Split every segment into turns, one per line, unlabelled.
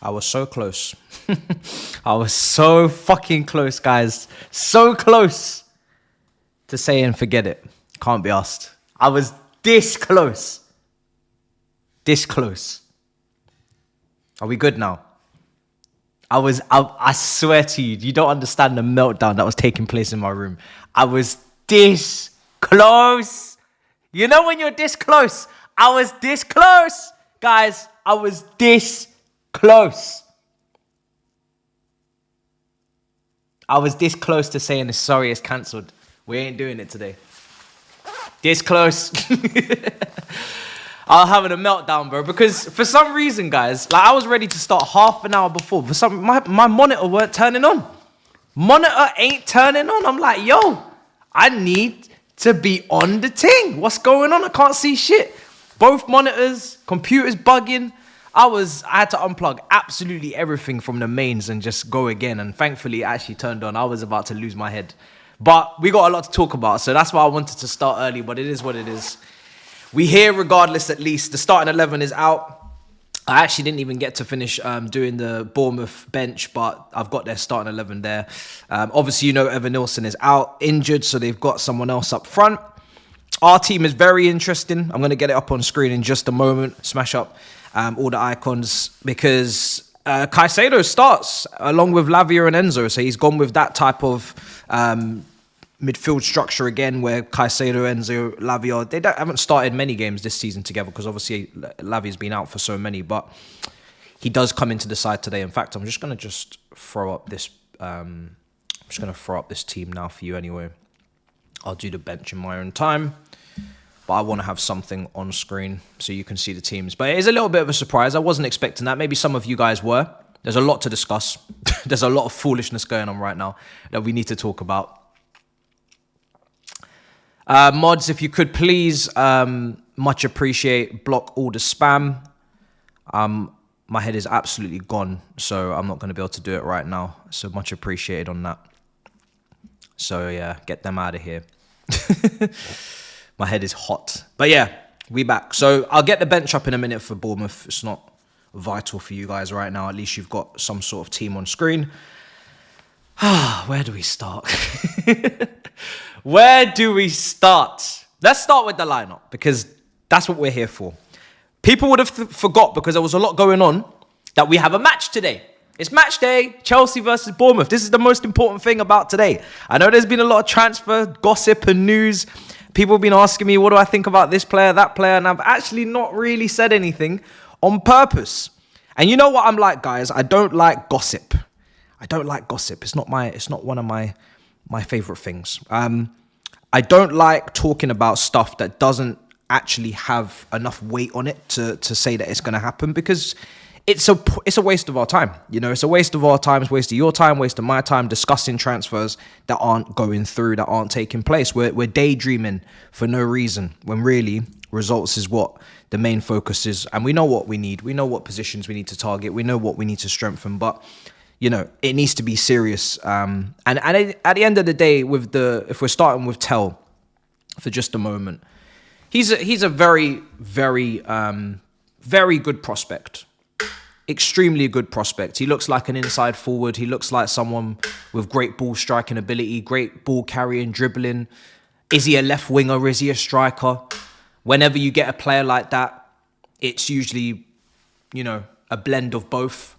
I was so close. I was so fucking close, guys. So close to saying forget it. Can't be asked. I was this close. This close. Are we good now? I swear to you, you don't understand the meltdown that was taking place in my room. I was this close. You know when you're this close? I was this close. Guys, I was this close. I was this close to saying sorry, it's cancelled. We ain't doing it today. This close. I was having a meltdown, bro, because for some reason, guys, like I was ready to start half an hour before. For some, my monitor weren't turning on. Monitor ain't turning on. I'm like, yo, I need to be on the thing. What's going on? I can't see shit. Both monitors, computers bugging. I had to unplug absolutely everything from the mains and just go again. And thankfully, it actually turned on. I was about to lose my head. But we got a lot to talk about, so that's why I wanted to start early, but it is what it is. We here regardless, at least. The starting 11 is out. I actually didn't even get to finish doing the Bournemouth bench, but I've got their starting 11 there. Obviously, you know Evan Nilsson is out, injured, so they've got someone else up front. Our team is very interesting. I'm going to get it up on screen in just a moment. Smash up all the icons, because Caicedo starts along with Lavia and Enzo, so he's gone with that type of midfield structure again, where Caicedo, Enzo, Lavia, they haven't started many games this season together because obviously Lavia's been out for so many, but he does come into the side today. In fact, I'm just going to throw up this team now for you anyway. I'll do the bench in my own time, but I want to have something on screen so you can see the teams. But it is a little bit of a surprise. I wasn't expecting that. Maybe some of you guys were. There's a lot to discuss. There's a lot of foolishness going on right now that we need to talk about. Mods, if you could please, much appreciate, block all the spam. My head is absolutely gone, so I'm not going to be able to do it right now. So much appreciated on that. So yeah, get them out of here. My head is hot. But yeah, we back. So I'll get the bench up in a minute for Bournemouth. It's not vital for you guys right now. At least you've got some sort of team on screen. Where do we start? Where do we start? Let's start with the lineup, because that's what we're here for. People would have forgot, because there was a lot going on, that we have a match today. It's match day, Chelsea versus Bournemouth. This is the most important thing about today. I know there's been a lot of transfer gossip and news. People have been asking me, what do I think about this player, that player? And I've actually not really said anything on purpose. And you know what I'm like, guys? I don't like gossip. I don't like gossip. It's not one of my favorite things. I don't like talking about stuff that doesn't actually have enough weight on it to say that it's going to happen, because it's a waste of our time. You know, it's a waste of our time, it's a waste of your time, waste of my time discussing transfers that aren't going through, that aren't taking place. We're daydreaming for no reason, when really results is what the main focus is. And we know what we need. We know what positions we need to target. We know what we need to strengthen, but you know, it needs to be serious. And at the end of the day, if we're starting with Tell for just a moment, he's a very, very, very good prospect. Extremely good prospect. He looks like an inside forward. He looks like someone with great ball striking ability, great ball carrying, dribbling. Is he a left winger? Is he a striker? Whenever you get a player like that, it's usually, you know, a blend of both.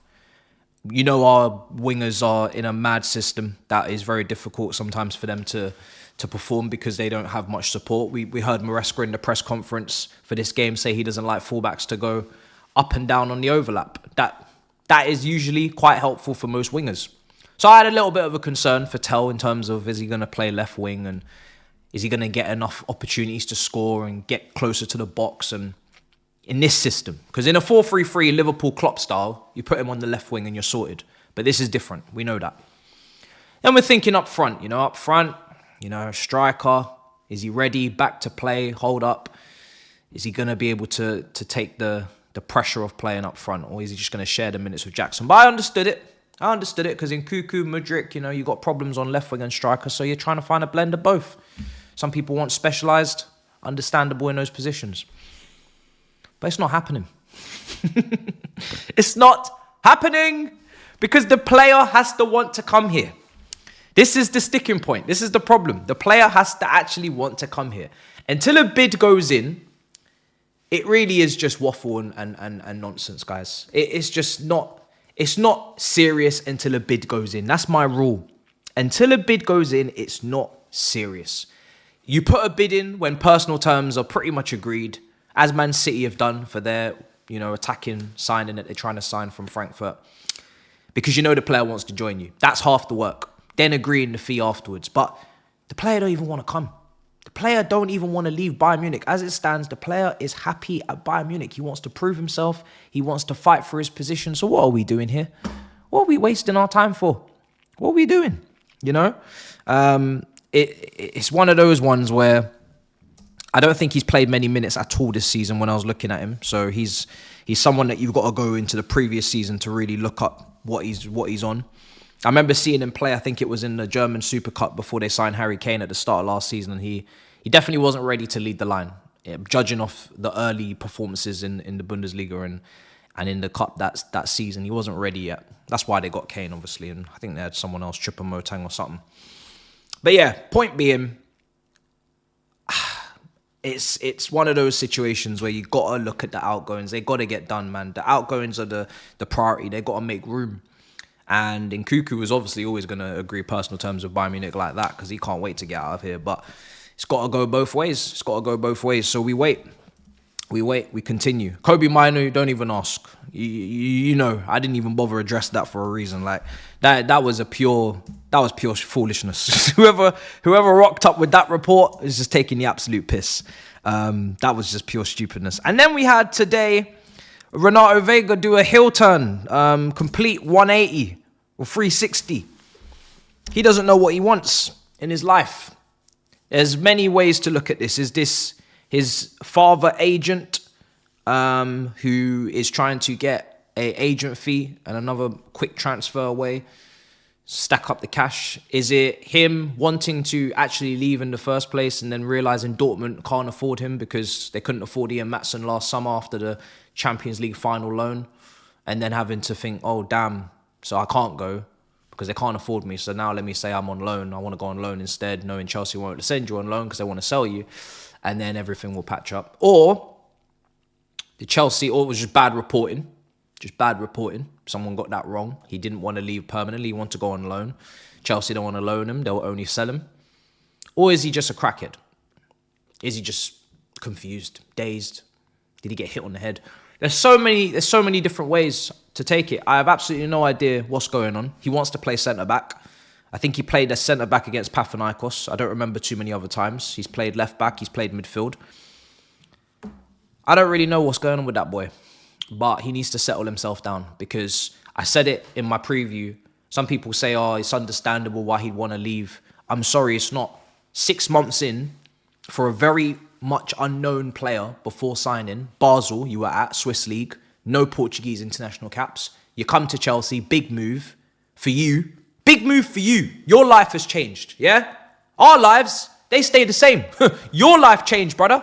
You know, our wingers are in a mad system that is very difficult sometimes for them to perform, because they don't have much support. We heard Maresca in the press conference for this game say he doesn't like fullbacks to go up and down on the overlap. That is usually quite helpful for most wingers. So I had a little bit of a concern for Tell in terms of, is he going to play left wing, and is he going to get enough opportunities to score and get closer to the box? And in this system, because in a 4-3-3 Liverpool Klopp style, you put him on the left wing and you're sorted. But this is different. We know that. Then we're thinking up front, striker. Is he ready? Back to play? Hold up. Is he going to be able to take the pressure of playing up front, or is he just going to share the minutes with Jackson? But I understood it because in Cuckoo, Mudryk, you got problems on left wing and striker, so you're trying to find a blend of both. Some people want specialised, understandable in those positions. But it's not happening. It's not happening because the player has to want to come here. This is the sticking point. This is the problem. The player has to actually want to come here. Until a bid goes in, it really is just waffle and nonsense, guys. It's not serious until a bid goes in. That's my rule. Until a bid goes in, it's not serious. You put a bid in when personal terms are pretty much agreed, as Man City have done for their, attacking signing that they're trying to sign from Frankfurt, because the player wants to join you. That's half the work. Then agreeing the fee afterwards. But the player don't even want to come. The player don't even want to leave Bayern Munich. As it stands, the player is happy at Bayern Munich. He wants to prove himself. He wants to fight for his position. So what are we doing here? What are we wasting our time for? What are we doing? It's one of those ones where I don't think he's played many minutes at all this season when I was looking at him. So he's someone that you've got to go into the previous season to really look up what he's on. I remember seeing him play, I think it was in the German Super Cup before they signed Harry Kane at the start of last season, and he definitely wasn't ready to lead the line. Judging off the early performances in the Bundesliga and in the Cup that season, he wasn't ready yet. That's why they got Kane, obviously, and I think they had someone else, Choupo-Moting or something. But yeah, point being, it's one of those situations where you got to look at the outgoings. They got to get done, man. The outgoings are the priority. They got to make room. And Nkunku was obviously always going to agree personal terms with Bayern Munich like that because he can't wait to get out of here. But it's got to go both ways. It's got to go both ways. So we wait. We continue. Kobe Mainu, don't even ask. I didn't even bother address that for a reason. Like that was pure foolishness. whoever rocked up with that report is just taking the absolute piss. That was just pure stupidness. And then we had today Ronaldo Vega do a heel turn, complete 180 or 360. He doesn't know what he wants in his life. There's many ways to look at this. Is this his father agent who is trying to get an agent fee and another quick transfer away, stack up the cash? Is it him wanting to actually leave in the first place and then realising Dortmund can't afford him because they couldn't afford Ian Maatsen last summer after the Champions League final loan, and then having to think, oh, damn, so I can't go because they can't afford me. So now let me say I'm on loan. I want to go on loan instead, knowing Chelsea won't send you on loan because they want to sell you, and then everything will patch up. Or it was just bad reporting. Someone got that wrong. He didn't want to leave permanently. He wanted to go on loan. Chelsea don't want to loan him. They'll only sell him. Or is he just a crackhead? Is he just confused, dazed? Did he get hit on the head? There's so many different ways to take it. I have absolutely no idea what's going on. He wants to play centre-back. I think he played as centre-back against Panathinaikos. I don't remember too many other times. He's played left-back. He's played midfield. I don't really know what's going on with that boy. But he needs to settle himself down, because I said it in my preview. Some people say, oh, it's understandable why he'd want to leave. I'm sorry, it's not. 6 months in, for a very much unknown player before signing, Basel, you were at, Swiss League, no Portuguese international caps. You come to Chelsea, big move for you. Big move for you. Your life has changed, yeah? Our lives, they stay the same. Your life changed, brother.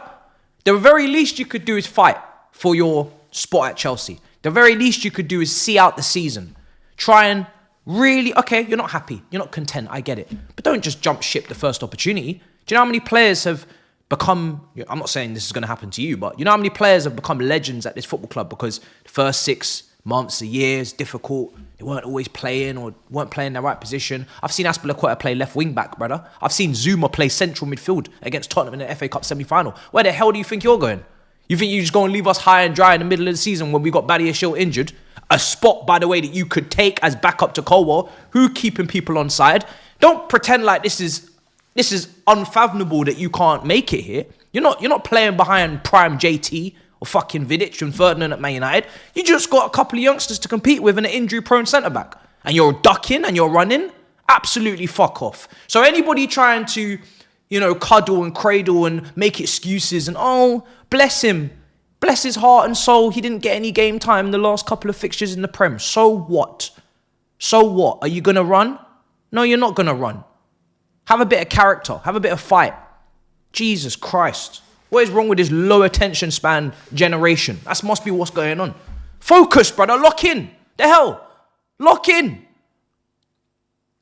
The very least you could do is fight for your spot at Chelsea. The very least you could do is see out the season. Try and really, okay, you're not happy. You're not content. I get it. But don't just jump ship the first opportunity. Do you know how many players have become, I'm not saying this is going to happen to you, but you know how many players have become legends at this football club because the first 6 months, a year is difficult. They weren't always playing or weren't playing their right position. I've seen Aspilicueta play left wing back, brother. I've seen Zuma play central midfield against Tottenham in the FA Cup semi-final. Where the hell do you think you're going? You think you're just going to leave us high and dry in the middle of the season when we got Badiashile injured? A spot, by the way, that you could take as backup to Colwell, who keeping people on side. Don't pretend like this is unfathomable that you can't make it here. You're not playing behind prime JT or fucking Vidic and Ferdinand at Man United. You just got a couple of youngsters to compete with and an injury-prone centre-back. And you're ducking and you're running? Absolutely fuck off. So anybody trying to, cuddle and cradle and make excuses and, oh, bless him. Bless his heart and soul. He didn't get any game time in the last couple of fixtures in the Prem. So what? So what? Are you going to run? No, you're not going to run. Have a bit of character. Have a bit of fight. Jesus Christ. What is wrong with this low attention span generation? That must be what's going on. Focus, brother. Lock in. The hell? Lock in.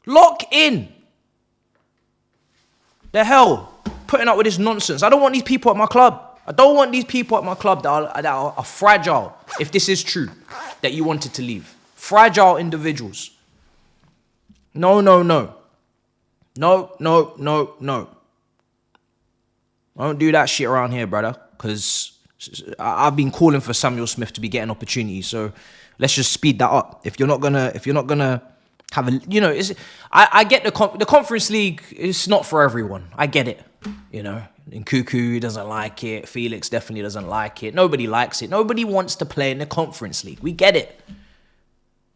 Lock in. The hell? Putting up with this nonsense. I don't want these people at my club. I don't want these people at my club that are fragile, if this is true, that you wanted to leave. Fragile individuals. No. No. I don't do that shit around here, brother, because I've been calling for Samuel Smith to be getting opportunities. So let's just speed that up. If you're not gonna have a, I get the Conference League. It's not for everyone. I get it. And Cuckoo doesn't like it. Felix definitely doesn't like it. Nobody likes it. Nobody wants to play in the Conference League. We get it.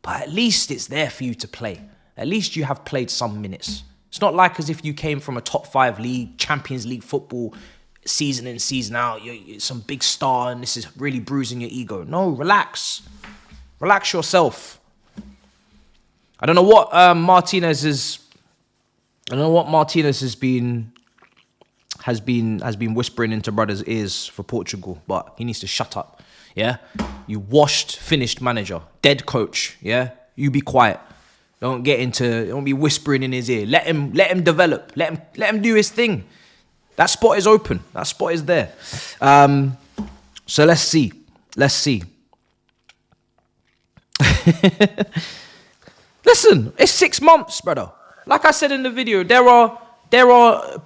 But at least it's there for you to play. At least you have played some minutes. It's not like as if you came from a top 5 league, Champions League football, season in, season out. You're some big star and this is really bruising your ego. No, relax. Relax yourself. I don't know what Martinez has been whispering into brothers' ears for Portugal, but he needs to shut up. Yeah, you finished manager, dead coach. Yeah, you be quiet. Don't be whispering in his ear. Let him develop. Let him do his thing. That spot is open. That spot is there. So let's see. Listen, it's 6 months, brother. Like I said in the video, there are the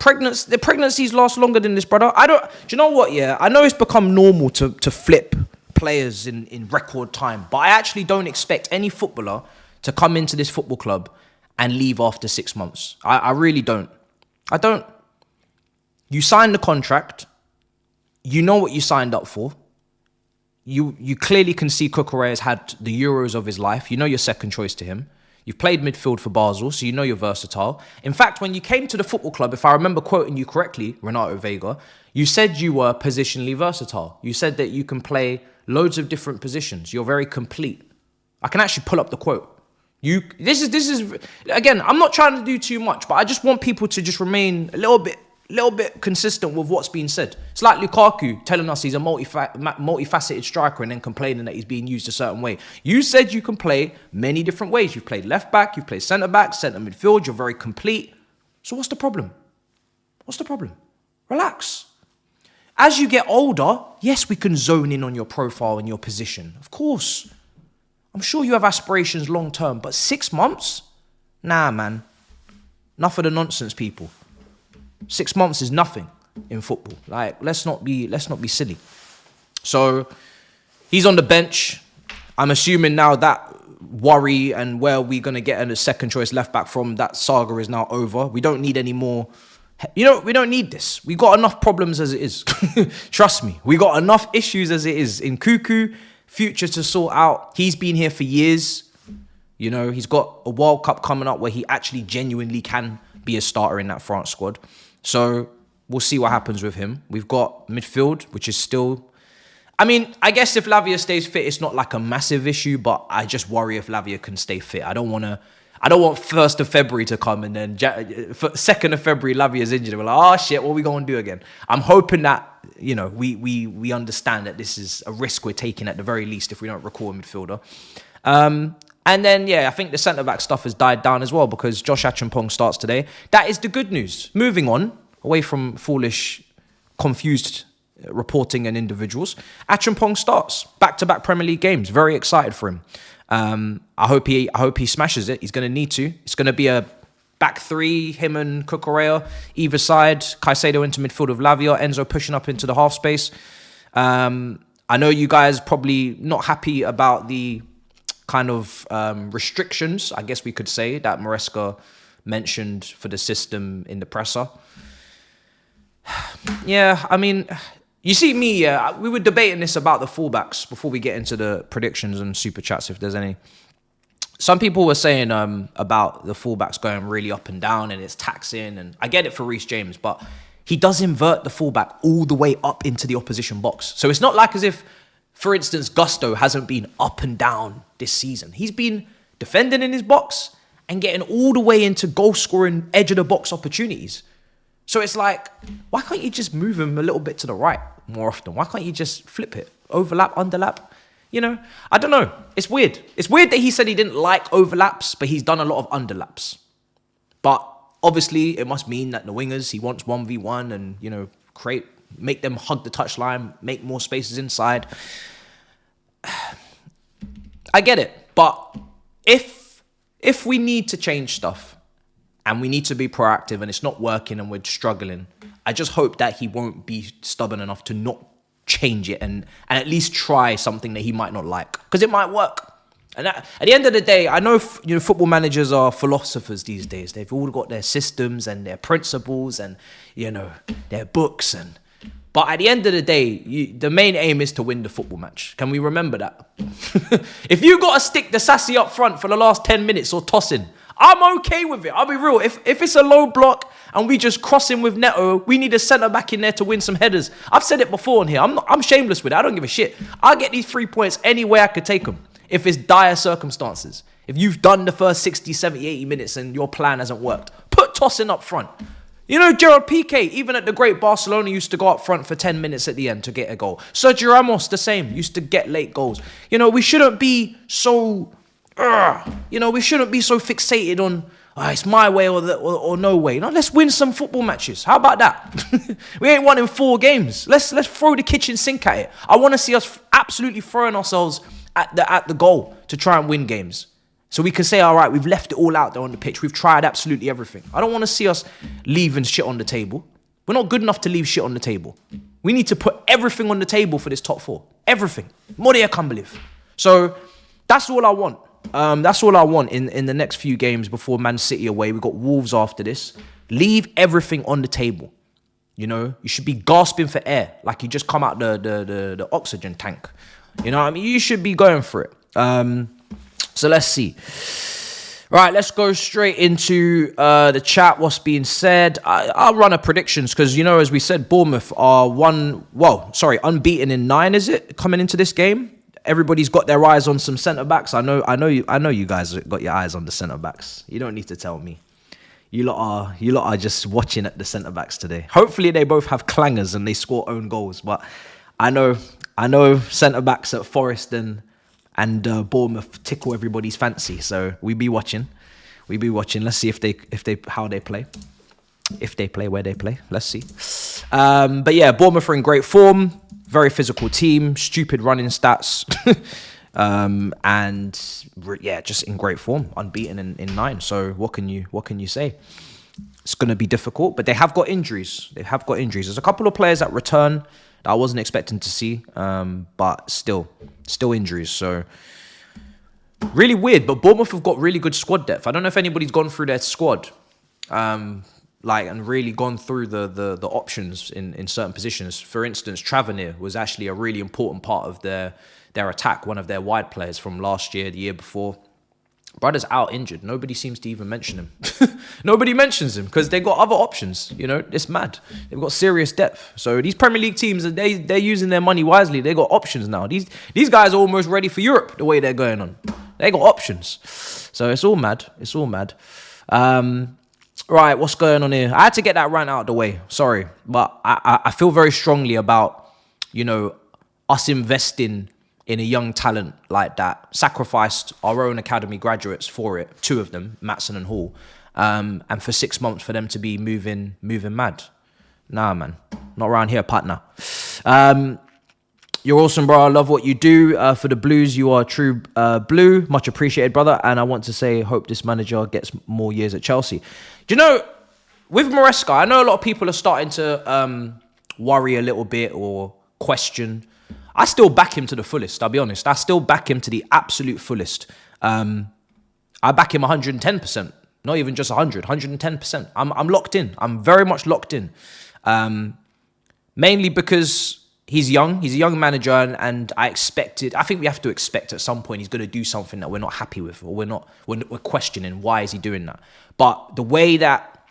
pregnancies last longer than this, brother. Do you know what? Yeah, I know it's become normal to flip players in record time, but I actually don't expect any footballer to come into this football club and leave after 6 months. I really don't. I don't. You signed the contract. You know what you signed up for. You clearly can see Cucurella has had the Euros of his life. You know you're second choice to him. You've played midfield for Basel, so you know you're versatile. In fact, when you came to the football club, if I remember quoting you correctly, Ronaldo Vega, you said you were positionally versatile. You said that you can play loads of different positions. You're very complete. I can actually pull up the quote. This is again, I'm not trying to do too much, but I just want people to just remain a little bit consistent with what's being said. It's like Lukaku telling us he's a multifaceted striker and then complaining that he's being used a certain way. You said you can play many different ways. You've played left back, you've played centre back, centre midfield. You're very complete. So what's the problem? Relax. As you get older, yes, we can zone in on your profile and your position. Of course. I'm sure you have aspirations long term, but 6 months? Nah, man. Enough of the nonsense, people. 6 months is nothing in football. Like, let's not be silly. So he's on the bench. I'm assuming now that worry and where we're gonna get a second choice left back from, that saga is now over. We don't need any more. We don't need this. We got enough problems as it is. Trust me, we got enough issues as it is. In Cuckoo, future to sort out. He's been here for years. He's got a World Cup coming up where he actually genuinely can be a starter in that France squad. So we'll see what happens with him. We've got midfield, which is still... I guess if Lavia stays fit, it's not like a massive issue, but I just worry if Lavia can stay fit. I don't want 1st of February to come and then 2nd of February, Lavia's injured. We're like, oh shit, what are we going to do again? I'm hoping that, we understand that this is a risk we're taking at the very least if we don't recall a midfielder. And then, I think the centre-back stuff has died down as well because Josh Achampong starts today. That is the good news. Moving on, away from foolish, confused reporting and individuals. Achampong starts back-to-back Premier League games. Very excited for him. I hope he smashes it. He's going to need to. It's going to be a back three, him and Cucurella either side. Caicedo into midfield with Lavia. Enzo pushing up into the half space. I know you guys probably not happy about the kind of restrictions, I guess we could say, that Maresca mentioned for the system in the presser. You see me, we were debating this about the fullbacks before we get into the predictions and super chats, if there's any. Some people were saying about the fullbacks going really up and down and it's taxing, and I get it for Reece James, but he does invert the fullback all the way up into the opposition box. So it's not like as if, for instance, Gusto hasn't been up and down this season. He's been defending in his box and getting all the way into goal-scoring edge-of-the-box opportunities. So it's like, why can't you just move him a little bit to the right more often? Why can't you just flip it? Overlap, underlap? you know, I don't know. It's weird. It's weird that he said he didn't like overlaps, but he's done a lot of underlaps. But obviously, it must mean that the wingers, he wants 1v1 and, you know, make them hug the touchline, make more spaces inside. I get it. But if we need to change stuff and we need to be proactive and it's not working and we're struggling, I just hope that he won't be stubborn enough to not change it and at least try something that he might not like, because it might work. And at the end of the day, I know football managers are philosophers these days. They've all got their systems and their principles and, you know, their books. But at the end of the day, the main aim is to win the football match. Can we remember that? If you got to stick the sassy up front for the last 10 minutes or tossing, I'm okay with it. I'll be real. If it's a low block and we just cross in with Neto, we need a centre-back in there to win some headers. I've said it before on here. I'm shameless with it. I don't give a shit. I'll get these 3 points any way I could take them. If it's dire circumstances, if you've done the first 60, 70, 80 minutes and your plan hasn't worked, put Tosin up front. You know, Gerard Piqué, even at the great Barcelona, used to go up front for 10 minutes at the end to get a goal. Sergio Ramos, the same, used to get late goals. You know, we shouldn't be so, we shouldn't be so fixated on, it's my way or no way. No, let's win some football matches. How about that? We ain't won in 4 games. Let's throw the kitchen sink at it. I want to see us absolutely throwing ourselves at the goal to try and win games. So we can say, all right, we've left it all out there on the pitch. We've tried absolutely everything. I don't want to see us leaving shit on the table. We're not good enough to leave shit on the table. We need to put everything on the table for this top 4. Everything. More than I can believe. So that's all I want. That's all I want in the next few games before Man City away. We've got Wolves after this. Leave everything on the table. You know, you should be gasping for air like you just come out the oxygen tank. You know what I mean? You should be going for it. So let's see. Right, let's go straight into the chat, what's being said. I'll run a predictions because, you know, as we said, Bournemouth are unbeaten in 9, is it? Coming into this game. Everybody's got their eyes on some centre-backs. I know you guys got your eyes on the centre-backs. You don't need to tell me. You lot are just watching at the centre-backs today. Hopefully they both have clangers and they score own goals. But I know centre-backs at Forest and Bournemouth tickle everybody's fancy. So we be watching. Let's see how they play. If they play, where they play. Let's see. But yeah, Bournemouth are in great form. Very physical team. Stupid running stats. And yeah, just in great form. Unbeaten in 9. So what can you say? It's going to be difficult, but they have got injuries. There's a couple of players that return that I wasn't expecting to see, but still injuries. So really weird, but Bournemouth have got really good squad depth. I don't know if anybody's gone through their squad, and really gone through the options in certain positions. For instance, Tavernier was actually a really important part of their attack, one of their wide players from last year, the year before. Brother's out injured. Nobody seems to even mention him. Nobody mentions him because they got other options. You know, it's mad. They've got serious depth. So these Premier League teams, they're using their money wisely. They got options now. These guys are almost ready for Europe the way they're going on. They got options. So it's all mad. Right, what's going on here? I had to get that rant out of the way. Sorry, but I feel very strongly about, you know, us investing in a young talent like that, sacrificed our own academy graduates for it, 2 of them, Matson and Hall, and for 6 months for them to be moving mad. Nah, man, not around here, partner. You're awesome, bro. I love what you do for the Blues. You are true blue. Much appreciated, brother. And I want to say, hope this manager gets more years at Chelsea. Do you know, with Maresca, I know a lot of people are starting to worry a little bit or question. I still back him to the fullest, I'll be honest. I still back him to the absolute fullest. I back him 110%. Not even just 110%. I'm locked in. I'm very much locked in. Mainly because he's young. He's a young manager, and I think we have to expect at some point he's going to do something that we're not happy with, or we're questioning why is he doing that. But the way that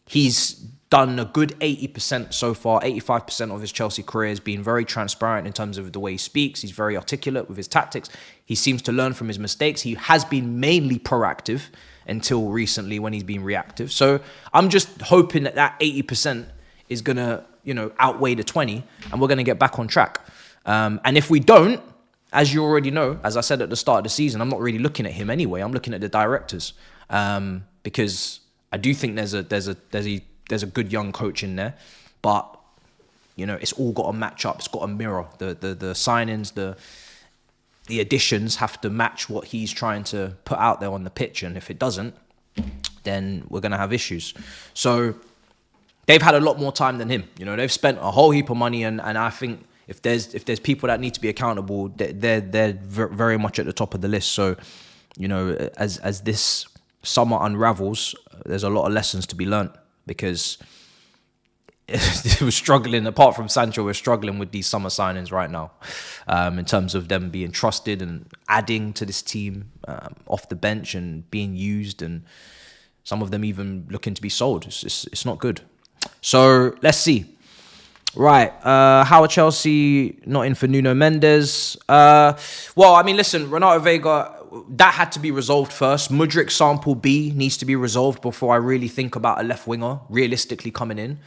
he's done a good 80% so far, 85% of his Chelsea career has been very transparent in terms of the way he speaks. He's very articulate with his tactics. He seems to learn from his mistakes. He has been mainly proactive until recently when he's been reactive. So I'm just hoping that 80% is going to, you know, outweigh the 20 and we're going to get back on track. And if we don't, as you already know, as I said at the start of the season, I'm not really looking at him anyway. I'm looking at the directors, because I do think there's a good young coach in there, but you know, it's all got to match up. It's got to mirror the signings, the additions have to match what he's trying to put out there on the pitch. And if it doesn't, then we're going to have issues. So they've had a lot more time than him. You know, they've spent a whole heap of money. And I think if there's people that need to be accountable, they're very much at the top of the list. So, you know, as this summer unravels, there's a lot of lessons to be learnt, because we're struggling, apart from Sancho, we're struggling with these summer signings right now, in terms of them being trusted and adding to this team off the bench and being used, and some of them even looking to be sold. It's not good. So let's see. Right, how are Chelsea not in for Nuno Mendes? Well, I mean, listen, Ronaldo Vega, that had to be resolved first. Mudryk sample B needs to be resolved before I really think about a left winger realistically coming in.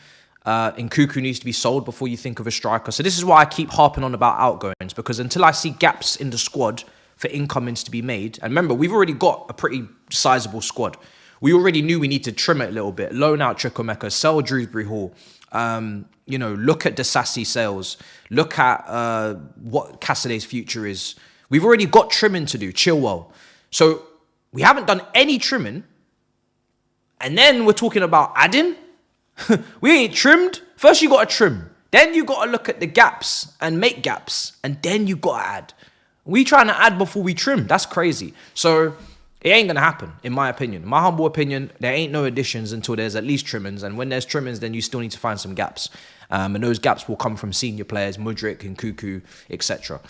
Nkunku needs to be sold before you think of a striker. So this is why I keep harping on about outgoings, because until I see gaps in the squad for incomings to be made, and remember, we've already got a pretty sizable squad. We already knew we need to trim it a little bit. Loan out Chukwuemeka, sell Drewsbury Hall. You know, look at Disasi sales. Look at what Casadet's future is. We've already got trimming to do, Chilwell. So we haven't done any trimming. And then we're talking about adding. We ain't trimmed. First you got to trim. Then you got to look at the gaps and make gaps. And then you got to add. We trying to add before we trim. That's crazy. So it ain't going to happen, in my opinion. In my humble opinion, there ain't no additions until there's at least trimmings. And when there's trimmings, then you still need to find some gaps. And those gaps will come from senior players, Mudryk and Nkunku, etc.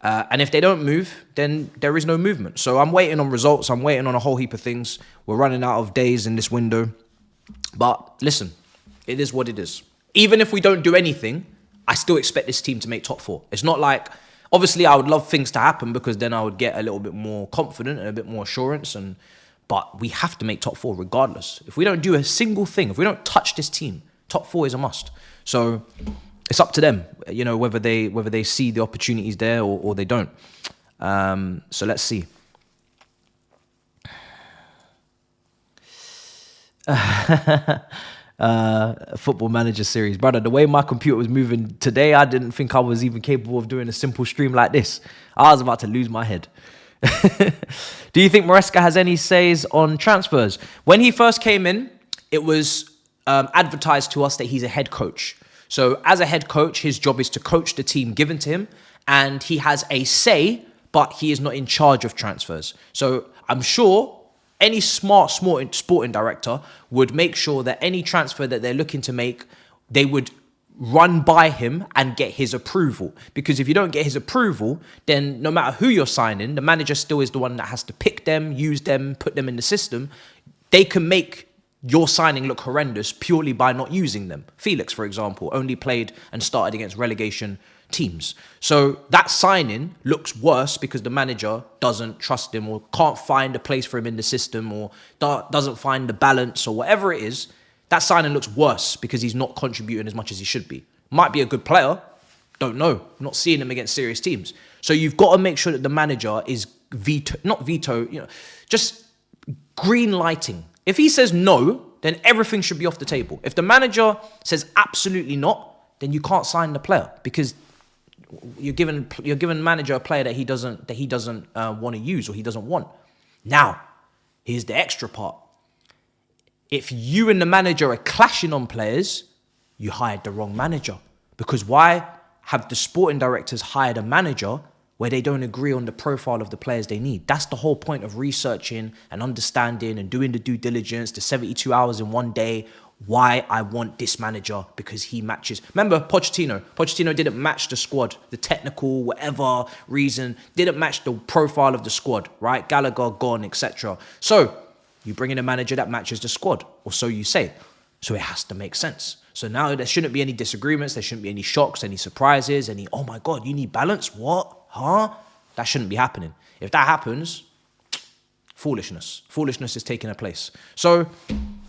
And if they don't move, then there is no movement. So I'm waiting on results. I'm waiting on a whole heap of things. We're running out of days in this window. But listen, it is what it is. Even if we don't do anything, I still expect this team to make top four. It's not like, obviously I would love things to happen, because then I would get a little bit more confident and a bit more assurance. But we have to make top four regardless. If we don't do a single thing, if we don't touch this team, top four is a must. So it's up to them, you know, whether they see the opportunities there or they don't. So let's see. Football Manager series, brother. The way my computer was moving today, I didn't think I was even capable of doing a simple stream like this. I was about to lose my head. Do you think Maresca has any says on transfers? When he first came in, it was advertised to us that he's a head coach. So as a head coach, his job is to coach the team given to him, and he has a say, but he is not in charge of transfers. So I'm sure any smart sporting director would make sure that any transfer that they're looking to make, they would run by him and get his approval. Because if you don't get his approval, then no matter who you're signing, the manager still is the one that has to pick them, use them, put them in the system. They can make your signing look horrendous purely by not using them. Felix, for example, only played and started against relegation teams. So that signing looks worse because the manager doesn't trust him, or can't find a place for him in the system, or doesn't find the balance, or whatever it is. That signing looks worse because he's not contributing as much as he should be. Might be a good player. Don't know. I'm not seeing him against serious teams. So you've got to make sure that the manager is just green lighting. If he says no, then everything should be off the table. If the manager says absolutely not, then you can't sign the player, because you're giving the manager a player that he doesn't want to use, or he doesn't want. Now, here's the extra part. If you and the manager are clashing on players, you hired the wrong manager. Because why have the sporting directors hired a manager where they don't agree on the profile of the players they need? That's the whole point of researching and understanding and doing the due diligence, the 72 hours in one day. Why I want this manager, because he matches. Remember Pochettino. Pochettino didn't match the squad. The technical, whatever reason, didn't match the profile of the squad, right? Gallagher gone, etc. So you bring in a manager that matches the squad, or so you say. So it has to make sense. So now there shouldn't be any disagreements. There shouldn't be any shocks, any surprises, any, oh my God, you need balance? What? Huh? That shouldn't be happening. If that happens, foolishness. Foolishness is taking a place. So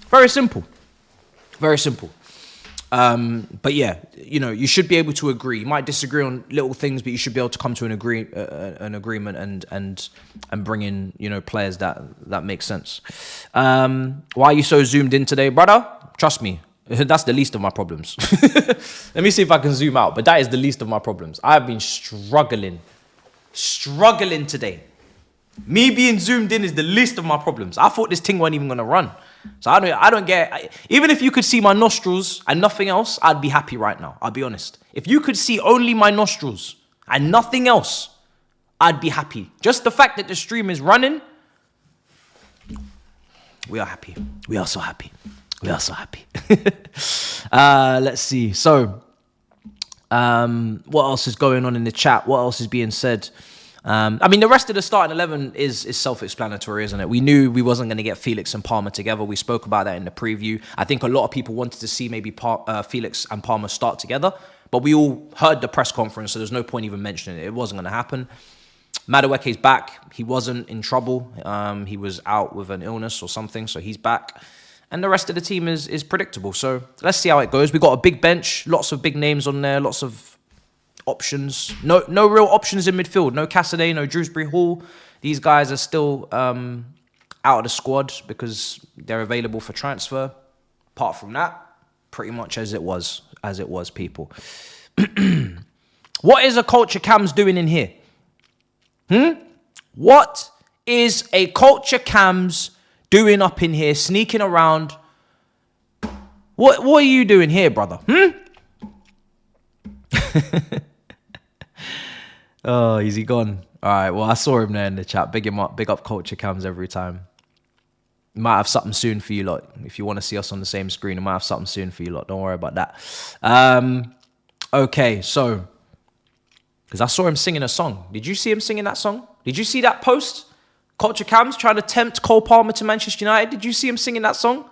very simple. Very simple. But yeah, you know, you should be able to agree. You might disagree on little things, but you should be able to come to an agreement and bring in, you know, players that make sense. Why are you so zoomed in today, brother? Trust me, that's the least of my problems. Let me see if I can zoom out, but that is the least of my problems. I've been struggling today. Me being zoomed in is the least of my problems. I thought this thing wasn't even gonna run. So I don't get, even if you could see my nostrils and nothing else, I'd be happy right now. I'll be honest. If you could see only my nostrils and nothing else, I'd be happy. Just the fact that the stream is running, we are happy. We are so happy. We are so happy. Let's see. So, what else is going on in the chat? What else is being said? I mean, the rest of the starting 11 is self-explanatory, isn't it? We knew we wasn't going to get Felix and Palmer together. We spoke about that in the preview. I think a lot of people wanted to see maybe Felix and Palmer start together, but we all heard the press conference, so there's no point even mentioning it. It wasn't going to happen. Madueke's back. He wasn't in trouble. He was out with an illness or something, so he's back. And the rest of the team is predictable. So let's see how it goes. We've got a big bench, lots of big names on there, lots of options. No real options in midfield. No Cassidy, no Drewsbury Hall. These guys are still out of the squad because they're available for transfer. Apart from that, pretty much as it was, people. What is a culture Cam's doing in here? What is a culture Cam's doing up in here, sneaking around? What are you doing here, brother? Oh, is he gone? All right, well, I saw him there in the chat. Big him up. Big up Culture Cams every time. Might have something soon for you lot. If you want to see us on the same screen, I might have something soon for you lot. Don't worry about that. Okay, so, because I saw him singing a song. Did you see him singing that song? Did you see that post? Culture Cams trying to tempt Cole Palmer to Manchester United. Did you see him singing that song?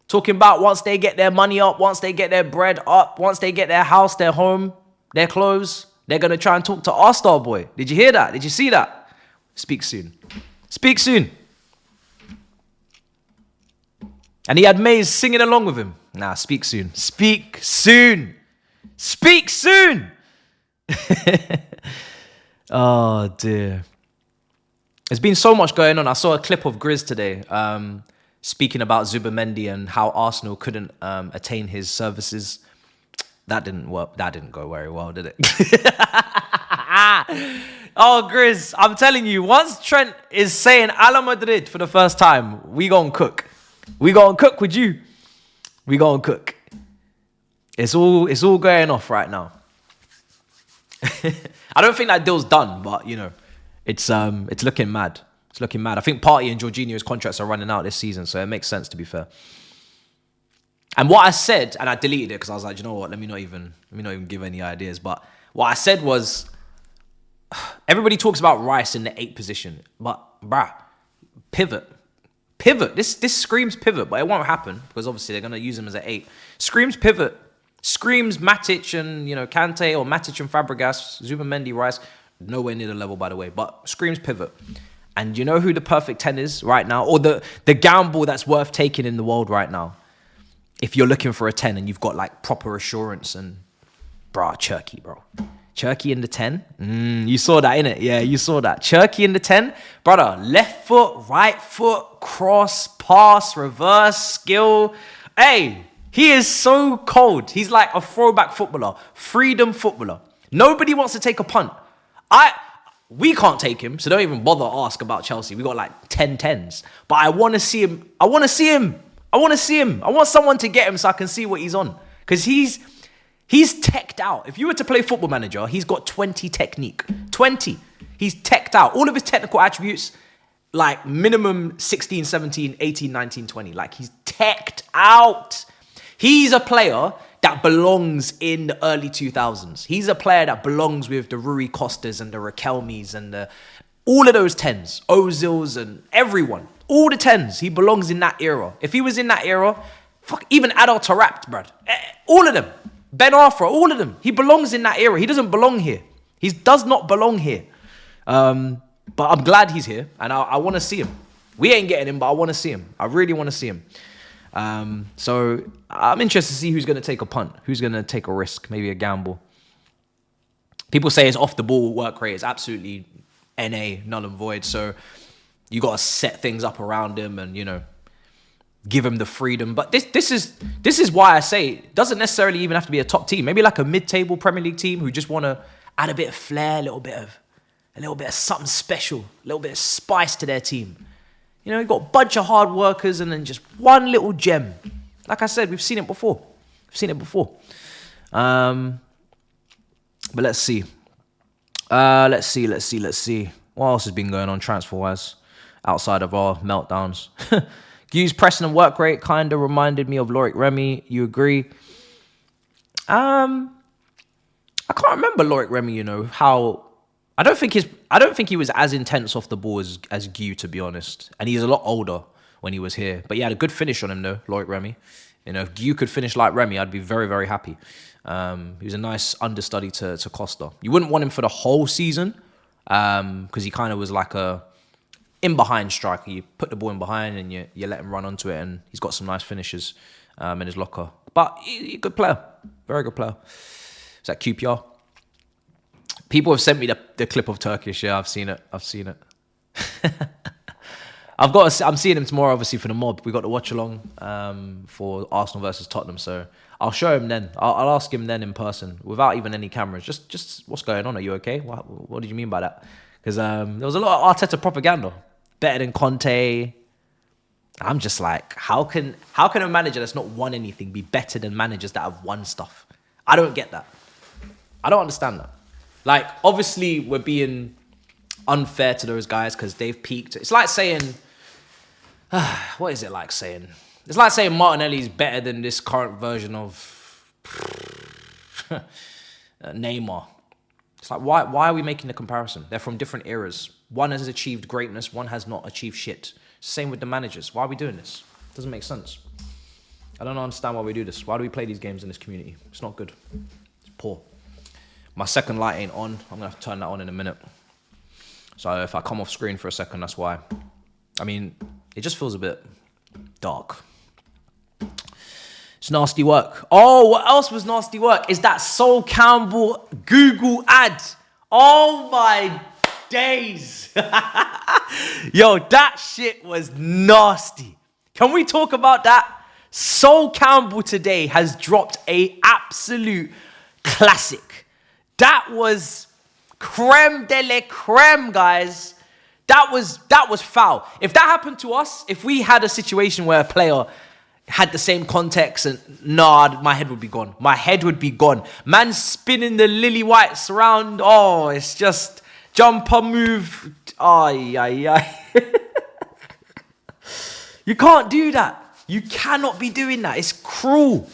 Talking about once they get their money up, once they get their bread up, once they get their house, their home, their clothes, they're going to try and talk to our star boy. Did you hear that? Did you see that? Speak soon. Speak soon. And he had Mays singing along with him. Nah, speak soon. Speak soon. Speak soon. Oh, dear. There's been so much going on. I saw a clip of Grizz today speaking about Zubimendi and how Arsenal couldn't attain his services. That didn't work. That didn't go very well, did it? Oh, Grizz, I'm telling you, once Trent is saying Ala Madrid for the first time, we gonna cook. We gonna cook with you. We gonna cook. It's all going off right now. I don't think that deal's done, but you know, it's looking mad. It's looking mad. I think Partey and Jorginho's contracts are running out this season, so it makes sense, to be fair. And what I said, and I deleted it because I was like, you know what? Let me not even give any ideas. But what I said was, everybody talks about Rice in the 8 position, but bruh, pivot. This screams pivot, but it won't happen because obviously they're gonna use him as an 8. Screams pivot. Screams Matic and Kante, or Matic and Fabregas, Zubimendi, Rice. Nowhere near the level, by the way, but screams pivot. And you know who the perfect 10 is right now, or the gamble that's worth taking in the world right now? If you're looking for a 10 and you've got like proper assurance and Cherky, bro. Cherky in the 10. You saw that, innit? Yeah, you saw that. Cherky in the 10. Brother, left foot, right foot, cross, pass, reverse, skill. Hey, he is so cold. He's like a throwback footballer. Freedom footballer. Nobody wants to take a punt. We can't take him, so don't even bother ask about Chelsea. We got like 10 10s. But I want to see him. I want someone to get him so I can see what he's on. Because he's teched out. If you were to play Football Manager, he's got 20 technique. 20. He's teched out. All of his technical attributes, like minimum 16, 17, 18, 19, 20. Like he's teched out. He's a player that belongs in the early 2000s. He's a player that belongs with the Rui Costas and the Raquelmes and all of those 10s. Ozils and everyone. All the 10s. He belongs in that era. If he was in that era, even Adel Taarabt, bruv. All of them. Ben Arfa, all of them. He belongs in that era. He doesn't belong here. He does not belong here. But I'm glad he's here, and I want to see him. We ain't getting him, but I want to see him. I really want to see him. So I'm interested to see who's going to take a punt, who's going to take a risk, maybe a gamble. People say his off the ball work rate is absolutely NA, null and void. So you got to set things up around him and, you know, give him the freedom. But this is why I say it doesn't necessarily even have to be a top team. Maybe like a mid-table Premier League team who just want to add a bit of flair, a little bit of something special, a little bit of spice to their team. You know, you've got a bunch of hard workers and then just one little gem. Like I said, we've seen it before. But let's see. Let's see. What else has been going on transfer-wise outside of our meltdowns? Gu's pressing and work rate kind of reminded me of Loic Remy. You agree? I can't remember Loic Remy, you know, how... I don't think he was as intense off the ball as Gu, to be honest. And he's a lot older when he was here. But he had a good finish on him, though, Loic Remy. You know, if Gu could finish like Remy, I'd be very, very happy. He was a nice understudy to Costa. You wouldn't want him for the whole season because he kind of was like a in-behind striker. You put the ball in behind and you let him run onto it, and he's got some nice finishes in his locker. But he's a good player. Very good player. Is that QPR? People have sent me the clip of Turkish. Yeah, I've seen it. I'm seeing him tomorrow, obviously, for the mob. We got to watch along for Arsenal versus Tottenham. So I'll show him then. I'll ask him then in person without even any cameras. Just what's going on? Are you okay? What did you mean by that? Because there was a lot of Arteta propaganda. Better than Conte. I'm just like, how can a manager that's not won anything be better than managers that have won stuff? I don't get that. I don't understand that. Like, obviously, we're being unfair to those guys because they've peaked. It's like saying, what is it like saying? It's like saying Martinelli's better than this current version of Neymar. It's like, why are we making the comparison? They're from different eras. One has achieved greatness, one has not achieved shit. Same with the managers. Why are we doing this? It doesn't make sense. I don't understand why we do this. Why do we play these games in this community? It's not good. It's poor. My second light ain't on. I'm going to have to turn that on in a minute. So if I come off screen for a second, that's why. I mean, it just feels a bit dark. It's nasty work. Oh, what else was nasty work? Is that Sol Campbell Google ad. Oh my days. Yo, that shit was nasty. Can we talk about that? Sol Campbell today has dropped a absolute classic. That was creme de la creme, guys. That was foul. If that happened to us, if we had a situation where a player had the same context and my head would be gone. My head would be gone. Man spinning the lily whites around. Oh, it's just jumper move. Ay. You can't do that. You cannot be doing that. It's cruel.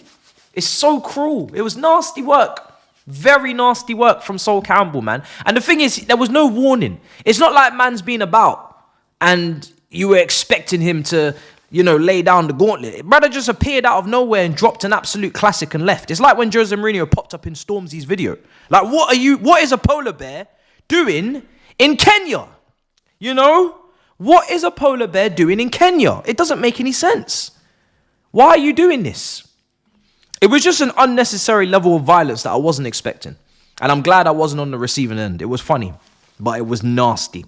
It's so cruel. It was nasty work. Very nasty work from Sol Campbell, man. And the thing is, there was no warning. It's not like man's been about and you were expecting him to, you know, lay down the gauntlet. Brother just appeared out of nowhere and dropped an absolute classic and left. It's like when Jose Mourinho popped up in Stormzy's video. Like, what is a polar bear doing in Kenya? You know? What is a polar bear doing in Kenya? It doesn't make any sense. Why are you doing this? It was just an unnecessary level of violence that I wasn't expecting. And I'm glad I wasn't on the receiving end. It was funny, but it was nasty.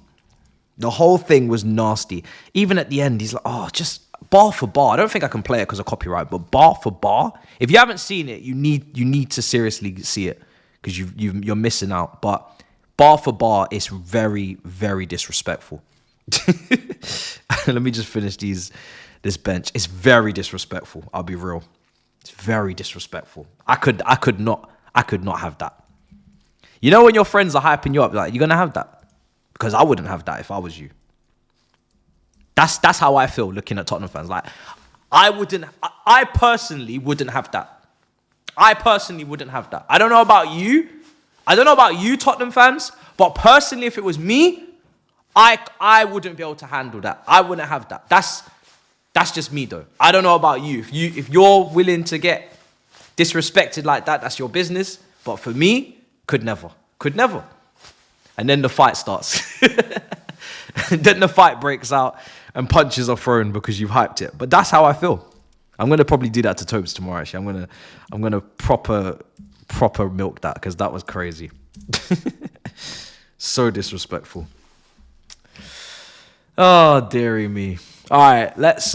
The whole thing was nasty. Even at the end, he's like, just bar for bar. I don't think I can play it because of copyright, but bar for bar. If you haven't seen it, you need to seriously see it because you're missing out. But bar for bar is very, very disrespectful. Let me just finish this bench. It's very disrespectful. I'll be real. It's very disrespectful. I could not have that. You know when your friends are hyping you up, like, you're gonna have that? Because I wouldn't have that if I was you. That's how I feel looking at Tottenham fans. Like, I personally wouldn't have that. I personally wouldn't have that. I don't know about you. I don't know about you, Tottenham fans, but personally, if it was me, I wouldn't be able to handle that. I wouldn't have that. That's just me, though. I don't know about you. If you're willing to get disrespected like that, that's your business. But for me, could never. And then the fight starts. Then the fight breaks out and punches are thrown because you've hyped it. But that's how I feel. I'm gonna probably do that to Tobes tomorrow. Actually, I'm gonna proper milk that because that was crazy. So disrespectful. Oh, dearie me. All right, let's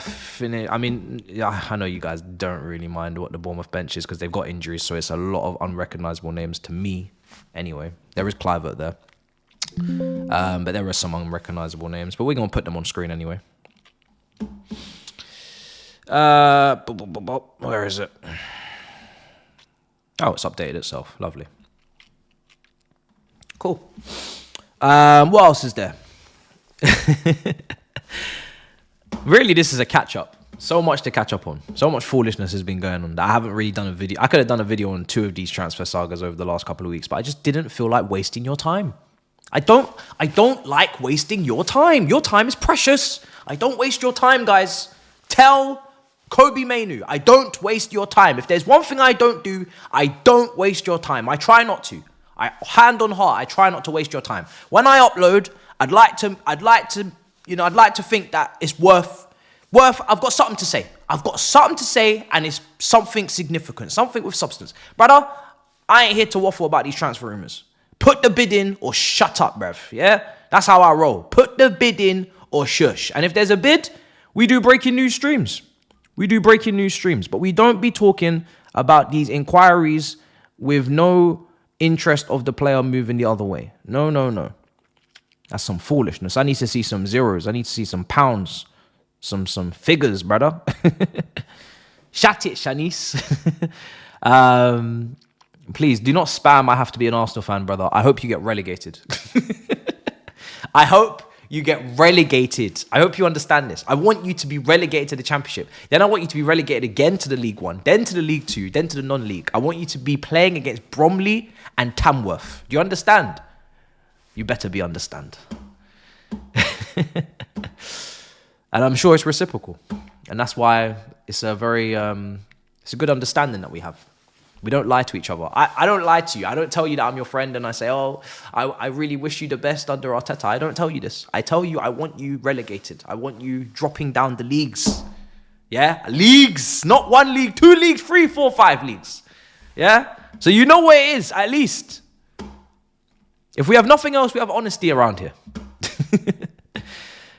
finish. I mean, yeah, I know you guys don't really mind what the Bournemouth bench is because they've got injuries, so it's a lot of unrecognisable names to me. Anyway, there is Clivert there, but there are some unrecognisable names. But we're gonna put them on screen anyway. Where is it? Oh, it's updated itself. Lovely. Cool. What else is there? Really, this is a catch-up. So much to catch up on. So much foolishness has been going on that I haven't really done a video. I could have done a video on 2 of these transfer sagas over the last couple of weeks, but I just didn't feel like wasting your time. I don't like wasting your time. Your time is precious. I don't waste your time, guys. Tell Kobe Mainu, I don't waste your time. If there's one thing I don't do, I don't waste your time. I try not to. Hand on heart, I try not to waste your time. When I upload, I'd like to think that it's worth. I've got something to say. I've got something to say, and it's something significant, something with substance, brother. I ain't here to waffle about these transfer rumors. Put the bid in or shut up, bruv. Yeah, that's how I roll. Put the bid in or shush. And if there's a bid, we do breaking news streams. But we don't be talking about these inquiries with no interest of the player moving the other way. No. That's some foolishness. I need to see some zeros. I need to see some pounds, some figures, brother. Shut it, Shanice. Please do not spam. I have to be an Arsenal fan, brother. I hope you get relegated. I hope you get relegated. I hope you understand this. I want you to be relegated to the Championship. Then I want you to be relegated again to the League One, then to the League Two, then to the non-league. I want you to be playing against Bromley and Tamworth. Do you understand? You better be understand. And I'm sure it's reciprocal. And that's why it's a very, it's a good understanding that we have. We don't lie to each other. I don't lie to you. I don't tell you that I'm your friend and I say, oh, I really wish you the best under Arteta. I don't tell you this. I tell you I want you relegated. I want you dropping down the leagues. Yeah? Leagues. Not 1 league, 2 leagues, 3, 4, 5 leagues. Yeah? So you know where it is, at least. If we have nothing else, we have honesty around here.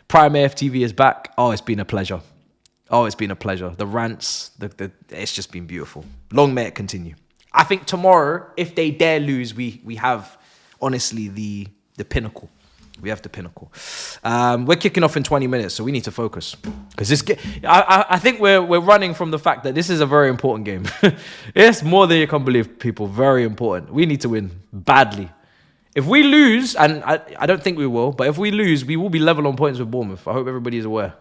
Prime AFTV is back. Oh, it's been a pleasure. The rants, it's just been beautiful. Long may it continue. I think tomorrow, if they dare lose, we have, honestly, the pinnacle. We have the pinnacle. We're kicking off in 20 minutes, so we need to focus. Because I think we're running from the fact that this is a very important game. It's more than you can believe, people. Very important. We need to win badly. If we lose, and I don't think we will, but if we lose, we will be level on points with Bournemouth. I hope everybody is aware.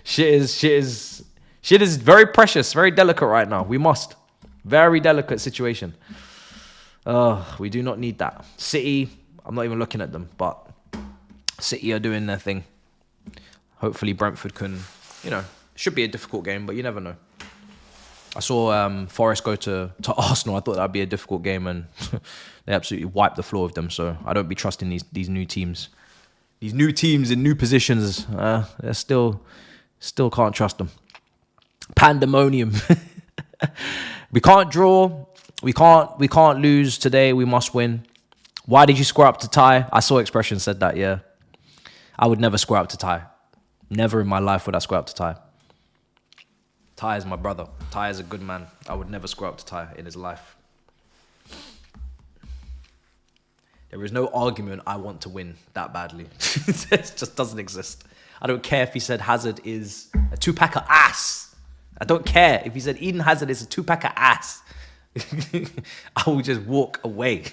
Shit is very precious, very delicate right now. We must. Very delicate situation. We do not need that. City, I'm not even looking at them, but City are doing their thing. Hopefully Brentford can, should be a difficult game, but you never know. I saw Forest go to Arsenal. I thought that'd be a difficult game, and they absolutely wiped the floor with them. So I don't be trusting these new teams. These new teams in new positions, they're still can't trust them. Pandemonium. We can't draw. We can't lose today. We must win. Why did you square up to Ty? I saw expression said that. Yeah, I would never square up to Ty. Never in my life would I square up to Ty. Ty is my brother. Ty is a good man. I would never square up to Ty in his life. There is no argument I want to win that badly. It just doesn't exist. I don't care if he said Hazard is a 2-pack of ass. I don't care if he said Eden Hazard is a 2-pack of ass. I will just walk away.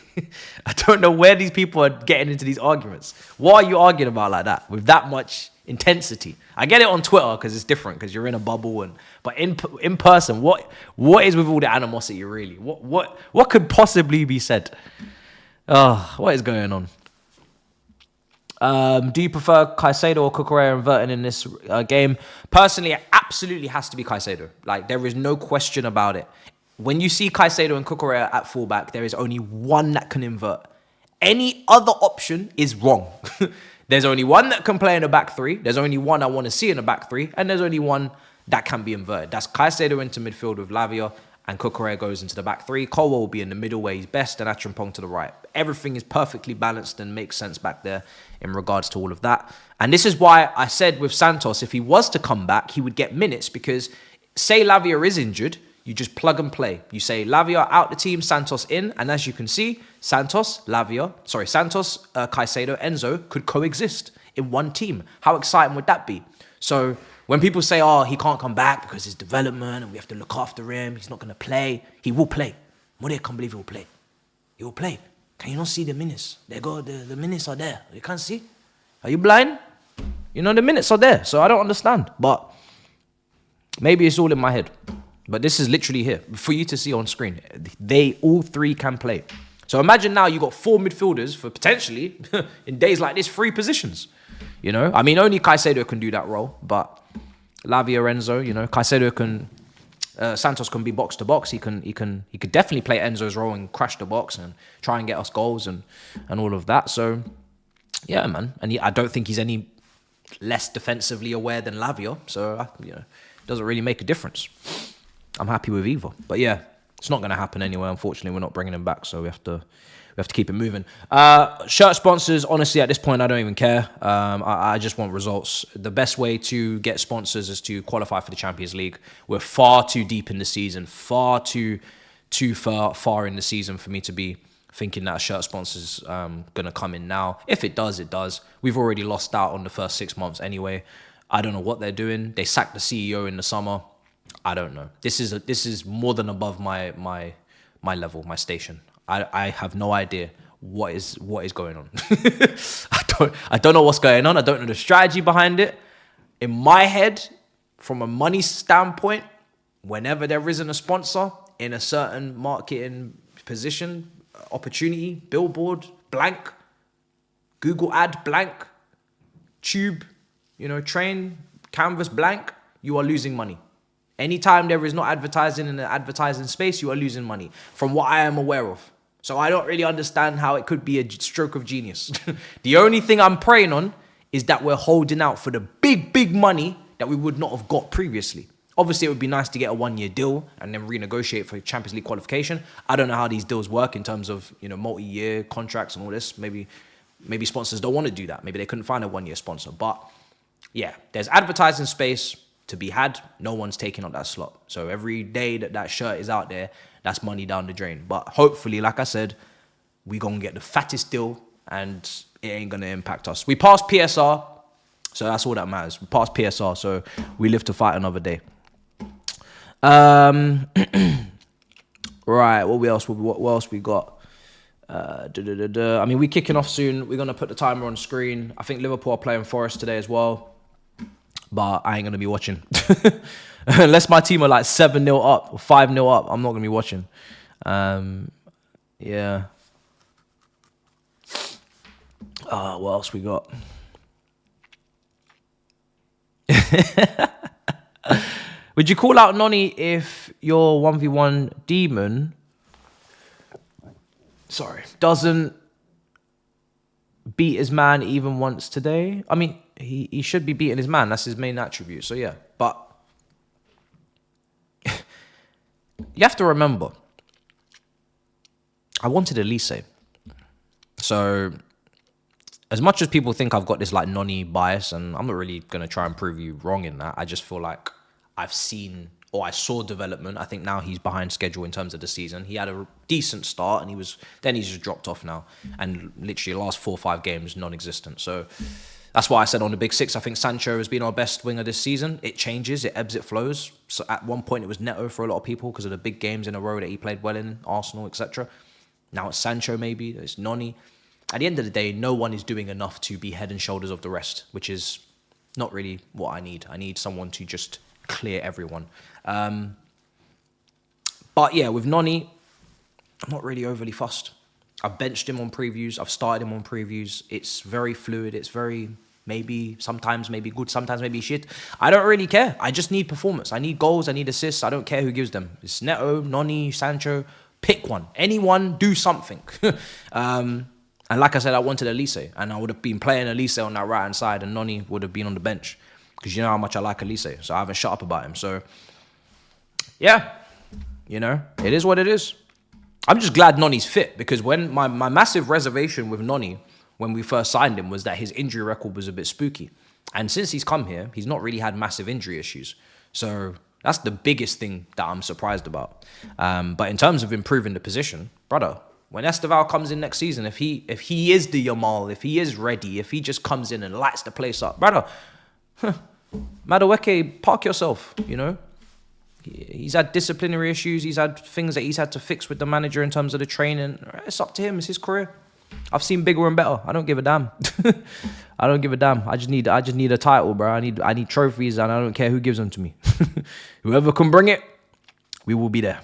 I don't know where these people are getting into these arguments. What are you arguing about like that with that much intensity? I get it on Twitter because it's different because you're in a bubble, but in person, what is with all the animosity really? What could possibly be said? What is going on? Do you prefer Caicedo or Cucurella inverting in this game? Personally, it absolutely has to be Caicedo. Like, there is no question about it. When you see Caicedo and Cucurella at fullback, there is only one that can invert. Any other option is wrong. There's only one that can play in the back three. There's only one I want to see in the back three. And there's only one that can be inverted. That's Caicedo into midfield with Lavia, and Cucurella goes into the back three. Colwell will be in the middle where he's best, and Acheampong to the right. Everything is perfectly balanced and makes sense back there in regards to all of that. And this is why I said with Santos, if he was to come back, he would get minutes, because say Lavia is injured, you just plug and play. You say Lavia out the team, Santos in, and as you can see, Santos, Caicedo, Enzo could coexist in one team. How exciting would that be? So when people say, oh, he can't come back because his development and we have to look after him, he's not going to play, he will play. Mode can't believe he will play. He will play. Can you not see the minutes? The minutes are there. You can't see? Are you blind? You know, the minutes are there, so I don't understand. But maybe it's all in my head. But this is literally here for you to see on screen. They all three can play. So imagine now you got 4 midfielders for potentially, in days like this, 3 positions. You know, I mean, only Caicedo can do that role, but Lavia, Enzo, you know, Caicedo can, Santos can be box to box. He could definitely play Enzo's role and crash the box and try and get us goals and all of that. So, yeah, man. And I don't think he's any less defensively aware than Lavia. So, you know, it doesn't really make a difference. I'm happy with either. But yeah, it's not going to happen anyway. Unfortunately, we're not bringing him back, so we have to keep it moving. Shirt sponsors, honestly, at this point, I don't even care. I just want results. The best way to get sponsors is to qualify for the Champions League. We're far too deep in the season, far too far in the season for me to be thinking that a shirt sponsor's going to come in now. If it does, it does. We've already lost out on the first 6 months anyway. I don't know what they're doing. They sacked the CEO in the summer. I don't know. This is more than above my level, my station. I have no idea what is going on. I don't know what's going on. I don't know the strategy behind it. In my head, from a money standpoint, whenever there isn't a sponsor in a certain marketing position, opportunity, billboard, blank, Google ad, blank, tube, you know, train, canvas, blank, you are losing money. Anytime there is not advertising in the advertising space, you are losing money, from what I am aware of. So I don't really understand how it could be a stroke of genius. The only thing I'm praying on is that we're holding out for the big money that we would not have got previously. Obviously, it would be nice to get a 1-year deal and then renegotiate for Champions League qualification. I don't know how these deals work in terms of, you know, multi-year contracts and all this. Maybe sponsors don't want to do that. Maybe they couldn't find a 1-year sponsor. But yeah, there's advertising space to be had. No one's taking up that slot. So every day that shirt is out there, that's money down the drain. But hopefully, like I said, we gonna get the fattest deal and it ain't gonna impact us. We passed PSR, so that's all that matters. We passed PSR, so we live to fight another day. Right, what else we got? I mean, we're kicking off soon. We're gonna put the timer on screen. I think Liverpool are playing Forest today as well. But I ain't going to be watching. Unless my team are like 7-0 up or 5-0 up, I'm not going to be watching. Yeah. What else we got? Would you call out Noni if your 1v1 demon, doesn't beat his man even once today? I mean, he should be beating his man. That's his main attribute. So yeah, but you have to remember, I wanted Elise. So as much as people think I've got this like Noni bias, and I'm not really going to try and prove you wrong in that, I just feel like I saw development. I think now he's behind schedule in terms of the season. He had a decent start and he's just dropped off now. And literally the last 4 or 5 games, non-existent. So that's why I said on the Big Six, I think Sancho has been our best winger this season. It changes, it ebbs, it flows. So at one point it was Neto for a lot of people because of the big games in a row that he played well in, Arsenal, etc. Now it's Sancho maybe, it's Noni. At the end of the day, no one is doing enough to be head and shoulders of the rest, which is not really what I need. I need someone to just clear everyone. But yeah, with Noni, I'm not really overly fussed. I've benched him on previews. I've started him on previews. It's very fluid. It's very sometimes maybe good, sometimes maybe shit. I don't really care. I just need performance. I need goals. I need assists. I don't care who gives them. It's Neto, Noni, Sancho. Pick one. Anyone, do something. And like I said, I wanted Elise, and I would have been playing Elise on that right-hand side, and Noni would have been on the bench, because you know how much I like Elise, so I haven't shut up about him. So, yeah, you know, it is what it is. I'm just glad Noni's fit, because when my massive reservation with Noni when we first signed him was that his injury record was a bit spooky. And since he's come here, he's not really had massive injury issues. So that's the biggest thing that I'm surprised about. But in terms of improving the position, brother, when Esteval comes in next season, if he is the Yamal, if he is ready, if he just comes in and lights the place up, brother, Madueke, park yourself, you know? He's had disciplinary issues. He's had things that he's had to fix with the manager in terms of the training. It's up to him. It's his career. I've seen bigger and better. I don't give a damn. I don't give a damn. I just need a title, bro. I need trophies, and I don't care who gives them to me. Whoever can bring it, we will be there.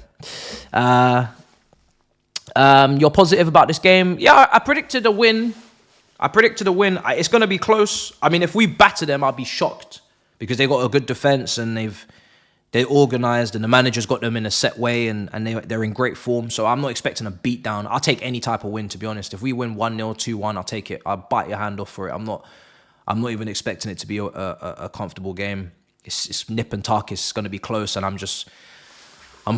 You're positive about this game? Yeah, I predicted a win. It's going to be close. I mean, if we batter them, I'll be shocked, because they got a good defense, and they're organised, and the manager's got them in a set way, and they're in great form. So I'm not expecting a beat down. I'll take any type of win, to be honest. If we win 1-0, 2-1, I'll take it. I'll bite your hand off for it. I'm not even expecting it to be a comfortable game. It's nip and tuck. It's going to be close, and I'm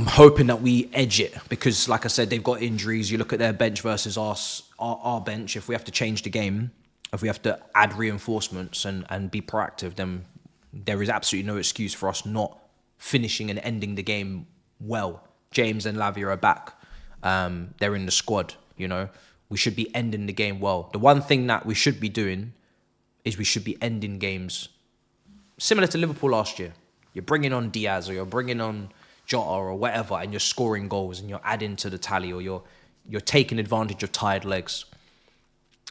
hoping that we edge it, because, like I said, they've got injuries. You look at their bench versus our bench. If we have to change the game, if we have to add reinforcements and be proactive, then there is absolutely no excuse for us not finishing and ending the game well. James and Lavia are back. They're in the squad, you know. We should be ending the game well. The one thing that we should be doing is we should be ending games similar to Liverpool last year. You're bringing on Diaz, or you're bringing on Jota or whatever, and you're scoring goals and you're adding to the tally, or you're taking advantage of tired legs.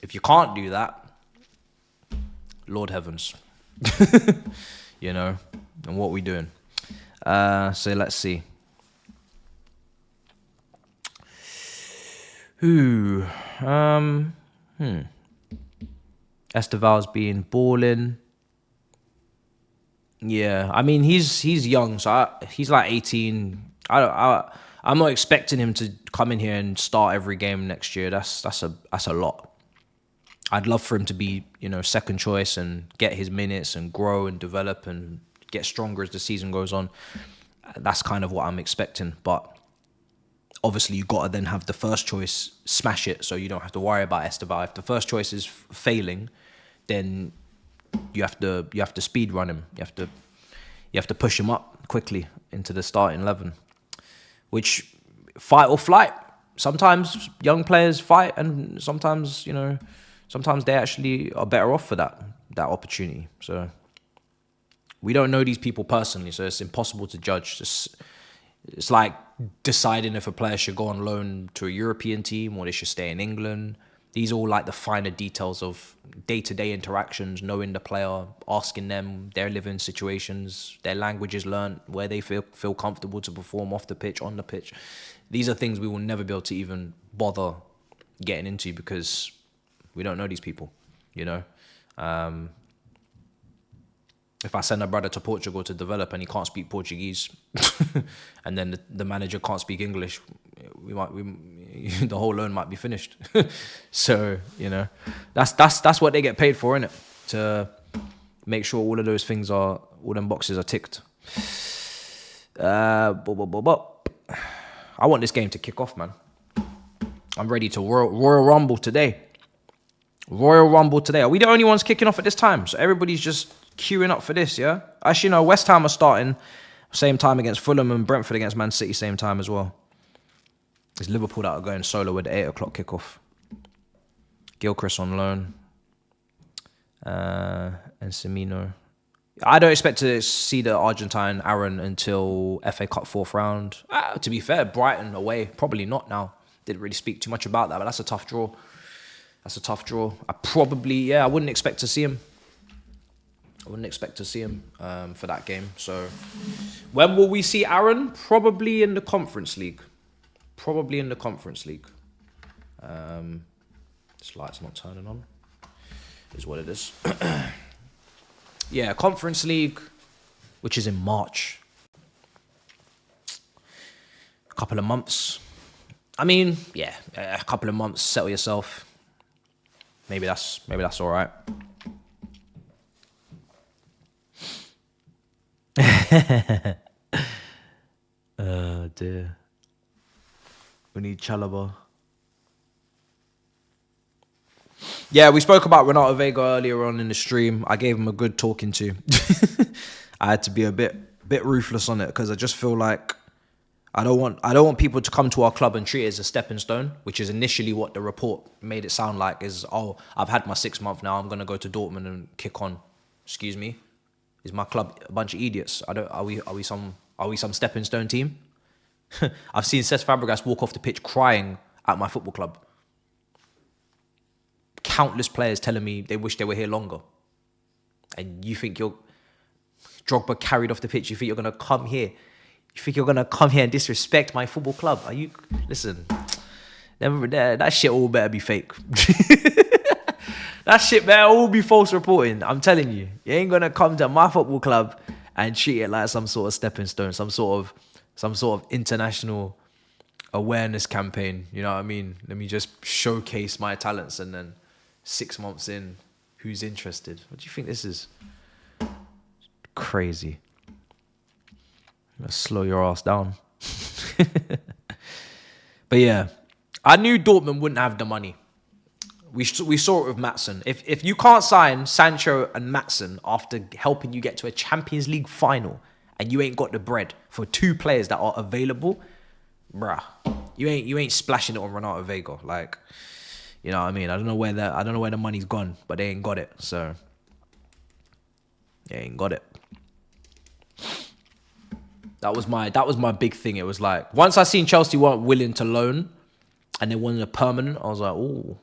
If you can't do that, Lord heavens. You know, and what are we doing? So let's see. Esteval's being balling. Yeah, I mean he's young, so he's like 18. I'm not expecting him to come in here and start every game next year. That's a lot. I'd love for him to be, you know, second choice and get his minutes and grow and develop and get stronger as the season goes on. That's kind of what I'm expecting. But obviously you got to then have the first choice smash it, so you don't have to worry about Esteval. If the first choice is failing, then you have to speed run him. You have to push him up quickly into the starting 11. Which, fight or flight. Sometimes young players fight, and sometimes, you know, sometimes they actually are better off for that opportunity. So we don't know these people personally, so it's impossible to judge. It's like deciding if a player should go on loan to a European team or they should stay in England. These are all like the finer details of day-to-day interactions, knowing the player, asking them their living situations, their languages learned, where they feel comfortable to perform off the pitch, on the pitch. These are things we will never be able to even bother getting into, because we don't know these people, you know. If I send a brother to Portugal to develop and he can't speak Portuguese, and then the manager can't speak English, the whole loan might be finished. So, you know, that's what they get paid for, innit? To make sure all of those things all them boxes are ticked. I want this game to kick off, man. I'm ready to Royal Rumble today. Are we the only ones kicking off at this time? So everybody's just queuing up for this, yeah? Actually, no, West Ham are starting same time against Fulham, and Brentford against Man City same time as well. It's Liverpool that are going solo with the 8 o'clock kickoff. Gilchrist on loan. And Semino. I don't expect to see the Argentine Aaron until FA Cup 4th round. To be fair, Brighton away, probably not now. Didn't really speak too much about that, but that's a tough draw. I wouldn't expect to see him. For that game. So, when will we see Aaron? Probably in the Conference League. This light's not turning on. Is what it is. Yeah, Conference League, which is in March. A couple of months. I mean, yeah, a couple of months. Settle yourself. maybe that's all right. Dear. We need Chalobah. Yeah, we spoke about Ronaldo Vega earlier on in the stream. I gave him a good talking to. I had to be a bit ruthless on it because I just feel like I don't want people to come to our club and treat it as a stepping stone, which is initially what the report made it sound like. Is, oh, I've had my 6 month now. I'm gonna go to Dortmund and kick on. Excuse me, is my club a bunch of idiots? Are we some stepping stone team? I've seen Cesc Fabregas walk off the pitch crying at my football club. Countless players telling me they wish they were here longer. And you think Drogba carried off the pitch, you think you're going to come here? You think you're going to come here and disrespect my football club? Listen, that shit all better be fake. That shit better all be false reporting. I'm telling you. You ain't going to come to my football club and treat it like some sort of stepping stone, some sort of international awareness campaign. You know what I mean? Let me just showcase my talents, and then 6 months in, who's interested? What do you think this is? Crazy. Slow your ass down. But yeah, I knew Dortmund wouldn't have the money. We saw it with Maatsen. If you can't sign Sancho and Maatsen after helping you get to a Champions League final, and you ain't got the bread for 2 players that are available, bruh, you ain't splashing it on Ronaldo Vega. Like, you know what I mean? I don't know where the money's gone, but they ain't got it. So they ain't got it. That was my big thing. It was like, once I seen Chelsea weren't willing to loan and they wanted a permanent, I was like, ooh,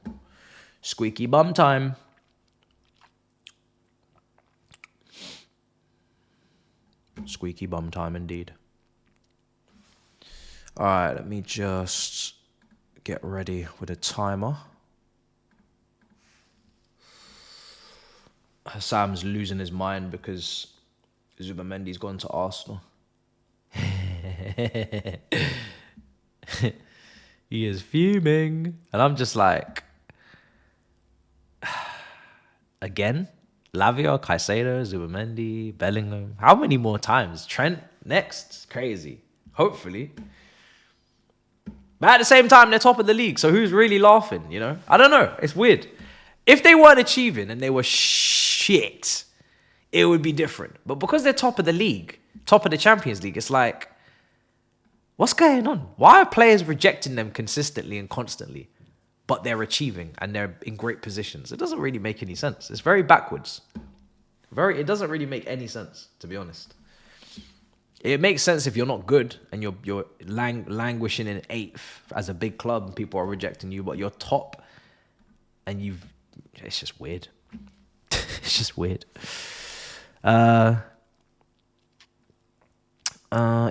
squeaky bum time. Squeaky bum time indeed. All right, let me just get ready with a timer. Sam's losing his mind because Zubamendi's gone to Arsenal. He is fuming. And I'm just like, again? Lavia, Caicedo, Zubamendi, Bellingham. How many more times? Trent next? Crazy. Hopefully. But at the same time, they're top of the league. So who's really laughing, you know? I don't know. It's weird. If they weren't achieving and they were shit, it would be different. But because they're top of the league, top of the Champions League, it's like, what's going on? Why are players rejecting them consistently and constantly? But they're achieving and they're in great positions. It doesn't really make any sense. It's very backwards. It doesn't really make any sense, to be honest. It makes sense if you're not good and you're languishing in 8th as a big club and people are rejecting you, but you're top and it's just weird. It's just weird.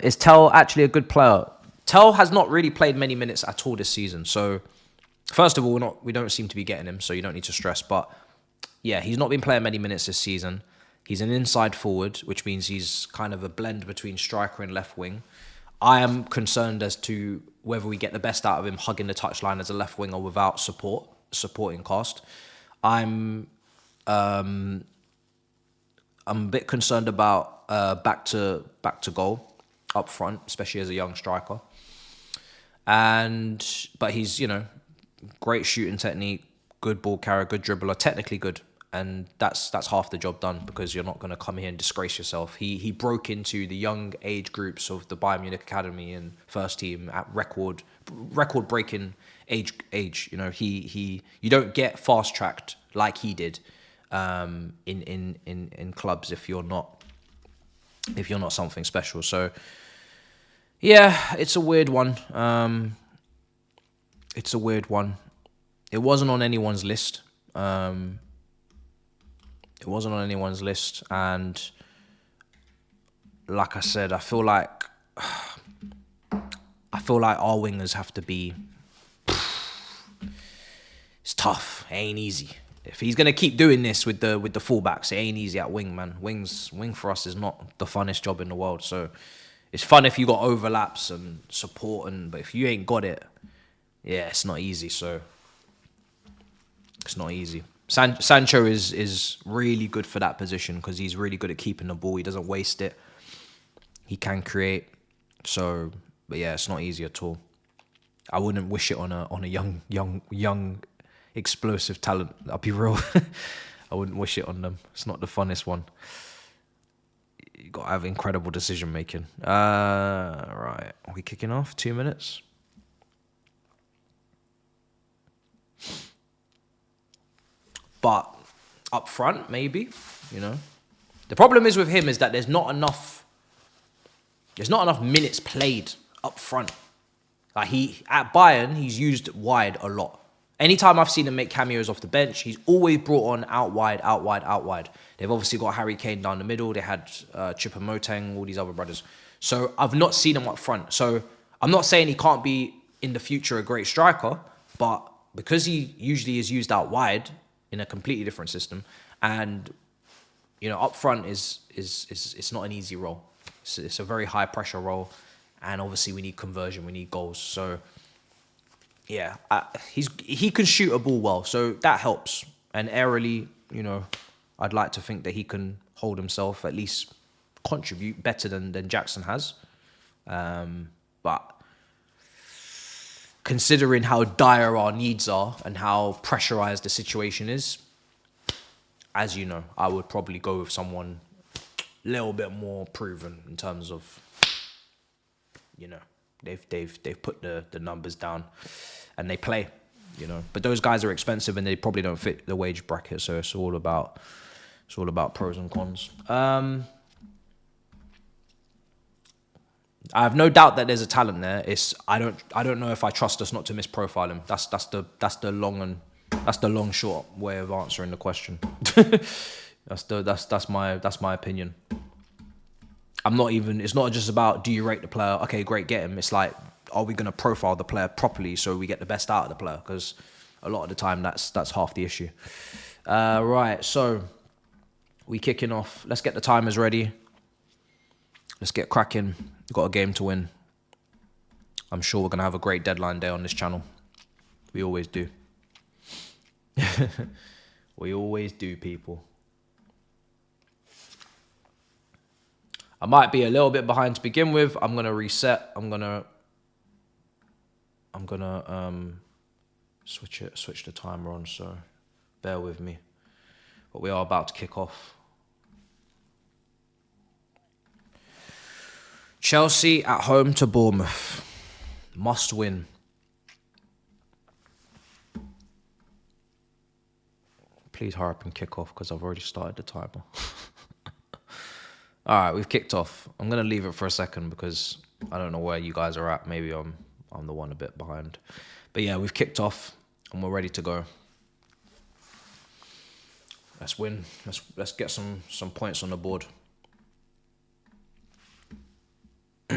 Is Tell actually a good player? Tell has not really played many minutes at all this season. So, first of all, we don't seem to be getting him, so you don't need to stress. But yeah, he's not been playing many minutes this season. He's an inside forward, which means he's kind of a blend between striker and left wing. I am concerned as to whether we get the best out of him hugging the touchline as a left winger without supporting cast. I'm a bit concerned about back to goal up front, especially as a young striker. But he's, great shooting technique, good ball carrier, good dribbler, technically good. And that's half the job done, because you're not going to come here and disgrace yourself. He broke into the young age groups of the Bayern Munich academy and first team at record breaking age. You don't get fast tracked like he did in clubs if you're not something special. So yeah, it's a weird one. It wasn't on anyone's list. And like I said, I feel like our wingers have to be. It's tough. It ain't easy. If he's gonna keep doing this with the fullbacks, it ain't easy at wing, man. Wing for us is not the funnest job in the world. So it's fun if you got overlaps and support, but if you ain't got it, yeah, it's not easy. So It's not easy. Sancho is really good for that position because he's really good at keeping the ball. He doesn't waste it. He can create. So, but yeah, it's not easy at all. I wouldn't wish it on a young, explosive talent. I'll be real. I wouldn't wish it on them. It's not the funnest one. You got to have incredible decision making. Right, are we kicking off? 2 minutes. But up front, maybe, you know. The problem is with him is that there's not enough minutes played up front. Like at Bayern, he's used wide a lot. Anytime I've seen him make cameos off the bench, he's always brought on out wide. They've obviously got Harry Kane down the middle. They had Choupo-Moting, all these other brothers. So I've not seen him up front. So I'm not saying he can't be in the future a great striker, but because he usually is used out wide in a completely different system, and you know, up front is it's not an easy role. It's a very high pressure role, and obviously we need conversion, we need goals. So yeah, he can shoot a ball well, so that helps. And aerially, you know, I'd like to think that he can hold himself, at least contribute better than Jackson has. But considering how dire our needs are and how pressurized the situation is, as you know, I would probably go with someone a little bit more proven in terms of, you know, they've put the numbers down and they play, you know. But those guys are expensive and they probably don't fit the wage bracket, so it's all about pros and cons. I have no doubt that there's a talent there. I don't know if I trust us not to misprofile him. That's the long short way of answering the question. that's my opinion. It's not just about, do you rate the player? Okay, great, get him. It's like, are we going to profile the player properly so we get the best out of the player? Because a lot of the time that's half the issue. Right, so we kicking off. Let's get the timers ready. Let's get cracking. We've got a game to win. I'm sure we're going to have a great deadline day on this channel. We always do. We always do, people. I might be a little bit behind to begin with. I'm going to reset. I'm going to switch the timer on, so bear with me. But we are about to kick off. Chelsea at home to Bournemouth. Must win. Please hurry up and kick off because I've already started the timer. All right, we've kicked off. I'm going to leave it for a second because I don't know where you guys are at. Maybe I'm the one a bit behind. But yeah, we've kicked off and we're ready to go. Let's win. Let's get some points on the board. I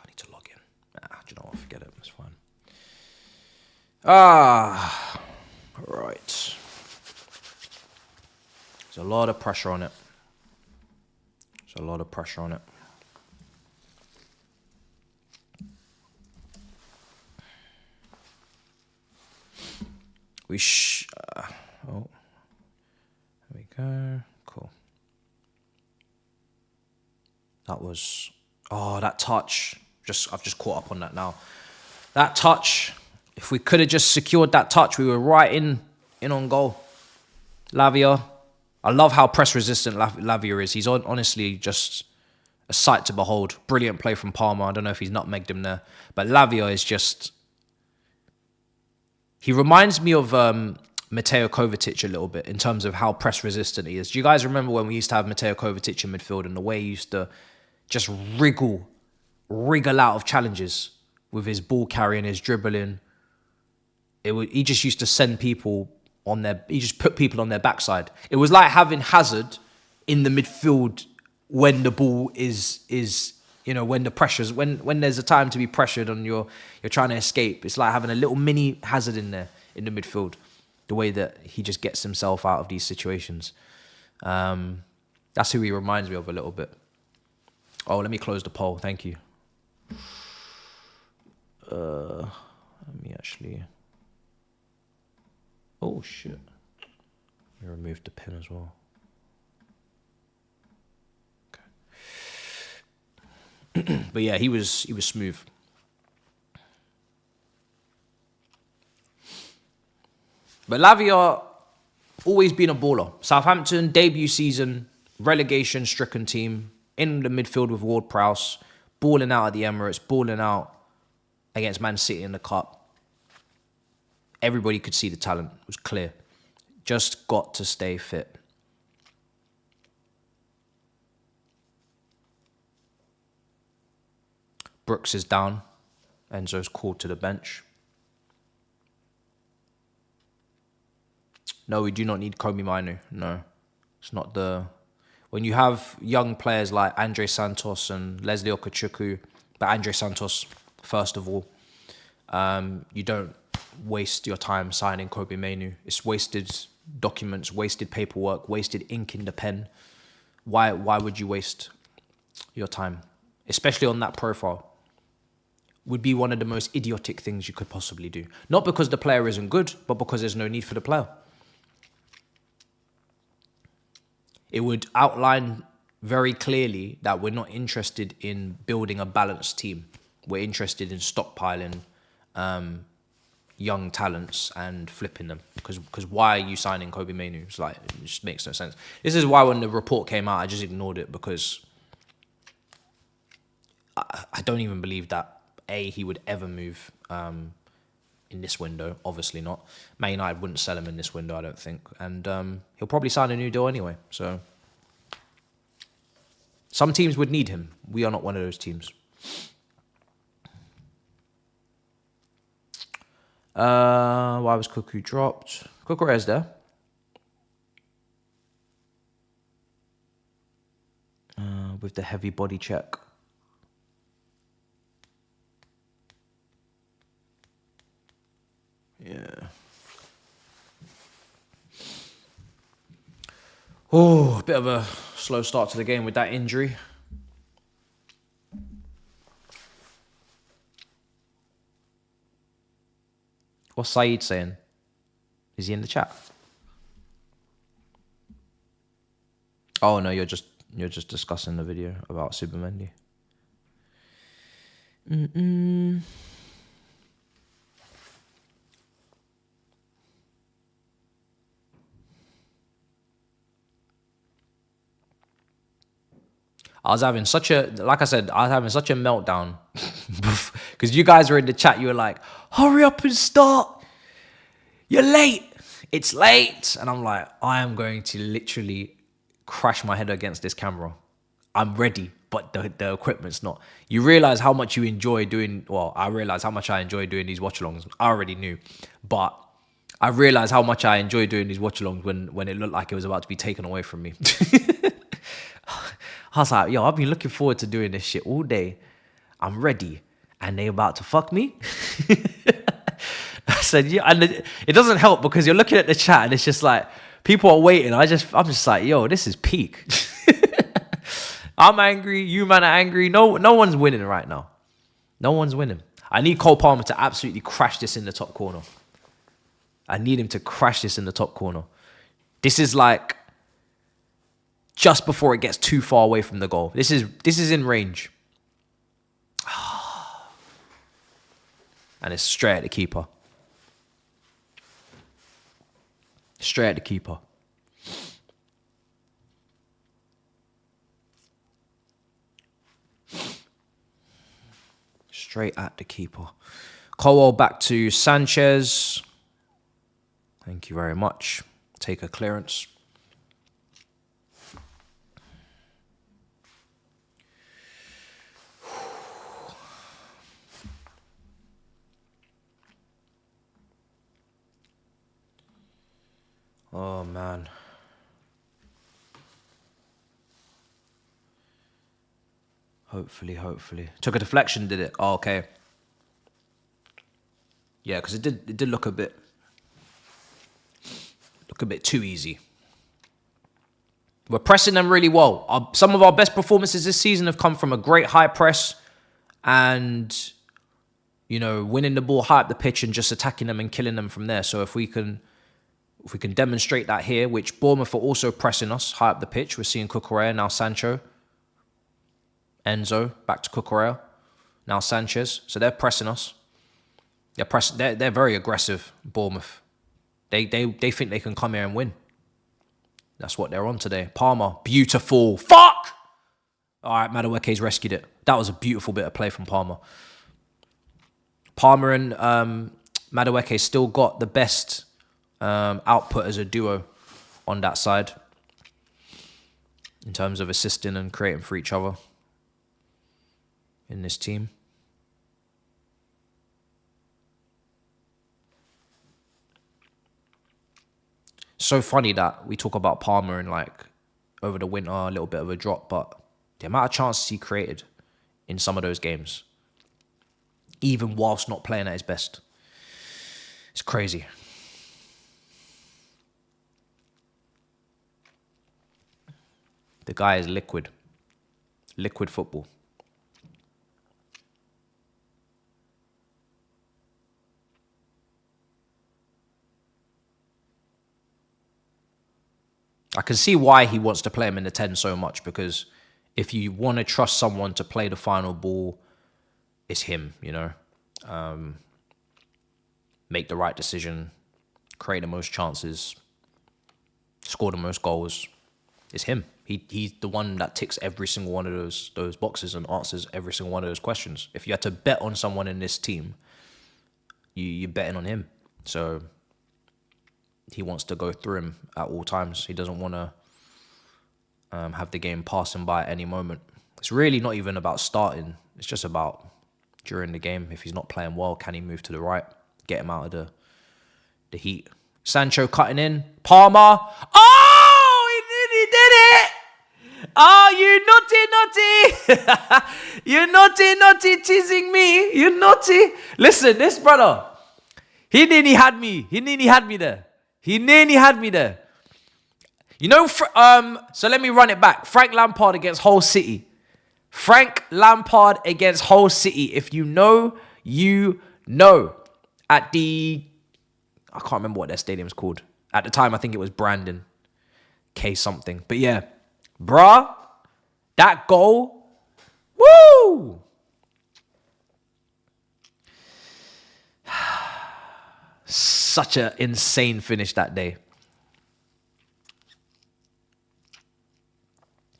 need to log in. Do you know what? Forget it. It's fine. Right. There's a lot of pressure on it. There we go. Cool. That was, that touch. I've just caught up on that now. That touch, if we could have just secured that touch, we were right in on goal. Lavia. I love how press resistant Lavia is. He's honestly just a sight to behold. Brilliant play from Palmer. I don't know if he's nutmegged him there. But Lavia is just... He reminds me of Mateo Kovacic a little bit in terms of how press resistant he is. Do you guys remember when we used to have Mateo Kovacic in midfield and the way he used to just wriggle out of challenges with his ball carrying, his dribbling? He just used to send people he just put people on their backside. It was like having Hazard in the midfield when the ball is when the pressures, when there's a time to be pressured and you're trying to escape. It's like having a little mini Hazard in there in the midfield. The way that he just gets himself out of these situations. That's who he reminds me of a little bit. Oh, let me close the poll. Thank you. Let me actually... Oh, shit. Let me remove the pin as well. Okay. But yeah, he was smooth. But Lavia, always been a baller. Southampton, debut season, relegation-stricken team, in the midfield with Ward-Prowse, balling out at the Emirates, balling out against Man City in the Cup. Everybody could see the talent. It was clear. Just got to stay fit. Brooks is down. Enzo's called to the bench. No, we do not need Kobe Mainu. No, it's not the... When you have young players like Andre Santos and Leslie Okachukwu, but Andre Santos, first of all, you don't waste your time signing Kobe Mainu. It's wasted documents, wasted paperwork, wasted ink in the pen. Why would you waste your time? Especially on that profile. Would be one of the most idiotic things you could possibly do. Not because the player isn't good, but because there's no need for the player. It would outline very clearly that we're not interested in building a balanced team. We're interested in stockpiling young talents and flipping them. Because why are you signing Kobe Mainu? It's like, it just makes no sense. This is why when the report came out, I just ignored it because I don't even believe that, A, he would ever move in this window. Obviously not. Man United wouldn't sell him in this window, I don't think. And he'll probably sign a new deal anyway. So some teams would need him. We are not one of those teams. Why was Cuckoo dropped? Cuckoo there. With the heavy body check. Yeah. Oh, a bit of a slow start to the game with that injury. What's Saeed saying? Is he in the chat? Oh no, you're just discussing the video about Subamendi. I was having such a, like I said, I was having such a meltdown because you guys were in the chat. You were like, hurry up and start. You're late. It's late. And I'm like, I am going to literally crash my head against this camera. I'm ready, but the equipment's not. You realize how much you enjoy doing, well, I realize how much I enjoy doing these watch-alongs. I already knew, but I realized how much I enjoy doing these watch-alongs when it looked like it was about to be taken away from me. I was like, yo, I've been looking forward to doing this shit all day. I'm ready. And they about to fuck me? I said, yeah. And it doesn't help because you're looking at the chat and it's just like, people are waiting. I'm just like, yo, this is peak. I'm angry. You man are angry. No one's winning right now. No one's winning. I need Cole Palmer to absolutely crash this in the top corner. I need him to crash this in the top corner. This is like just before it gets too far away from the goal. This is in range. And it's straight at the keeper. Straight at the keeper. Straight at the keeper. Colwell back to Sanchez. Thank you very much. Take a clearance. Oh, man. Hopefully. Took a deflection, did it? Oh, okay. Yeah, because it did look a bit too easy. We're pressing them really well. Some of our best performances this season have come from a great high press and winning the ball high up the pitch and just attacking them and killing them from there. So if we can demonstrate that here, which Bournemouth are also pressing us high up the pitch. We're seeing Cucurella, now Sancho. Enzo, back to Cucurella. Now Sanchez. So they're pressing us. They're very aggressive, Bournemouth. They think they can come here and win. That's what they're on today. Palmer, beautiful. Fuck! All right, Madueke's rescued it. That was a beautiful bit of play from Palmer. Palmer and Madueke still got the best output as a duo on that side in terms of assisting and creating for each other in this team. So funny that we talk about Palmer and over the winter, a little bit of a drop, but the amount of chances he created in some of those games, even whilst not playing at his best, it's crazy. The guy is liquid. Liquid football. I can see why he wants to play him in the 10 so much, because if you want to trust someone to play the final ball, it's him, make the right decision, create the most chances, score the most goals. It's him. He's the one that ticks every single one of those boxes and answers every single one of those questions. If you had to bet on someone in this team, you're betting on him. So he wants to go through him at all times. He doesn't want to have the game passing by at any moment. It's really not even about starting. It's just about during the game. If he's not playing well, can he move to the right? Get him out of the heat. Sancho cutting in. Palmer. Oh, he did it. Oh, you naughty. You naughty teasing me. You naughty. Listen, this brother, he nearly had me. He nearly had me there. So let me run it back. Frank Lampard against Hull City. If you know, you know. At the, I can't remember what their stadium's called. At the time, I think it was Brandon. K something. But yeah, bruh, that goal, woo! Such an insane finish that day.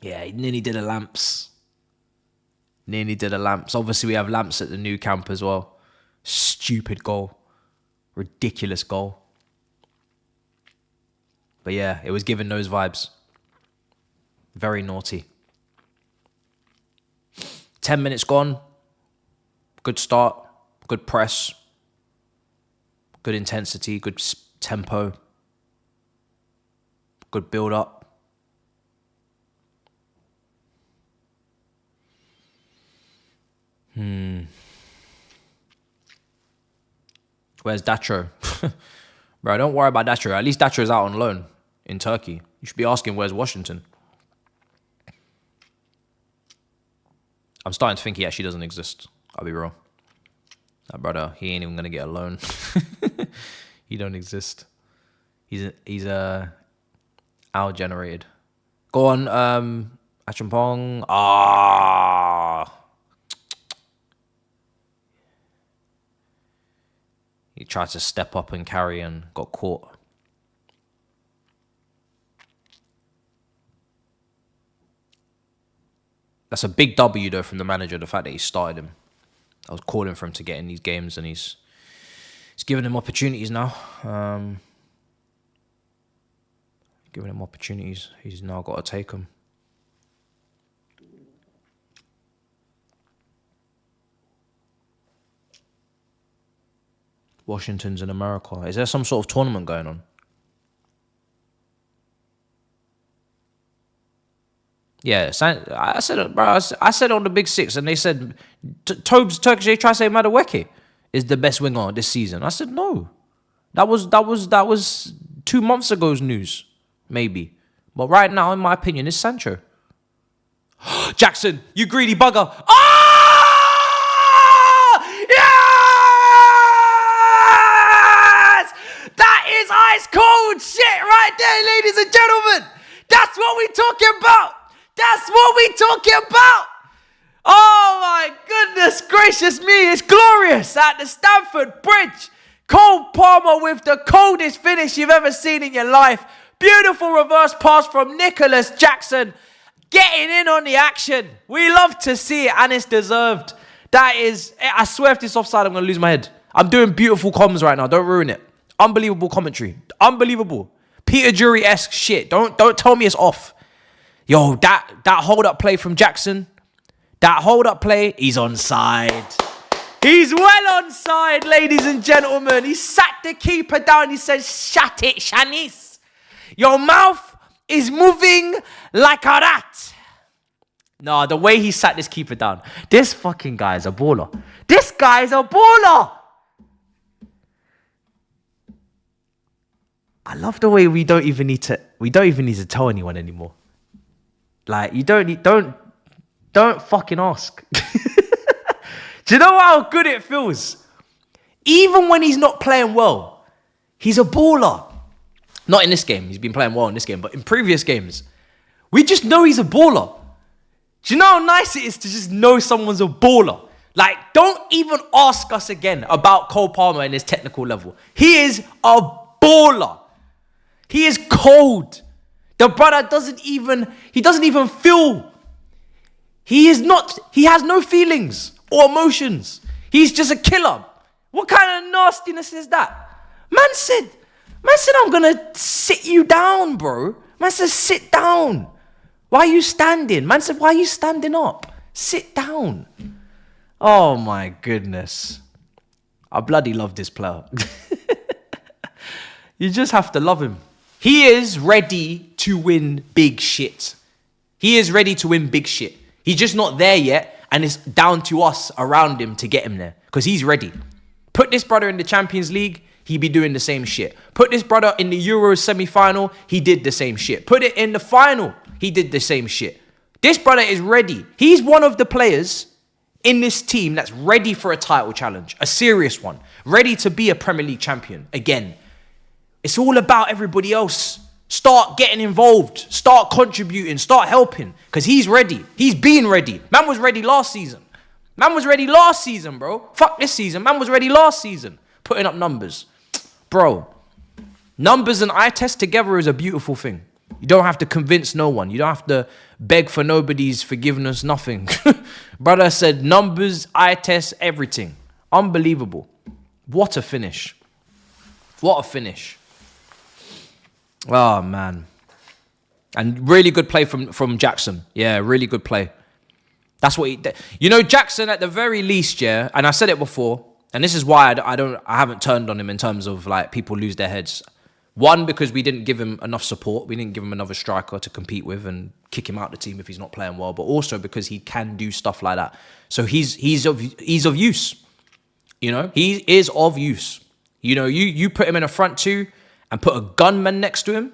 Yeah, he nearly did a lamps. Obviously, we have lamps at the new camp as well. Stupid goal. Ridiculous goal. But yeah, it was giving those vibes. Very naughty. 10 minutes gone. Good start. Good press. Good intensity. Good tempo. Good build-up. Where's Datro? Bro, don't worry about Datro. At least Datro's out on loan in Turkey. You should be asking, where's Washington? I'm starting to think he actually doesn't exist. I'll be real. That brother, he ain't even going to get a loan. He don't exist. He's owl generated. Go on, Achampong. He tried to step up and carry and got caught. That's a big W, though, from the manager, the fact that he started him. I was calling for him to get in these games, and he's giving him opportunities now. Giving him opportunities. He's now got to take them. Washington's in America. Is there some sort of tournament going on? Yeah, I said, bro. I said on the Big Six, and they said Tobes Turkish Trase Madueke is the best winger this season. I said no. That was 2 months ago's news, maybe. But right now, in my opinion, it's Sancho. Jackson, you greedy bugger! Ah! cold shit right there, ladies and gentlemen. That's what we talking about. That's what we talking about. Oh my goodness gracious me. It's glorious at the Stamford Bridge. Cole Palmer with the coldest finish you've ever seen in your life. Beautiful reverse pass from Nicholas Jackson. Getting in on the action. We love to see it, and it's deserved. That is, I swear if this offside, I'm going to lose my head. I'm doing beautiful comms right now. Don't ruin it. Unbelievable commentary. Unbelievable. Peter Drury-esque shit. Don't tell me it's off. Yo, that hold-up play from Jackson. That hold-up play, he's onside. He's well onside, ladies and gentlemen. He sat the keeper down. He said, shut it, Shanice. Your mouth is moving like a rat. No, the way he sat this keeper down. This fucking guy is a baller. This guy is a baller. I love the way we don't even need to tell anyone anymore. Like, you don't fucking ask. Do you know how good it feels? Even when he's not playing well, he's a baller. Not in this game. He's been playing well in this game, but in previous games, we just know he's a baller. Do you know how nice it is to just know someone's a baller? Like, don't even ask us again about Cole Palmer and his technical level. He is a baller. He is cold. The brother doesn't even feel. He has no feelings or emotions. He's just a killer. What kind of nastiness is that? Man said, I'm gonna sit you down, bro. Man said, sit down. Why are you standing? Man said, why are you standing up? Sit down. Oh my goodness. I bloody love this player. You just have to love him. He is ready to win big shit. He is ready to win big shit. He's just not there yet, and it's down to us around him to get him there, because he's ready. Put this brother in the Champions League, he'd be doing the same shit. Put this brother in the Euros semi-final, he did the same shit. Put it in the final, he did the same shit. This brother is ready. He's one of the players in this team that's ready for a title challenge, a serious one, ready to be a Premier League champion again. It's all about everybody else. Start getting involved. Start contributing. Start helping. Because he's ready. He's been ready. Man was ready last season. Bro. Fuck this season. Man was ready last season. Putting up numbers. Bro, numbers and eye test together is a beautiful thing. You don't have to convince no one. You don't have to beg for nobody's forgiveness, nothing. Brother said numbers, eye test, everything. Unbelievable. What a finish. What a finish. Oh, man. And really good play from Jackson. Yeah, really good play. That's what Jackson at the very least, yeah, and I said it before, and this is why I haven't turned on him in terms of like people lose their heads. One, because we didn't give him enough support. We didn't give him another striker to compete with and kick him out the team if he's not playing well, but also because he can do stuff like that. So he's of use. You know, he is of use. You know, you put him in a front two and put a gunman next to him,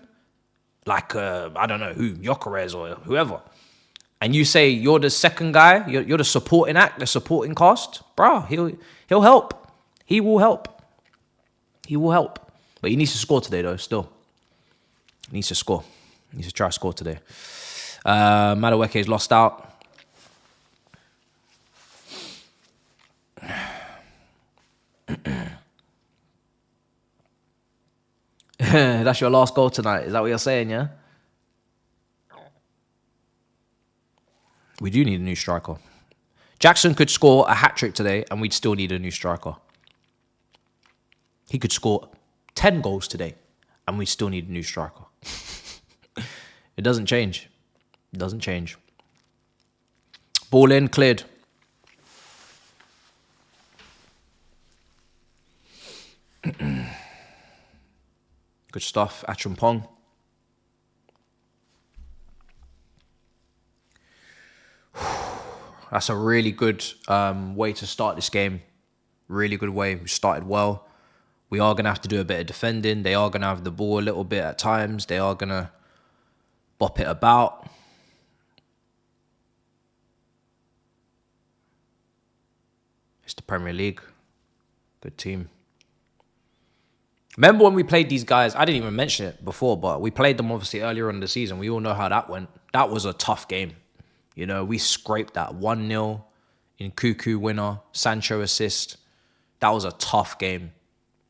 like, I don't know who, Gyökeres or whoever, and you say you're the second guy, you're the supporting act, the supporting cast, bro, he'll help. He will help. He will help. But he needs to score today, though, still. He needs to score. He needs to try to score today. Madueke's lost out. That's your last goal tonight. Is that what you're saying, yeah? We do need a new striker. Jackson could score a hat-trick today, and we'd still need a new striker. He could score 10 goals today, and we still need a new striker. It doesn't change. It doesn't change. Ball in, cleared. Good stuff, Achumpong. That's a really good way to start this game. Really good way. We started well. We are going to have to do a bit of defending. They are going to have the ball a little bit at times. They are going to bop it about. It's the Premier League. Good team. Remember when we played these guys? I didn't even mention it before, but we played them obviously earlier in the season. We all know how that went. That was a tough game. You know, we scraped that 1-0 in Cuckoo winner, Sancho assist. That was a tough game.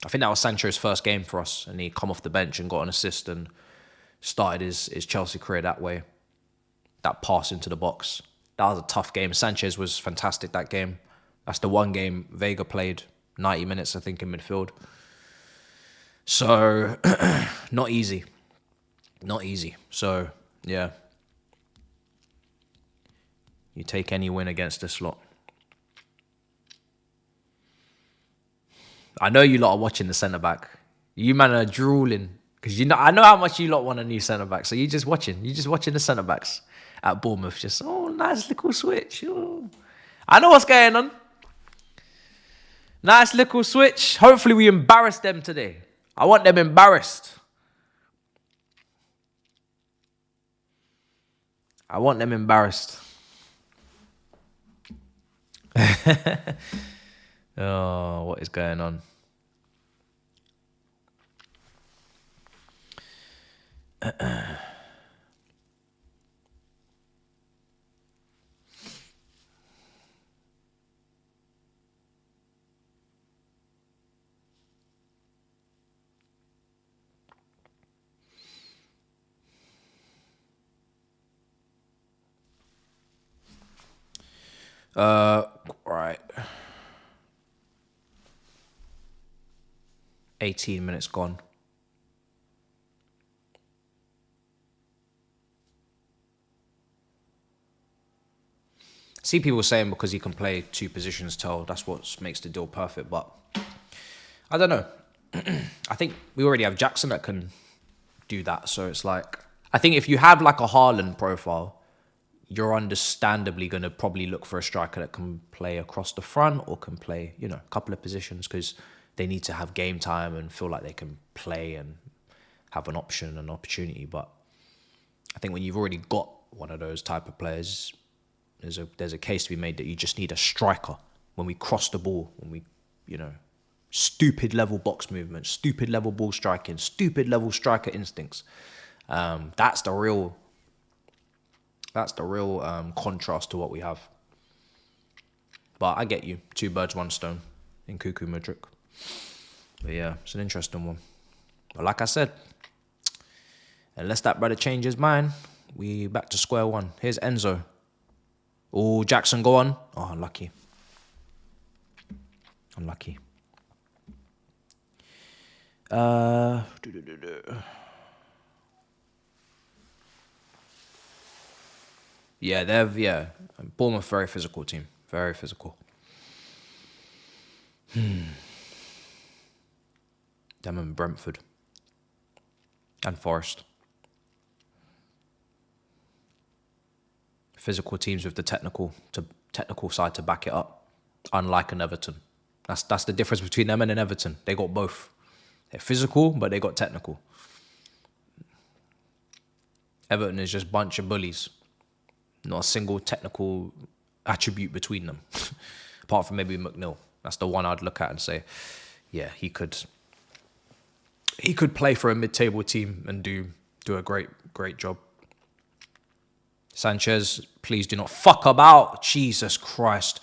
I think that was Sancho's first game for us, and he come off the bench and got an assist and started his Chelsea career that way. That pass into the box. That was a tough game. Sanchez was fantastic that game. That's the one game Vega played 90 minutes, I think, in midfield. So, not easy. Not easy. So, yeah. You take any win against this lot. I know you lot are watching the centre-back. You man are drooling. Because I know how much you lot want a new centre-back. So you're just watching the centre-backs at Bournemouth. Just, oh, nice little switch. Oh. I know what's going on. Nice little switch. Hopefully we embarrass them today. I want them embarrassed. I want them embarrassed. Oh, what is going on? Right. 18 minutes gone. See people saying because he can play two positions, that's what makes the deal perfect. But I don't know. I think we already have Jackson that can do that. So it's like, I think if you have like a Hairline profile, you're understandably going to probably look for a striker that can play across the front or can play, you know, a couple of positions because they need to have game time and feel like they can play and have an option and opportunity. But I think when you've already got one of those type of players, there's a case to be made that you just need a striker when we cross the ball, when we, you know, stupid level box movement, stupid level ball striking, stupid level striker instincts. That's the real contrast to what we have. But I get you. 2 birds, 1 stone in Cuckoo Madrid. But yeah, it's an interesting one. But like I said, unless that brother changes his mind, we back to square one. Here's Enzo. Oh, Jackson, go on. Oh, unlucky. Unlucky. Yeah, Bournemouth, very physical team. Very physical. Them and Brentford. And Forest. Physical teams with the technical side to back it up. Unlike an Everton. That's the difference between them and an Everton. They got both. They're physical, but they got technical. Everton is just a bunch of bullies. Not a single technical attribute between them. Apart from maybe McNeil. That's the one I'd look at and say, yeah, he could play for a mid-table team and do a great job. Sanchez, please do not fuck about. Jesus Christ.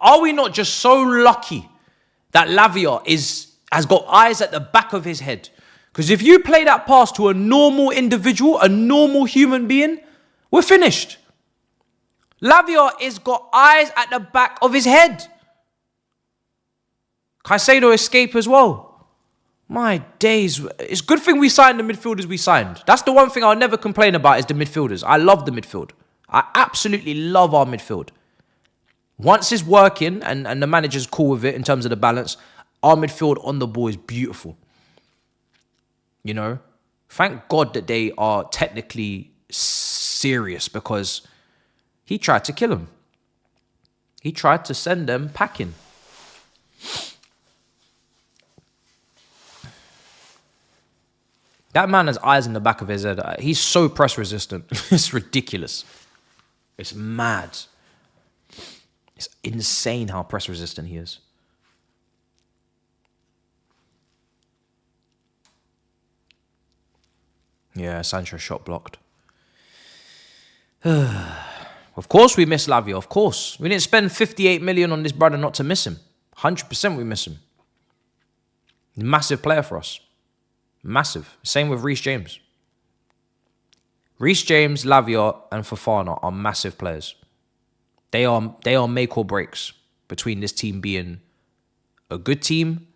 Are we not just so lucky that Lavia has got eyes at the back of his head? Because if you play that pass to a normal individual, a normal human being, we're finished. Lavia has got eyes at the back of his head. Caicedo escape as well. My days. It's a good thing we signed the midfielders we signed. That's the one thing I'll never complain about is the midfielders. I love the midfield. I absolutely love our midfield. Once it's working and the manager's cool with it in terms of the balance, our midfield on the ball is beautiful. You know? Thank God that they are technically serious because he tried to kill them. He tried to send them packing. That man has eyes in the back of his head. He's so press resistant. It's ridiculous. It's mad. It's insane how press resistant he is. Yeah, Sancho shot blocked. Of course we miss Lavia, of course. We didn't spend 58 million on this brother not to miss him. 100% we miss him. Massive player for us. Massive. Same with Reece James. Reece James, Lavia, and Fofana are massive players. They are make or breaks between this team being a good team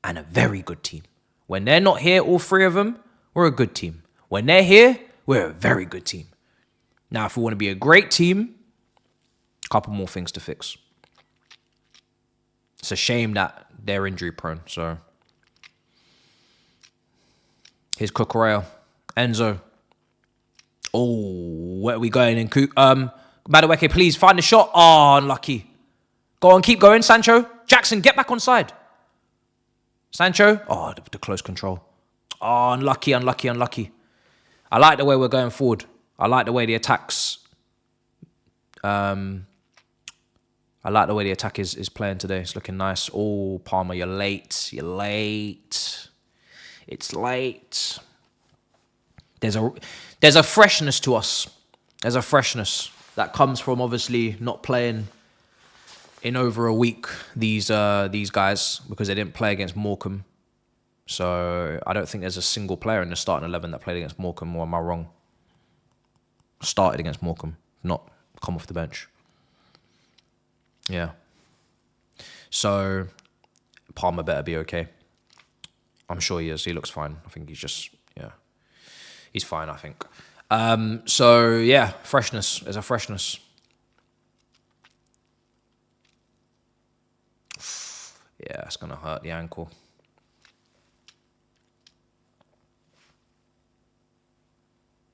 and a very good team. When they're not here, all three of them, we're a good team. When they're here, we're a very good team. Now, if we want to be a great team, a couple more things to fix. It's a shame that they're injury prone. So here's Cucurella, Enzo. Oh, where are we going in? Madueke, please find the shot. Oh, unlucky. Go on, keep going, Sancho. Jackson, get back on side. Sancho. Oh, the close control. Oh, unlucky. I like the way we're going forward. I like the way the attacks. I like the way the attack is playing today. It's looking nice. Oh, Palmer, you're late. It's late. There's a freshness to us. There's a freshness that comes from obviously not playing in over a week. These guys, because they didn't play against Morecambe. So I don't think there's a single player in the starting 11 that played against Morecambe, or am I wrong? Started against Morecambe, not come off the bench. Yeah. So Palmer better be okay. I'm sure he is. He looks fine. I think he's fine, I think. So yeah, freshness. There's a freshness. Yeah, it's gonna hurt the ankle.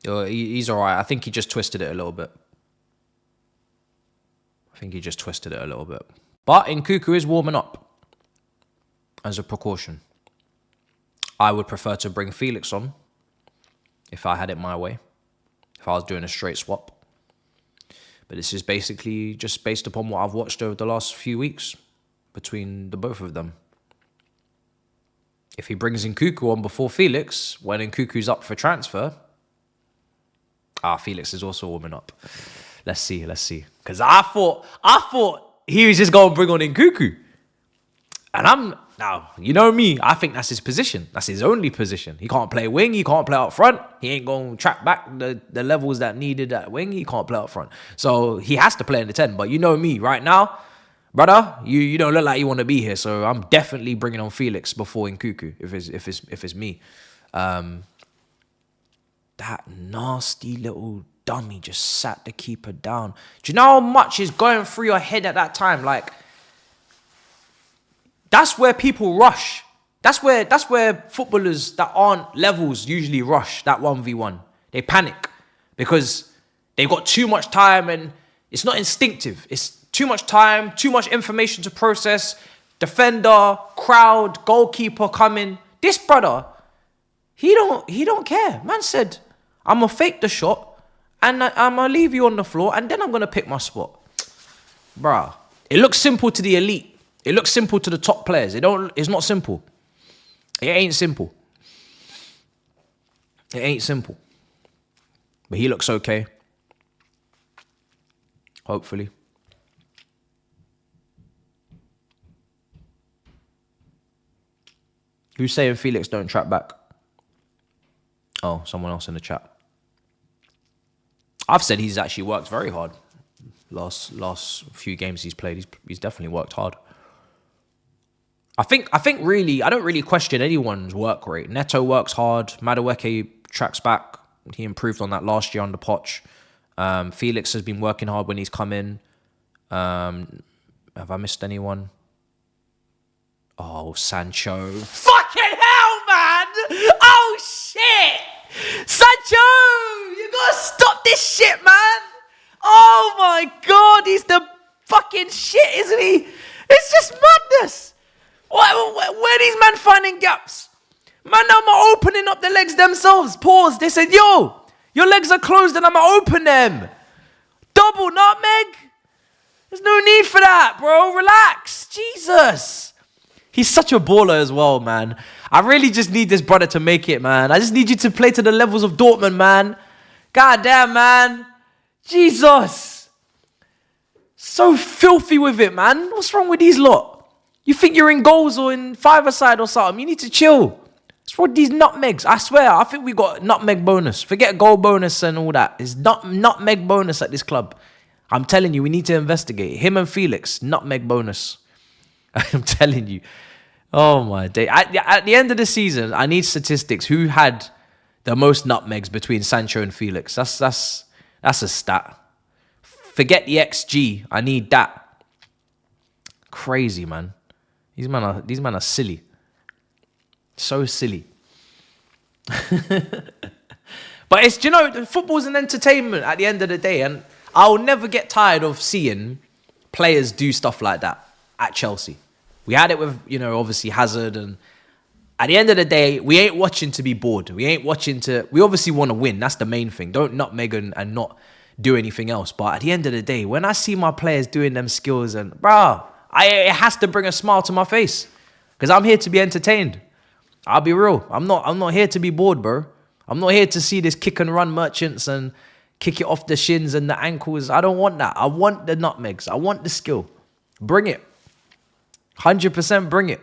He's all right. I think he just twisted it a little bit. But Nkuku is warming up as a precaution. I would prefer to bring Felix on if I had it my way, if I was doing a straight swap. But this is basically just based upon what I've watched over the last few weeks between the both of them. If he brings Nkuku on before Felix, when Nkuku's up for transfer, Felix is also warming up. Let's see. Because I thought he was just going to bring on Nkuku. And now, you know me, I think that's his position. That's his only position. He can't play wing. He can't play up front. He ain't going to track back the levels that needed at wing. He can't play up front. So he has to play in the 10. But you know me, right now, brother, you don't look like you want to be here. So I'm definitely bringing on Felix before Nkuku, if it's me. That nasty little dummy just sat the keeper down. Do you know how much is going through your head at that time? Like, that's where people rush. That's where footballers that aren't levels usually rush that 1v1. They panic because they've got too much time and it's not instinctive. It's too much time, too much information to process. Defender, crowd, goalkeeper coming. This brother, he don't care. Man said, I'm going to fake the shot and I'm going to leave you on the floor and then I'm going to pick my spot. Bruh, it looks simple to the elite. It looks simple to the top players. It's not simple. It ain't simple. But he looks okay. Hopefully. Who's saying Felix don't track back? Oh, someone else in the chat. I've said he's actually worked very hard. Last few games he's played, he's definitely worked hard. I think really, I don't really question anyone's work rate. Neto works hard. Madueke tracks back. He improved on that last year under Poch. Felix has been working hard when he's come in. Have I missed anyone? Oh, Sancho. Fucking hell, man! Oh, shit! Sancho! You gotta stop this shit, man! Oh, my God! He's the fucking shit, isn't he? It's just madness! Where are these men finding gaps? Man, I'm opening up the legs themselves. Pause. They said, yo, your legs are closed and I'm going to open them. Double nutmeg? There's no need for that, bro. Relax. Jesus. He's such a baller as well, man. I really just need this brother to make it, man. I just need you to play to the levels of Dortmund, man. God damn, man. Jesus. So filthy with it, man. What's wrong with these lot? You think you're in goals or in five-a-side or something? You need to chill. What's wrong with these nutmegs? I swear, I think we got nutmeg bonus. Forget goal bonus and all that. It's nutmeg bonus at this club. I'm telling you, we need to investigate. Him and Felix, nutmeg bonus. I'm telling you. Oh, my day. At the end of the season, I need statistics. Who had the most nutmegs between Sancho and Felix? That's a stat. Forget the XG. I need that. Crazy, man. These men are silly. So silly. But it's, football's an entertainment at the end of the day. And I'll never get tired of seeing players do stuff like that at Chelsea. We had it with, obviously Hazard. And at the end of the day, we ain't watching to be bored. We obviously want to win. That's the main thing. Don't nutmeg and not do anything else. But at the end of the day, when I see my players doing them skills and, it has to bring a smile to my face. Because I'm here to be entertained. I'll be real. I'm not here to be bored, bro. I'm not here to see this kick and run merchants and kick it off the shins and the ankles. I don't want that. I want the nutmegs. I want the skill. Bring it. 100% bring it.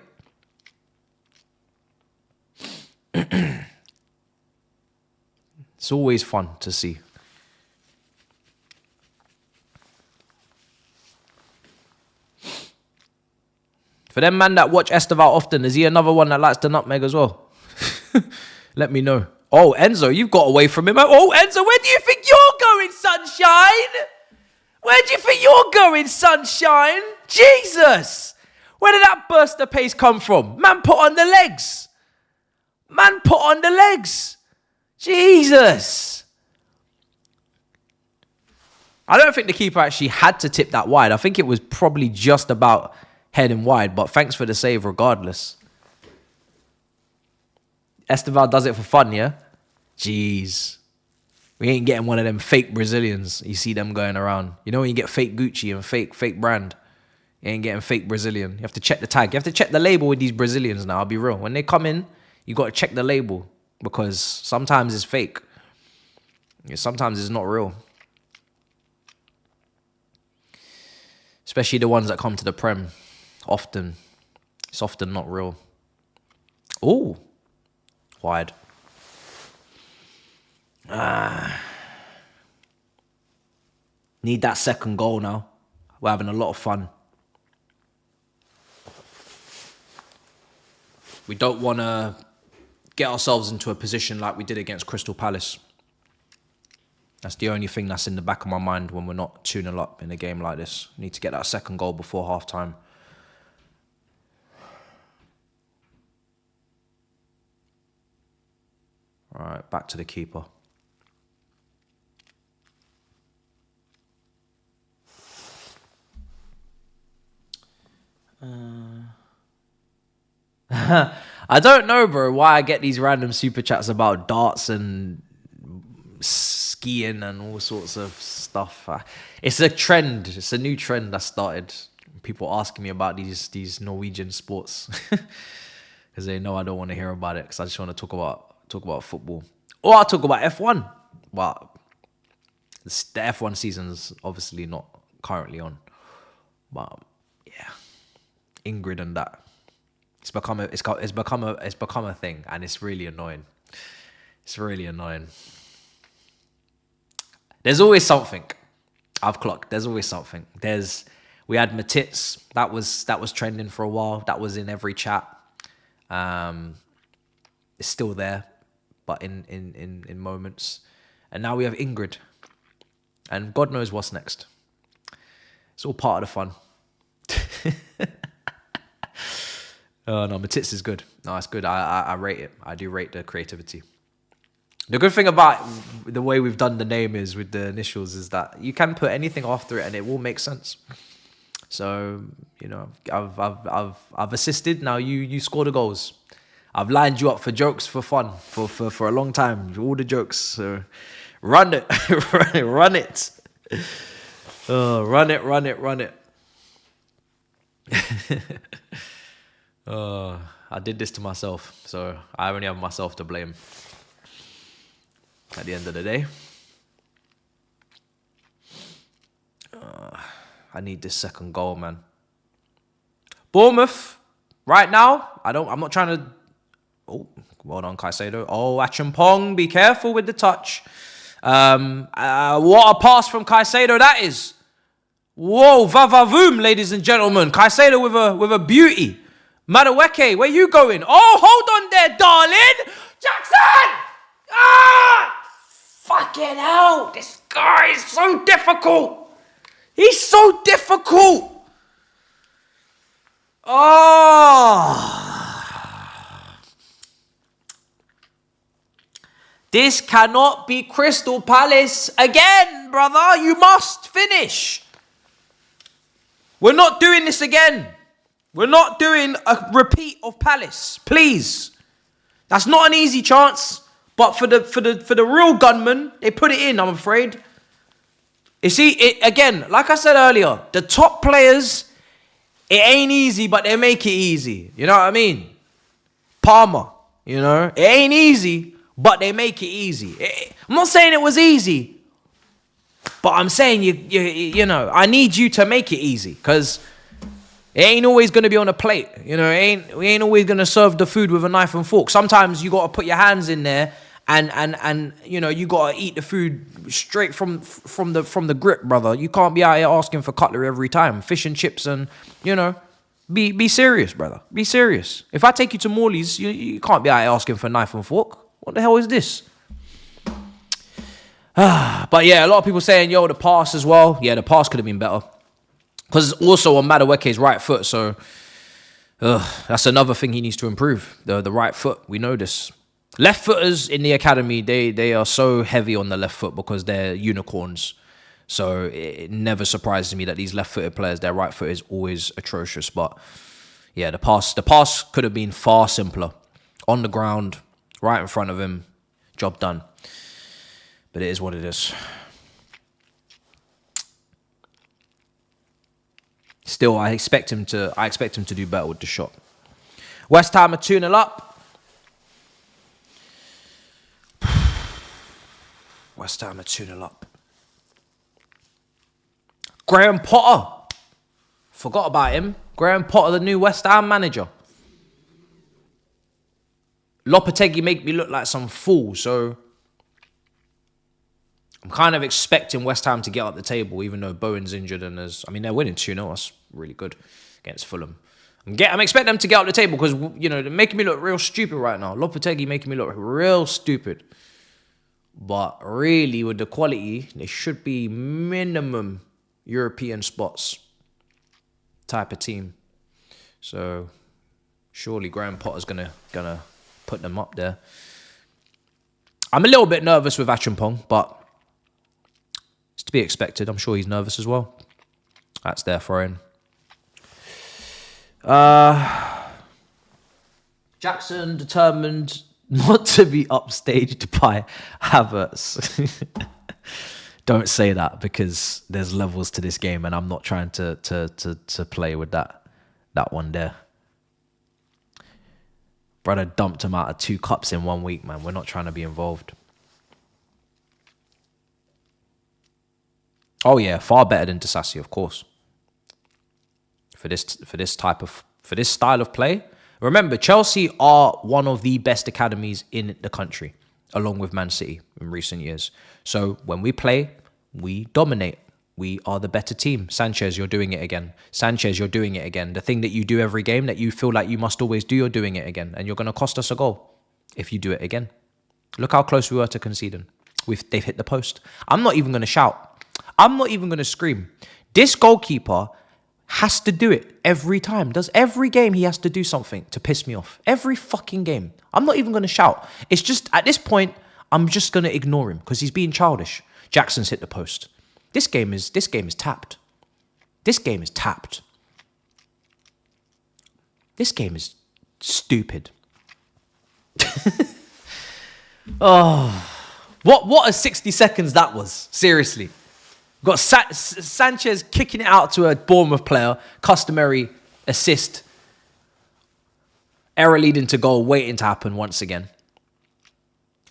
It's always fun to see. For them man that watch Esteval often, is he another one that likes the nutmeg as well? Let me know. Oh, Enzo, you've got away from him. Oh, Enzo, where do you think you're going, sunshine? Where do you think you're going, sunshine? Jesus! Where did that burst of pace come from? Man put on the legs. Man put on the legs. Jesus. I don't think the keeper actually had to tip that wide. I think it was probably just about heading wide, but thanks for the save regardless. Esteval does it for fun, yeah? Jeez. We ain't getting one of them fake Brazilians. You see them going around. You know when you get fake Gucci and fake brand? You ain't getting fake Brazilian. You have to check the tag. You have to check the label with these Brazilians now, I'll be real. When they come in, you got to check the label because sometimes it's fake. Sometimes it's not real. Especially the ones that come to the Prem. It's often not real. Oh, wide. Need that second goal now. We're having a lot of fun. We don't want to get ourselves into a position like we did against Crystal Palace. That's the only thing that's in the back of my mind when we're not 2-0 up in a game like this. We need to get that second goal before half-time. All right, back to the keeper. I don't know, bro, why I get these random super chats about darts and skiing and all sorts of stuff. It's a trend. It's a new trend that started. People asking me about these Norwegian sports because they know I don't want to hear about it because I just want to talk about football. Or I'll talk about F1. Well, the F1 season's obviously not currently on. But yeah, Ingrid and that. It's become a thing, and it's really annoying. It's really annoying. There's always something. I've clocked. There's always something. We had Matits. That was trending for a while. That was in every chat. It's still there, but in moments. And now we have Ingrid. And God knows what's next. It's all part of the fun. Oh, no, Matits is good. No, it's good. I rate it. I do rate the creativity. The good thing about the way we've done the name is with the initials is that you can put anything after it and it will make sense. So, I've assisted. Now you score the goals. I've lined you up for jokes for fun for a long time. All the jokes. So run it. Run it. Oh, run it. I did this to myself, so I only have myself to blame at the end of the day. I need this second goal, man. Bournemouth, right now, I'm not trying to... Oh, well done, Caicedo. Oh, Achimpong, be careful with the touch. What a pass from Caicedo that is. Whoa, va-va-voom, ladies and gentlemen. Caicedo with a beauty. Madueke, where you going? Oh, hold on there, darling. Jackson! Ah! Fucking hell. This guy is so difficult. He's so difficult. Oh. This cannot be Crystal Palace again, brother. You must finish. We're not doing this again. We're not doing a repeat of Palace, please. That's not an easy chance, but for the real gunmen, they put it in, I'm afraid. You see, again, like I said earlier, the top players, it ain't easy, but they make it easy. You know what I mean? Palmer, you know, it ain't easy, but they make it easy. I'm not saying it was easy, but I'm saying you know, I need you to make it easy, because it ain't always going to be on a plate. You know, we ain't always going to serve the food with a knife and fork. Sometimes you got to put your hands in there and you know, you got to eat the food straight from the grip, brother. You can't be out here asking for cutlery every time. Fish and chips and, you know, be serious, brother. Be serious. If I take you to Morley's, you can't be out here asking for knife and fork. What the hell is this? But yeah, a lot of people saying, yo, the pass as well. Yeah, the pass could have been better. Because it's also on Madueke's right foot, so that's another thing he needs to improve. The right foot, we know this. Left footers in the academy, they are so heavy on the left foot because they're unicorns. So it never surprises me that these left-footed players, their right foot is always atrocious. But yeah, the pass could have been far simpler. On the ground, right in front of him, job done. But it is what it is. Still, I expect him to do better with the shot. West Ham are 2-0 up. West Ham are 2-0 up. Graham Potter. Forgot about him. Graham Potter, the new West Ham manager. Lopetegui make me look like some fool, so I'm kind of expecting West Ham to get up the table, even though Bowen's injured and they're winning 2-0. That's really good against Fulham. I'm expecting them to get up the table because, you know, they're making me look real stupid right now. Lopetegui making me look real stupid. But really, with the quality, they should be minimum European spots type of team. So surely Graham Potter's gonna put them up there. I'm a little bit nervous with Achimpong, but it's to be expected. I'm sure he's nervous as well. That's their throw-in. Jackson determined not to be upstaged by Havertz. Don't say that, because there's levels to this game and I'm not trying to play with that one there. Brother dumped him out of 2 cups in 1 week, man. We're not trying to be involved. Oh yeah, far better than Disasi, of course. For this style of play. Remember, Chelsea are one of the best academies in the country, along with Man City in recent years. So when we play, we dominate. We are the better team. Sanchez, you're doing it again. Sanchez, you're doing it again. The thing that you do every game that you feel like you must always do, you're doing it again. And you're going to cost us a goal if you do it again. Look how close we were to conceding. They've hit the post. I'm not even going to shout. I'm not even going to scream. This goalkeeper has to do it every time. Does every game he has to do something to piss me off. Every fucking game. I'm not even going to shout. It's just, at this point, I'm just going to ignore him because he's being childish. Jackson's hit the post. This game is tapped. This game is tapped. This game is stupid. Oh, what a 60 seconds that was. Seriously. Got Sanchez kicking it out to a Bournemouth player. Customary assist. Error leading to goal waiting to happen once again.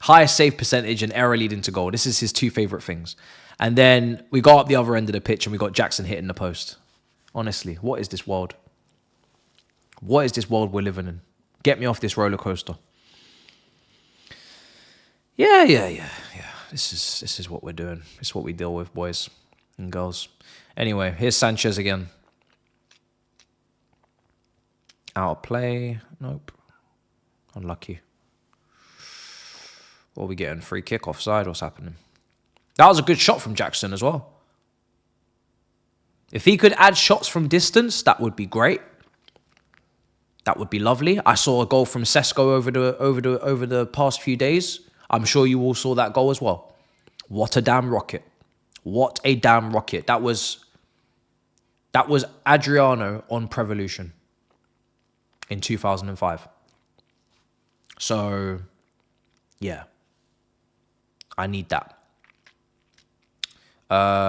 Highest save percentage and error leading to goal. This is his two favourite things. And then we go up the other end of the pitch and we got Jackson hitting the post. Honestly, what is this world? What is this world we're living in? Get me off this roller coaster. Yeah. This is what we're doing. It's what we deal with, boys and girls. Anyway, here's Sanchez again. Out of play. Nope. Unlucky. What are we getting? Free kick offside? What's happening? That was a good shot from Jackson as well. If he could add shots from distance, that would be great. That would be lovely. I saw a goal from Sesko over the past few days. I'm sure you all saw that goal as well. What a damn rocket. What a damn rocket. That was Adriano on Prevolution in 2005. So, yeah. I need that.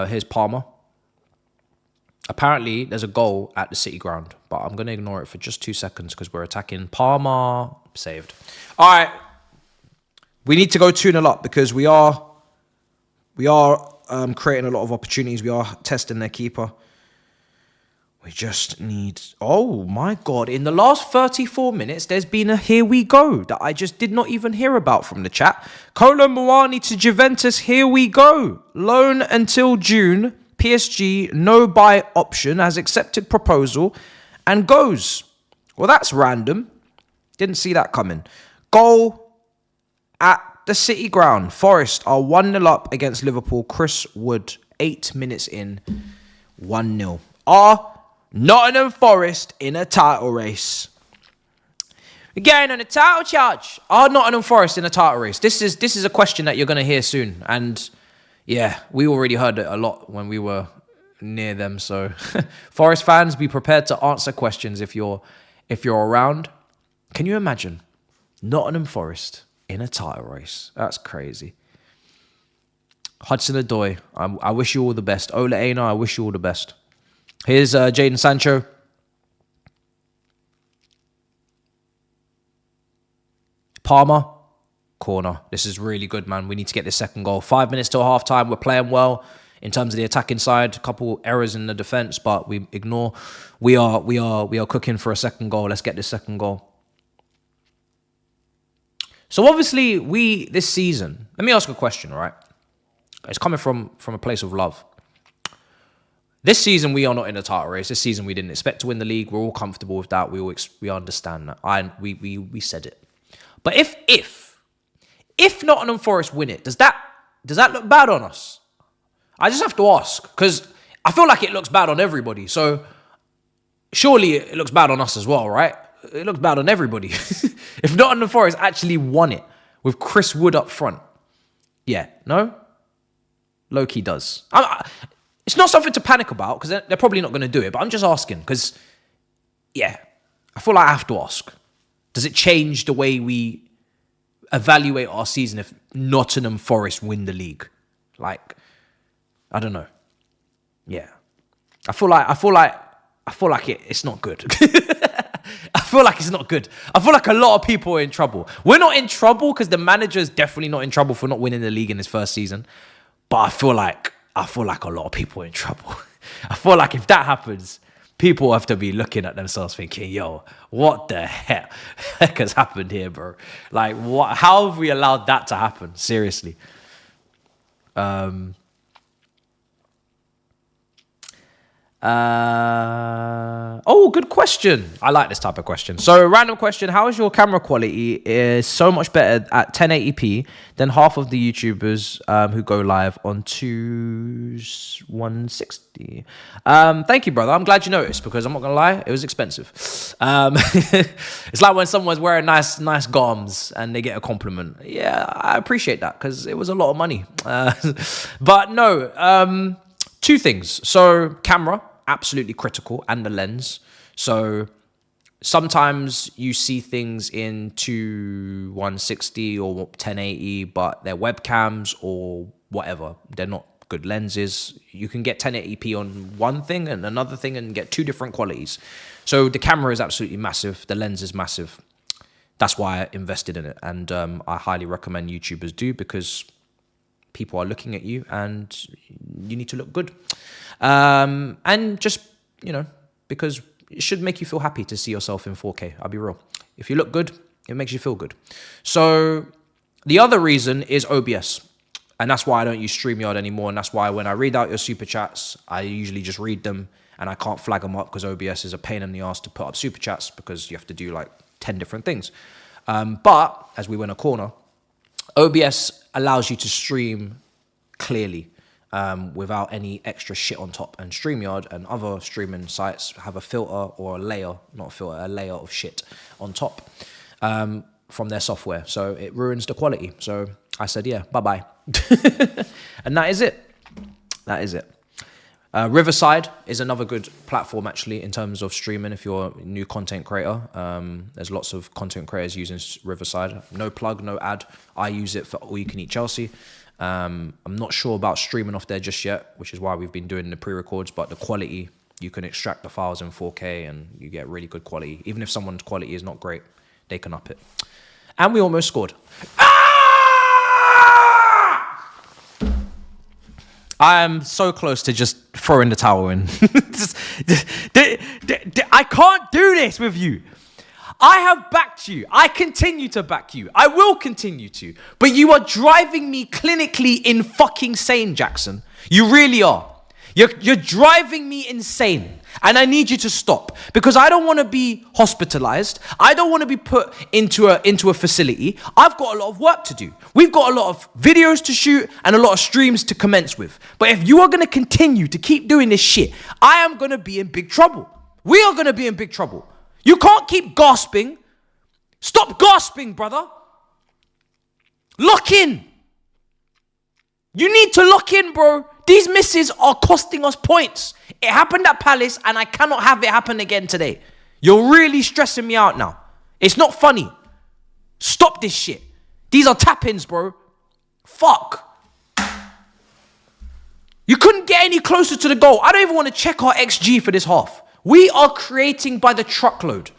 Here's Palmer. Apparently, there's a goal at the City ground, but I'm going to ignore it for just 2 seconds because we're attacking. Palmer, saved. All right. We need to go 2-0 up because we are creating a lot of opportunities. We are testing their keeper. We just need... Oh, my God. In the last 34 minutes, there's been a here we go that I just did not even hear about from the chat. Kolo Muani to Juventus, here we go. Loan until June. PSG, no buy option, has accepted proposal and goes. Well, that's random. Didn't see that coming. Goal at the City ground. Forest are 1-0 up against Liverpool. Chris Wood, 8 minutes in, 1-0. Are Nottingham Forest in a title race? We're going on a title charge. Are Nottingham Forest in a title race? This is a question that you're going to hear soon. And yeah, we already heard it a lot when we were near them. So Forest fans, be prepared to answer questions if you're around. Can you imagine Nottingham Forest in a title race? That's crazy. Hudson-Odoi, I wish you all the best. Ola Aina, I wish you all the best. Here's Jadon Sancho. Palmer, corner. This is really good, man. We need to get this second goal. 5 minutes till half time. We're playing well in terms of the attacking side. A couple errors in the defense, but we ignore. We are cooking for a second goal. Let's get this second goal. So obviously, this season. Let me ask a question, all right? It's coming from a place of love. This season, we are not in a title race. This season, we didn't expect to win the league. We're all comfortable with that. We understand that. We said it. But if Nottingham Forest win it, does that look bad on us? I just have to ask because I feel like it looks bad on everybody. So surely it looks bad on us as well, right? It looks bad on everybody. If Nottingham Forest actually won it with Chris Wood up front, yeah, no, low-key does. It's not something to panic about because they're probably not going to do it. But I'm just asking because, yeah, I feel like I have to ask. Does it change the way we evaluate our season if Nottingham Forest win the league? Like, I don't know. Yeah, I feel like it's not good. I feel like it's not good. I feel like a lot of people are in trouble. We're not in trouble because the manager is definitely not in trouble for not winning the league in his first season. But I feel like a lot of people are in trouble. I feel like if that happens, people have to be looking at themselves thinking, yo, what the heck has happened here, bro? Like, what? How have we allowed that to happen? Seriously. Good question. I like this type of question. So, random question. How is your camera quality is so much better at 1080p than half of the YouTubers who go live on 160? Thank you, brother. I'm glad you noticed because I'm not going to lie, it was expensive. It's like when someone's wearing nice garms and they get a compliment. Yeah, I appreciate that because it was a lot of money. But no, two things. So, camera, absolutely critical, and the lens. So sometimes you see things in 160 or 1080, but they're webcams or whatever. They're not good lenses. You can get 1080p on one thing and another thing and get two different qualities. So the camera is absolutely massive. The lens is massive. that's why I invested in it. And I highly recommend YouTubers do, because people are looking at you and you need to look good. And just, because it should make you feel happy to see yourself in 4K. I'll be real. If you look good, it makes you feel good. So the other reason is OBS. And that's why I don't use StreamYard anymore. And that's why when I read out your super chats, I usually just read them and I can't flag them up, because OBS is a pain in the ass to put up super chats, because you have to do like 10 different things. But as we win a corner, OBS allows you to stream clearly without any extra shit on top. And StreamYard and other streaming sites have a filter or a layer, not a filter, a layer of shit on top from their software. So it ruins the quality. So I said, yeah, bye-bye. And that is it. That is it. Riverside is another good platform, actually, in terms of streaming if you're a new content creator. There's lots of content creators using Riverside. No plug, no ad. I use it for All You Can Eat Chelsea. I'm not sure about streaming off there just yet, which is why we've been doing the pre-records, but the quality, you can extract the files in 4K and you get really good quality. Even if someone's quality is not great, they can up it. And we almost scored. I am so close to just throwing the towel in. I can't do this with you. I have backed you. I continue to back you. I will continue to. But you are driving me clinically in fucking sane, Jackson. You really are. You're driving me insane. And I need you to stop. Because I don't want to be hospitalized. I don't want to be put into a facility. I've got a lot of work to do. We've got a lot of videos to shoot and a lot of streams to commence with. But if you are going to continue to keep doing this shit, I am going to be in big trouble. We are going to be in big trouble. You can't keep gasping. Stop gasping, brother. Lock in. You need to lock in, bro. These misses are costing us points. It happened at Palace and I cannot have it happen again today. You're really stressing me out now. It's not funny. Stop this shit. These are tap-ins, bro. Fuck. You couldn't get any closer to the goal. I don't even want to check our XG for this half. We are creating by the truckload.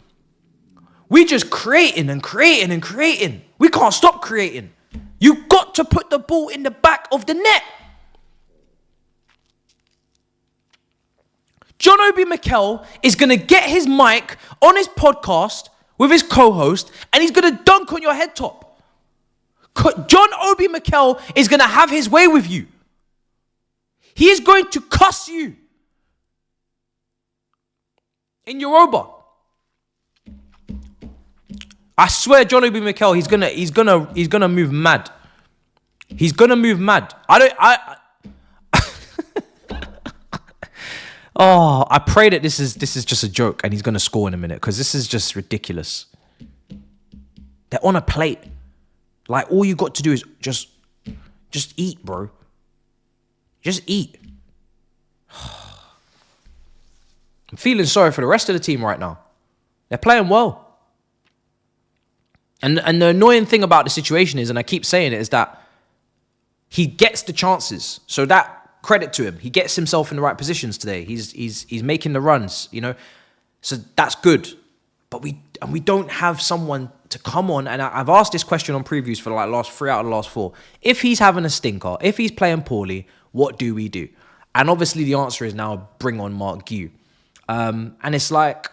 We just creating and creating and creating. We can't stop creating. You got to put the ball in the back of the net. John Obi Mikel is going to get his mic on his podcast with his co-host and he's going to dunk on your head top. John Obi Mikel is going to have his way with you. He is going to cuss you in Yoruba. I swear, John Obi Mikel, he's gonna move mad. He's gonna move mad. Oh, I pray that this is just a joke and he's gonna score in a minute, because this is just ridiculous. They're on a plate. Like, all you got to do is just eat, bro. Just eat. I'm feeling sorry for the rest of the team right now. They're playing well. And the annoying thing about the situation is, and I keep saying it, is that he gets the chances. So that, credit to him. He gets himself in the right positions today. He's making the runs, you know. So that's good. But we don't have someone to come on. And I've asked this question on previews for like last 3 out of the last 4. If he's having a stinker, if he's playing poorly, what do we do? And obviously the answer is now bring on Mark Guew. And it's like,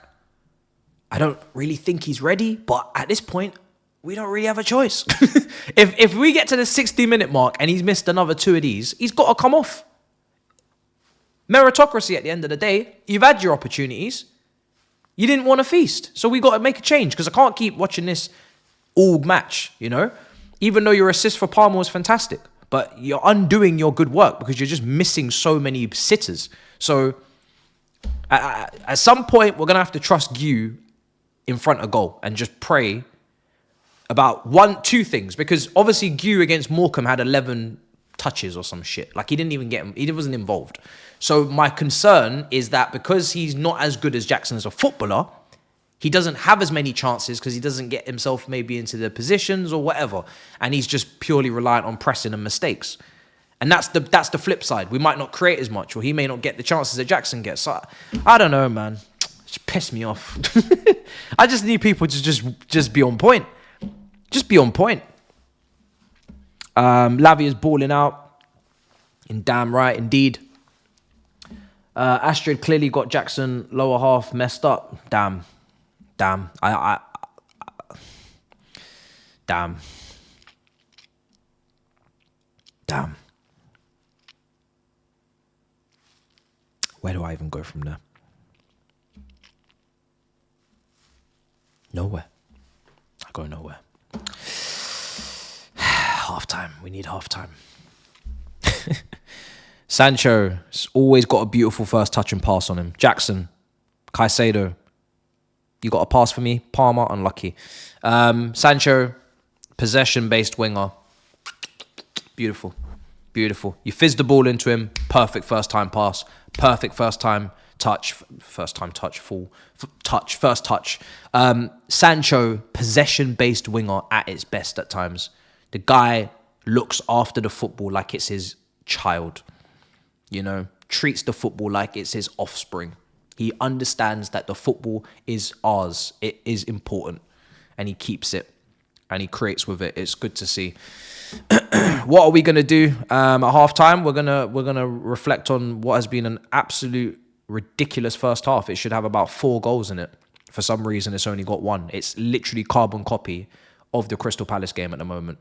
I don't really think he's ready. But at this point, we don't really have a choice. If we get to the 60-minute mark and he's missed another 2 of these, he's got to come off. Meritocracy at the end of the day. You've had your opportunities. You didn't want to feast. So we got to make a change, because I can't keep watching this all match, you know? Even though your assist for Palmer was fantastic. But you're undoing your good work because you're just missing so many sitters. So at some point, we're going to have to trust Guew in front of goal and just pray about 2 things. Because obviously Guew against Morecambe had 11 touches or some shit. Like, he didn't even get him. He wasn't involved. So my concern is that because he's not as good as Jackson as a footballer, he doesn't have as many chances because he doesn't get himself maybe into the positions or whatever. And he's just purely reliant on pressing and mistakes. And that's the flip side. We might not create as much, or he may not get the chances that Jackson gets. So I don't know, man. It just pissed me off. I just need people to just be on point. just be on point. Lavia's balling out. In damn right, indeed. Astrid clearly got Jackson lower half messed up. Damn. Damn. Where do I even go from there? Nowhere. I go nowhere. Halftime. We need halftime. Sancho's always got a beautiful first touch and pass on him. Jackson, Caicedo, you got a pass for me? Palmer, unlucky. Sancho, possession-based winger. Beautiful. Beautiful. You fizzed the ball into him. Perfect first-time pass. Perfect first-time touch. First-time touch. First touch. Sancho, possession-based winger at its best at times. The guy looks after the football like it's his child. You know, treats the football like it's his offspring. He understands that the football is ours. It is important. And he keeps it. And he creates with it. It's good to see. What are we going to do at halftime? We're gonna reflect on what has been an absolute ridiculous first half. It should have about 4 goals in it. For some reason, it's only got 1. It's literally carbon copy of the Crystal Palace game at the moment.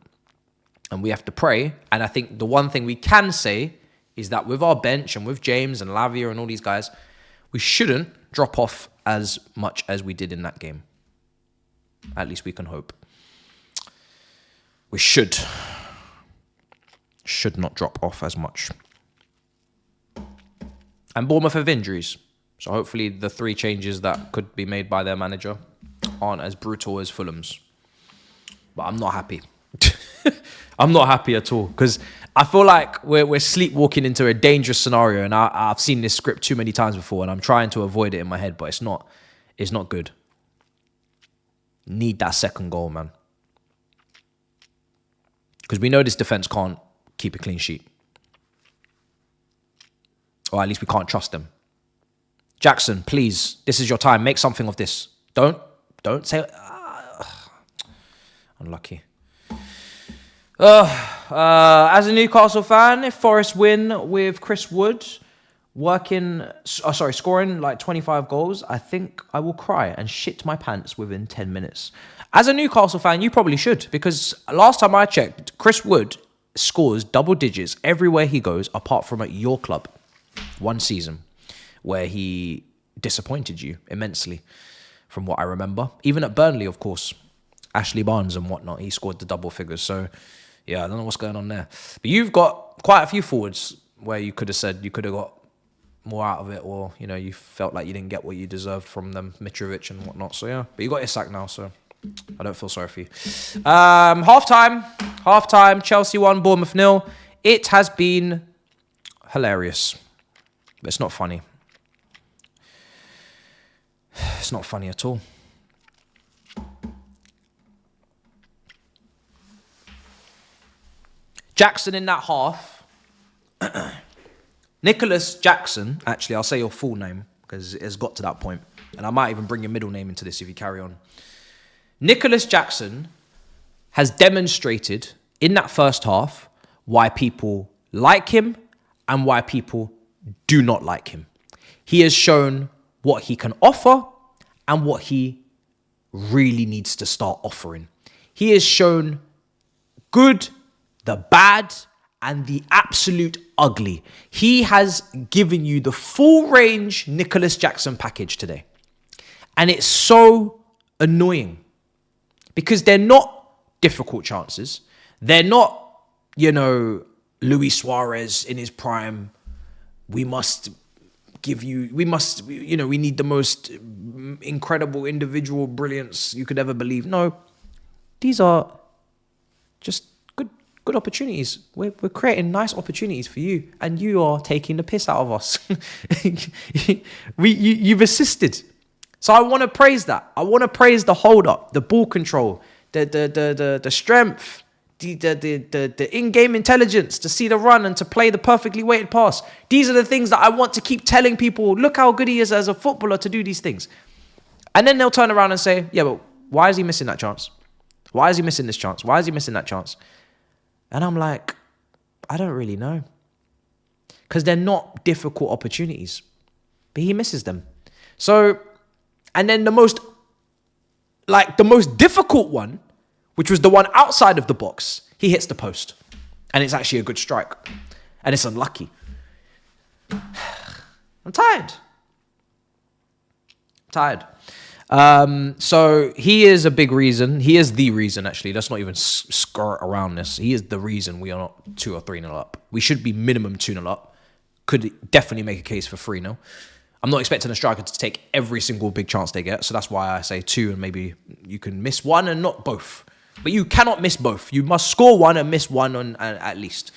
And we have to pray. And I think the one thing we can say is that with our bench and with James and Lavia and all these guys, we shouldn't drop off as much as we did in that game. At least we can hope. We should not drop off as much. And Bournemouth have injuries. So hopefully the 3 changes that could be made by their manager aren't as brutal as Fulham's. But I'm not happy. I'm not happy at all. Because I feel like we're sleepwalking into a dangerous scenario. And I've seen this script too many times before. And I'm trying to avoid it in my head. But it's not good. Need that second goal, man. Because we know this defence can't keep a clean sheet. Or at least we can't trust them. Jackson, please, this is your time. Make something of this. Don't say... Unlucky. As a Newcastle fan, if Forest win with Chris Wood scoring like 25 goals, I think I will cry and shit my pants within 10 minutes. As a Newcastle fan, you probably should, because last time I checked, Chris Wood scores double digits everywhere he goes, apart from at your club. One season where he disappointed you immensely, from what I remember. Even at Burnley, of course, Ashley Barnes and whatnot, he scored the double figures. So, yeah, I don't know what's going on there. But you've got quite a few forwards where you could have said you could have got more out of it, or, you know, you felt like you didn't get what you deserved from them, Mitrovic and whatnot. So, yeah, but you got your sack now, so I don't feel sorry for you. Half-time, Chelsea 1, Bournemouth 0. It has been hilarious. But it's not funny. It's not funny at all. Jackson in that half. Nicholas Jackson. Actually, I'll say your full name because it has got to that point. And I might even bring your middle name into this if you carry on. Nicholas Jackson has demonstrated in that first half why people like him and why people do not like him. He has shown what he can offer and what he really needs to start offering. He has shown good, the bad, and the absolute ugly. He has given you the full range Nicholas Jackson package today. And it's so annoying because they're not difficult chances. They're not, you know, Luis Suarez in his prime. We need the most incredible individual brilliance you could ever believe. No, these are just good opportunities. We're creating nice opportunities for you, and you are taking the piss out of us. You've assisted. So I want to praise that. I want to praise the hold up, the ball control, the strength, the in-game intelligence to see the run and to play the perfectly weighted pass. These are the things that I want to keep telling people. Look how good he is as a footballer to do these things. And then they'll turn around and say, yeah, but why is he missing that chance? Why is he missing this chance? Why is he missing that chance? And I'm like, I don't really know. Because they're not difficult opportunities. But he misses them. So, and then the most difficult one, which was the one outside of the box, he hits the post. And it's actually a good strike. And it's unlucky. I'm tired. So he is a big reason. He is the reason, actually. Let's not even skirt around this. He is the reason we are not 2 or 3-0 up. We should be minimum 2-0 up. Could definitely make a case for 3-0. I'm not expecting a striker to take every single big chance they get. So that's why I say 2, and maybe you can miss one and not both. But you cannot miss both. You must score one and miss one at least.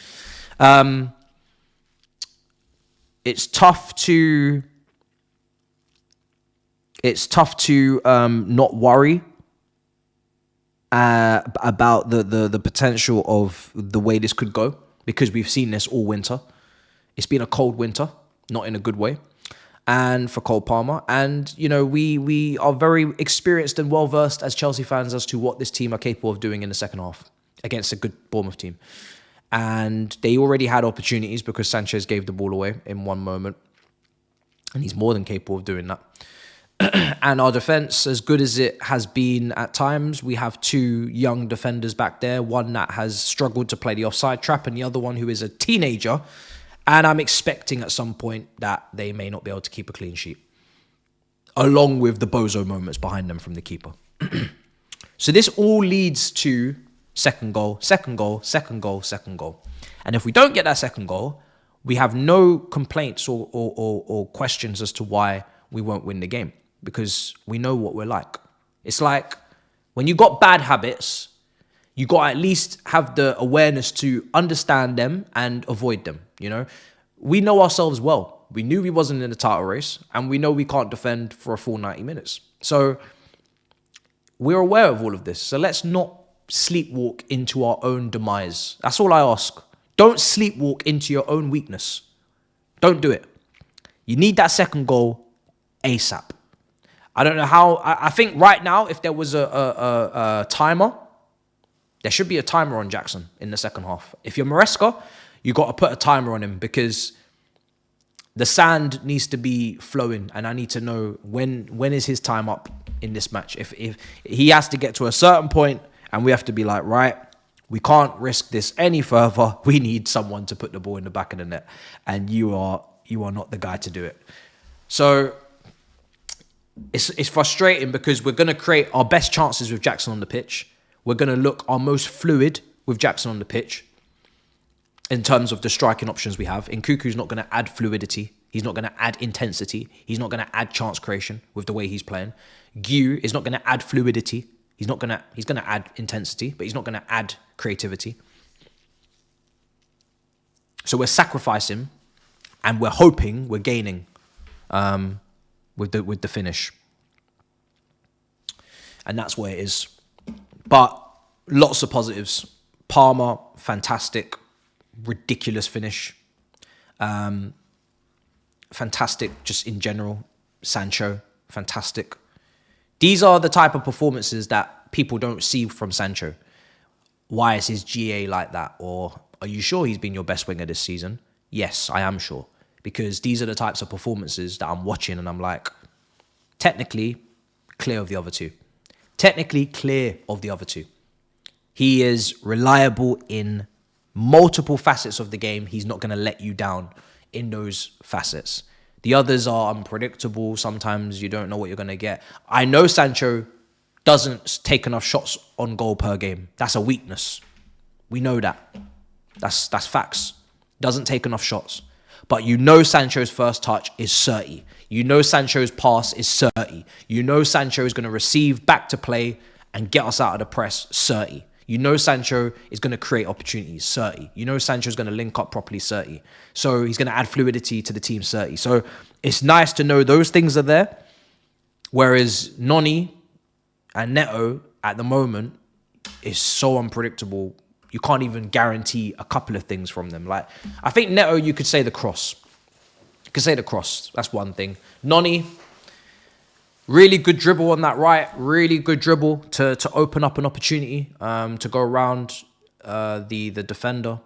It's tough to not worry about the potential of the way this could go, because we've seen this all winter. It's been a cold winter, not in a good way, and for Cole Palmer. And, you know, we are very experienced and well-versed as Chelsea fans as to what this team are capable of doing in the second half against a good Bournemouth team. And they already had opportunities because Sanchez gave the ball away in one moment. And he's more than capable of doing that. And our defence, as good as it has been at times, we have 2 young defenders back there. One that has struggled to play the offside trap and the other one who is a teenager. And I'm expecting at some point that they may not be able to keep a clean sheet, along with the bozo moments behind them from the keeper. So this all leads to second goal. And if we don't get that second goal, we have no complaints or questions as to why we won't win the game, because we know what we're like. It's like when you got bad habits, you got to at least have the awareness to understand them and avoid them, you know? We know ourselves well. We knew we wasn't in the title race, and we know we can't defend for a full 90 minutes. So we're aware of all of this. So let's not sleepwalk into our own demise. That's all I ask. Don't sleepwalk into your own weakness. Don't do it. You need that second goal ASAP. I don't know how. I think right now, if there was a timer, there should be a timer on Jackson in the second half. If you're Maresca, you got to put a timer on him, because the sand needs to be flowing, and I need to know when is his time up in this match. If he has to get to a certain point, and we have to be like, right, we can't risk this any further. We need someone to put the ball in the back of the net, and you are not the guy to do it. So it's frustrating, because we're going to create our best chances with Jackson on the pitch. We're going to look our most fluid with Jackson on the pitch in terms of the striking options we have. Nkuku's not going to add fluidity. He's not going to add intensity. He's not going to add chance creation with the way he's playing. Gu is not going to add fluidity. He's going to add intensity, but he's not going to add creativity. So we're sacrificing, and we're hoping we're gaining with the finish. And that's where it is. But lots of positives. Palmer, fantastic. Ridiculous finish. Fantastic just in general. Sancho, fantastic. These are the type of performances that people don't see from Sancho. Why is his GA like that? Or are you sure he's been your best winger this season? Yes, I am sure. Because these are the types of performances that I'm watching and I'm like, technically clear of the other two. He is reliable in multiple facets of the game. He's not going to let you down in those facets. The others are unpredictable. Sometimes you don't know what you're going to get. I know Sancho doesn't take enough shots on goal per game. That's a weakness. We know that. That's facts. Doesn't take enough shots. But you know Sancho's first touch is 30. You know Sancho's pass is 30. You know Sancho is going to receive back to play and get us out of the press 30. You know Sancho is going to create opportunities 30. You know Sancho is going to link up properly 30. So he's going to add fluidity to the team 30. So it's nice to know those things are there. Whereas Noni and Neto at the moment is so unpredictable. You can't even guarantee a couple of things from them. Like, I think Neto, you could say the cross. You could say the cross. That's one thing. Noni, Really good dribble on that right. Really good dribble to open up an opportunity to go around the defender.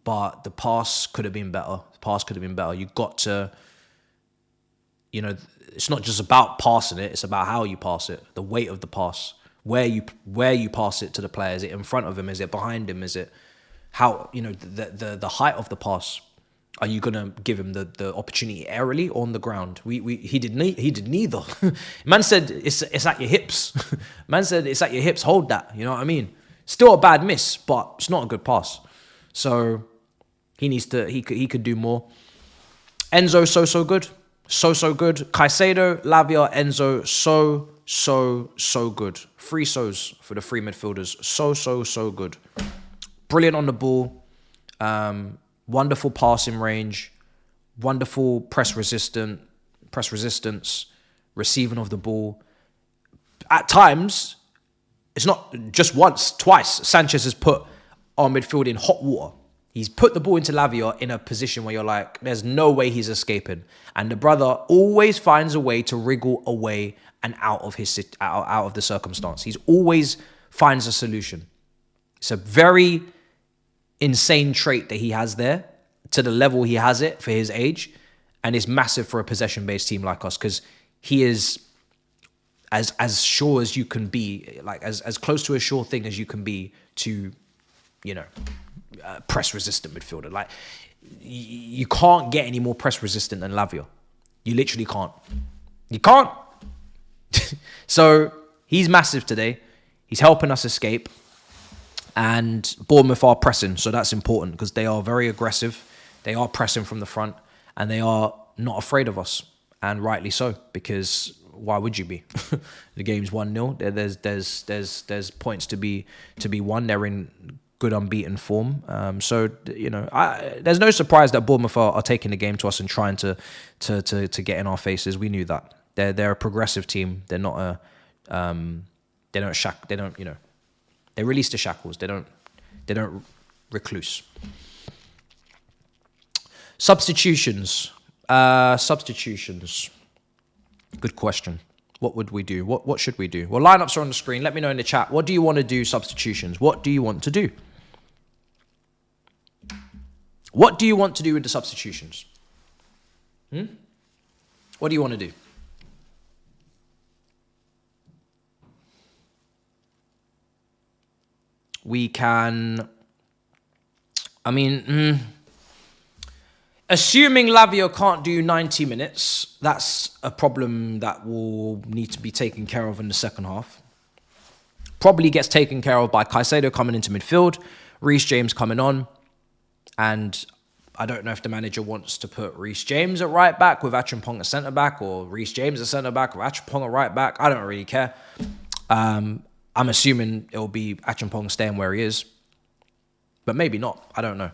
But the pass could have been better. You got to, it's not just about passing it. It's about how you pass it. The weight of the pass. Where you pass it to the player. Is it in front of him? Is it behind him? Is it how, the height of the pass? Are you gonna give him the opportunity aerially or on the ground? He did neither. Man said it's at your hips. Man said it's at your hips. Hold that. You know what I mean? Still a bad miss, but it's not a good pass. So he could do more. Enzo so good, so good. Caicedo, Lavia, Enzo so good. 3 so's for the 3 midfielders. So good. Brilliant on the ball. Wonderful passing range, wonderful press resistance, receiving of the ball. At times, it's not just once, twice, Sanchez has put our midfield in hot water. He's put the ball into Lavia in a position where you're like, there's no way he's escaping. And the brother always finds a way to wriggle away and out of the circumstance. He's always finds a solution. It's a very insane trait that he has there to the level he has it for his age, and it's massive for a possession-based team like us because he is as sure as you can be, like as close to a sure thing as you can be to, press resistant midfielder. Like you can't get any more press resistant than Lavia. You literally can't. You can't. So he's massive today. He's helping us escape. And Bournemouth are pressing, so that's important because they are very aggressive. They are pressing from the front, and they are not afraid of us, and rightly so. Because why would you be? The game's 1-0. There's points to be won. They're in good unbeaten form. So there's no surprise that Bournemouth are taking the game to us and trying to get in our faces. We knew that they're a progressive team. They're not They release the shackles. They don't recluse. Substitutions. Good question. What would we do? What should we do? Well, lineups are on the screen. Let me know in the chat. What do you want to do? Substitutions. What do you want to do? What do you want to do with the substitutions? What do you want to do? We can, assuming Lavia can't do 90 minutes, that's a problem that will need to be taken care of in the second half. Probably gets taken care of by Caicedo coming into midfield, Reece James coming on, and I don't know if the manager wants to put Reece James at right back with Achampong at centre back, or Reece James at centre back with Achampong at right back. I don't really care. I'm assuming it'll be Achampong staying where he is. But maybe not. I don't know.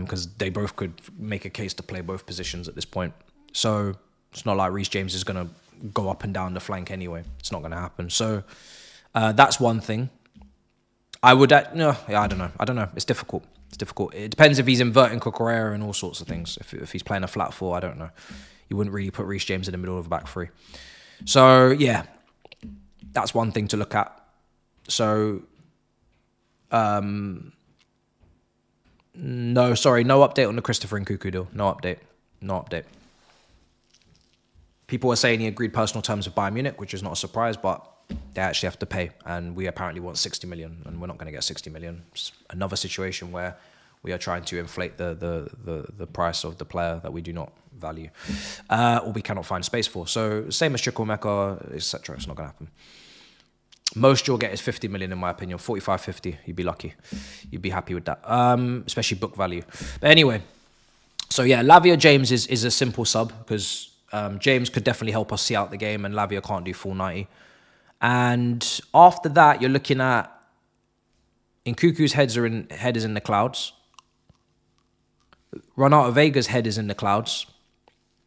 Because they both could make a case to play both positions at this point. So it's not like Reece James is going to go up and down the flank anyway. It's not going to happen. So that's one thing. I don't know. It's difficult. It depends if he's inverting Cucurella and all sorts of things. If he's playing a flat 4, I don't know. You wouldn't really put Reece James in the middle of a back 3. So, yeah. That's one thing to look at. So, no update on the Christopher Nkunku deal. No update. People are saying he agreed personal terms with Bayern Munich, which is not a surprise, but they actually have to pay, and we apparently want 60 million, and we're not going to get 60 million. It's another situation where we are trying to inflate the price of the player that we do not value, or we cannot find space for. So same as Chukwuemeka, etc. It's not going to happen. Most you'll get is 50 million, in my opinion. 45, 50. You'd be lucky. You'd be happy with that, especially book value. But anyway, so yeah, Lavia James is a simple sub because James could definitely help us see out the game, and Lavia can't do full 90. And after that, you're looking at Nkuku's head is in the clouds. Ronaldo Vega's head is in the clouds.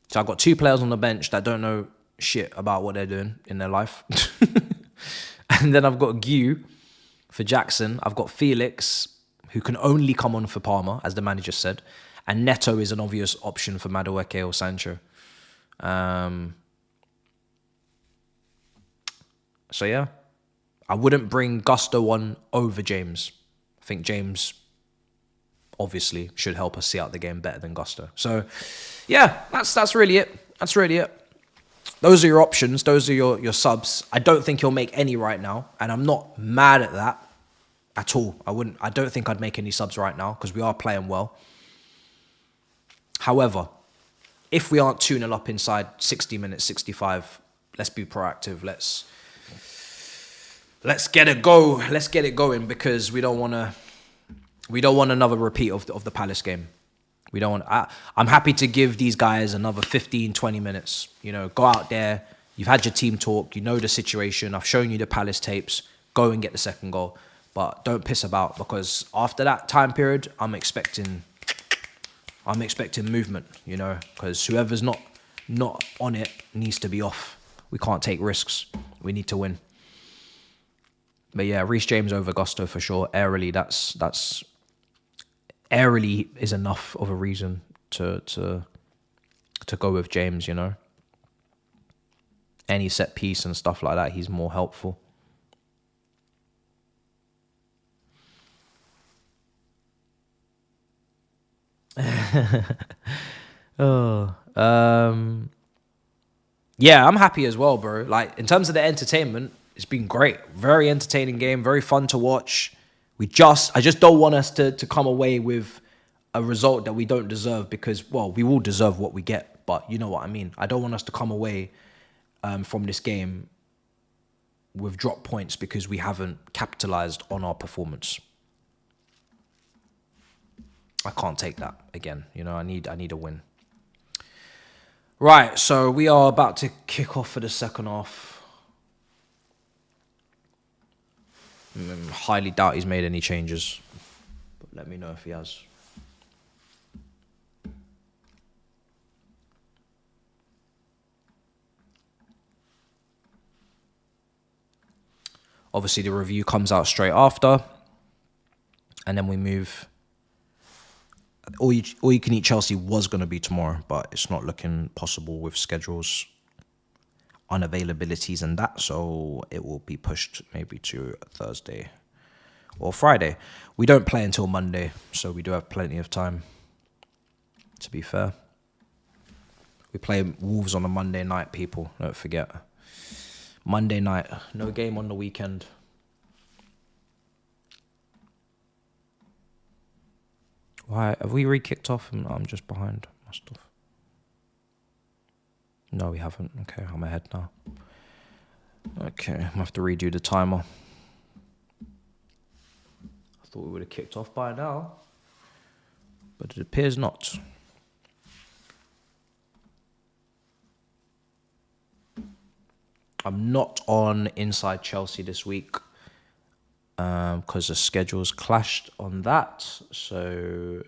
So I've got 2 players on the bench that don't know shit about what they're doing in their life. And then I've got Gu for Jackson. I've got Felix, who can only come on for Palmer, as the manager said. And Neto is an obvious option for Madueke or Sancho. So yeah, I wouldn't bring Gusto on over James. I think James obviously should help us see out the game better than Gusto. So yeah, that's really it. That's really it. Those are your options. Those are your subs. I don't think he'll make any right now, and I'm not mad at that at all. I don't think I'd make any subs right now because we are playing well. However, if we aren't 2-0 up inside 60 minutes, 65, let's be proactive. Let's get it go. Let's get it going because we don't want another repeat of the Palace game. We don't want. I'm happy to give these guys another 15, 20 minutes. You know, go out there. You've had your team talk. You know the situation. I've shown you the Palace tapes. Go and get the second goal. But don't piss about because after that time period, I'm expecting movement. You know, because whoever's not on it needs to be off. We can't take risks. We need to win. But yeah, Reece James over Gusto for sure. Airily, that's airily is enough of a reason to go with James, you know. Any set piece and stuff like that, he's more helpful. Yeah, I'm happy as well, bro. Like in terms of the entertainment, it's been great. Very entertaining game, very fun to watch. I just don't want us to come away with a result that we don't deserve because, well, we will deserve what we get, but you know what I mean. I don't want us to come away from this game with drop points because we haven't capitalized on our performance. I can't take that again. You know, I need a win. Right, so we are about to kick off for the second half. Highly doubt he's made any changes. But let me know if he has. Obviously, the review comes out straight after. And then we move. All you can eat Chelsea was going to be tomorrow, but it's not looking possible with schedules, unavailabilities and that. So it will be pushed maybe to Thursday or Friday. We don't play until Monday, so we do have plenty of time, to be fair. We play Wolves on a Monday night, people. Don't forget. Monday night. No game on the weekend. Why? Have we re-kicked off? I'm just behind. Must have. No, we haven't. Okay, I'm ahead now. Okay, I have to redo the timer. I thought we would have kicked off by now. But it appears not. I'm not on Inside Chelsea this week because the schedules clashed on that. So,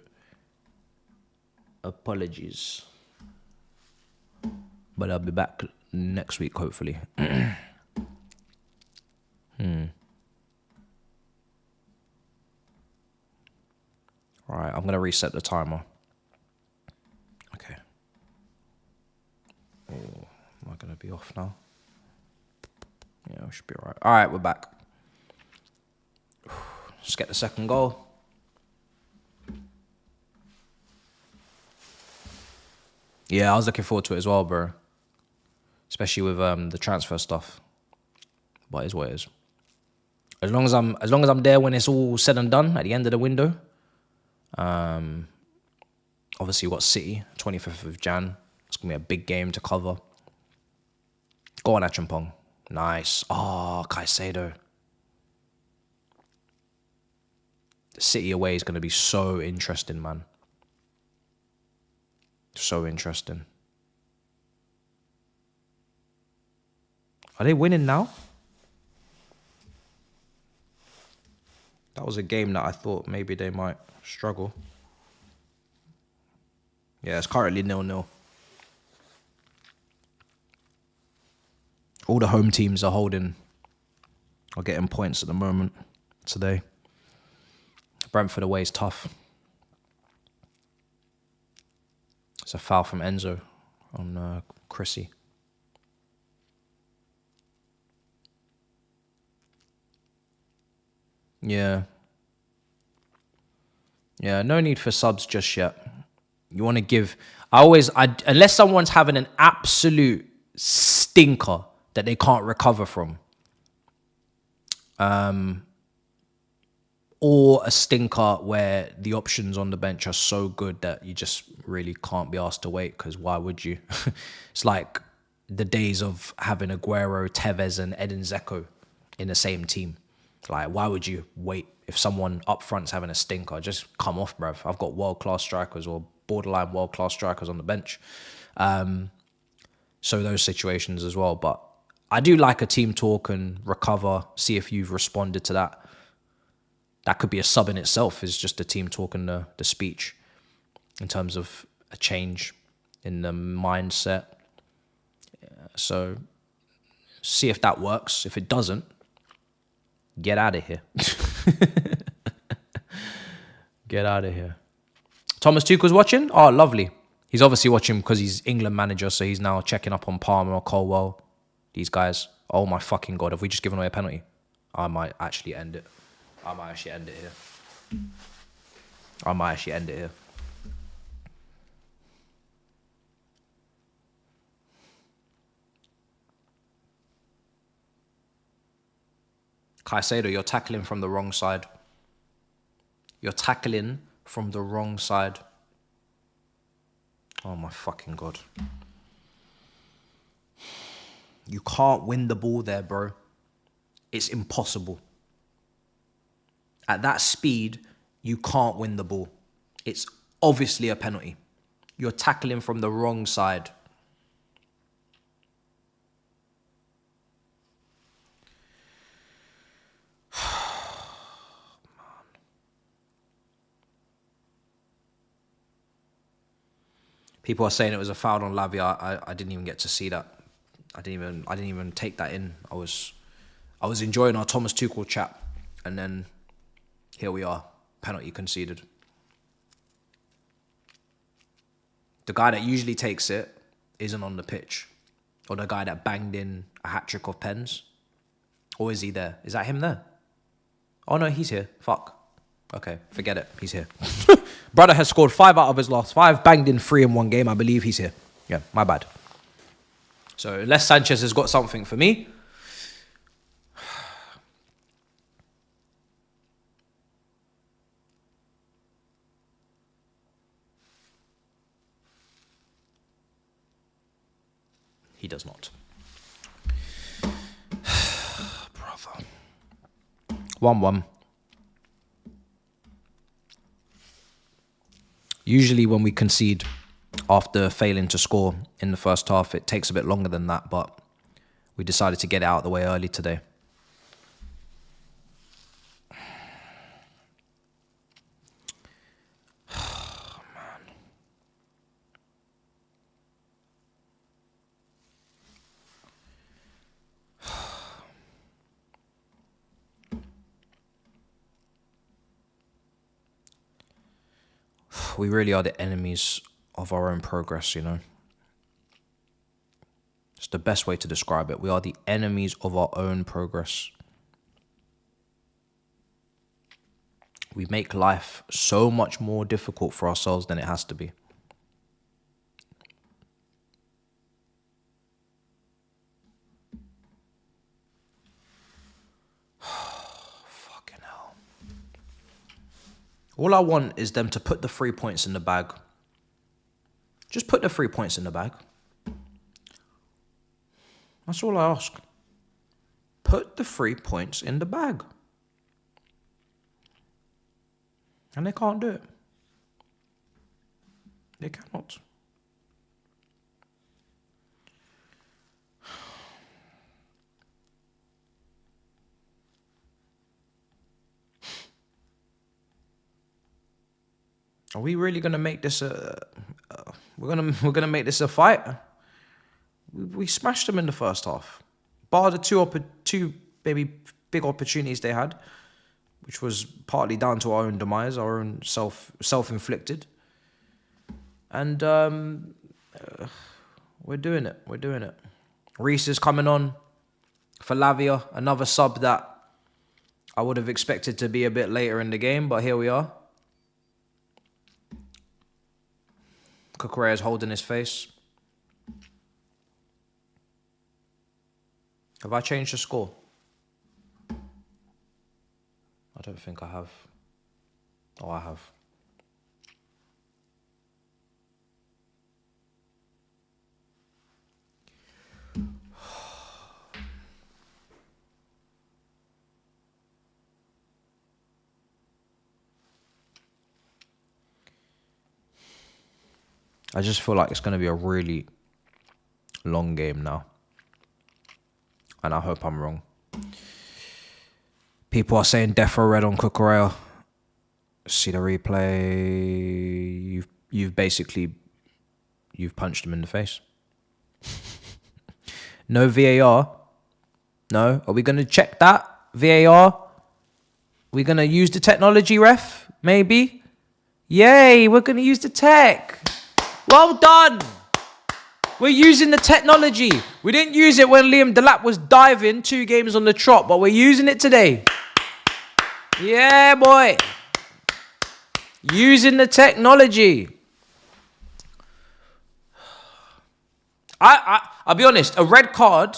apologies. But I'll be back next week, hopefully. Alright, I'm going to reset the timer. Okay. Oh, am I going to be off now? Yeah, we should be alright. Alright, we're back. Let's get the second goal. Yeah, I was looking forward to it as well, bro. Especially with the transfer stuff. But it is what it is. As long as I'm there when it's all said and done at the end of the window. Obviously, we've got City, 25th of Jan. It's gonna be a big game to cover. Go on, Achampong. Nice. Oh, Caicedo. The City away is gonna be so interesting, man. So interesting. Are they winning now? That was a game that I thought maybe they might struggle. Yeah, it's currently 0-0. All the home teams are getting points at the moment today. Brentford away is tough. It's a foul from Enzo on Chrissy. Yeah. Yeah, no need for subs just yet. You want to give... unless someone's having an absolute stinker that they can't recover from, or a stinker where the options on the bench are so good that you just really can't be asked to wait, because why would you? It's like the days of having Aguero, Tevez, and Edin Dzeko in the same team. Like, why would you wait if someone up front's having a stinker? Just come off, bruv. I've got world-class strikers or borderline world-class strikers on the bench. So those situations as well. But I do like a team talk and recover, see if you've responded to that. That could be a sub in itself, is just a team talk and the speech in terms of a change in the mindset. So see if that works. If it doesn't, get out of here. Get out of here. Thomas Tuchel's watching? Oh, lovely. He's obviously watching because he's England manager, so he's now checking up on Palmer or Colwell. These guys. Oh my fucking God, have we just given away a penalty? I might actually end it. I might actually end it here. Caicedo, you're tackling from the wrong side. Oh my fucking God. You can't win the ball there, bro. It's impossible. At that speed, you can't win the ball. It's obviously a penalty. You're tackling from the wrong side. People are saying it was a foul on Lavia. I didn't even get to see that. I didn't even take that in. I was enjoying our Thomas Tuchel chat, and then here we are, penalty conceded. The guy that usually takes it isn't on the pitch, or the guy that banged in a hat-trick of pens. Or is he there? Is that him there? Oh no, he's here. Fuck. Okay, forget it. He's here. Brother has scored 5 out of his last 5, banged in 3 in one game. I believe he's here. Yeah, my bad. So unless Sanchez has got something for me, he does not. Brother. 1-1. Usually when we concede after failing to score in the first half, it takes a bit longer than that, but we decided to get it out of the way early today. Oh, man. We really are the enemies of our own progress, you know. It's the best way to describe it. We are the enemies of our own progress. We make life so much more difficult for ourselves than it has to be. Fucking hell. All I want is them to put the 3 points in the bag. Just put the 3 points in the bag. That's all I ask. Put the 3 points in the bag. And they can't do it. They cannot. Are we really gonna make this we're gonna make this a fight? We smashed them in the first half. Bar the two maybe big opportunities they had, which was partly down to our own demise, our own self-inflicted. And we're doing it. Reece is coming on for Lavia, another sub that I would have expected to be a bit later in the game, but here we are. Cucurella's holding his face. Have I changed the score? I don't think I have. Oh, I have. I just feel like it's going to be a really long game now. And I hope I'm wrong. People are saying defo red on Cucurella. See the replay. You've punched him in the face. No VAR. No. Are we going to check that? VAR? We're going to use the technology, ref? Maybe? Yay, we're going to use the tech. Well done. We're using the technology. We didn't use it when Liam Delap was diving 2 games on the trot, but we're using it today. Yeah, boy. Using the technology. I'll be honest, a red card,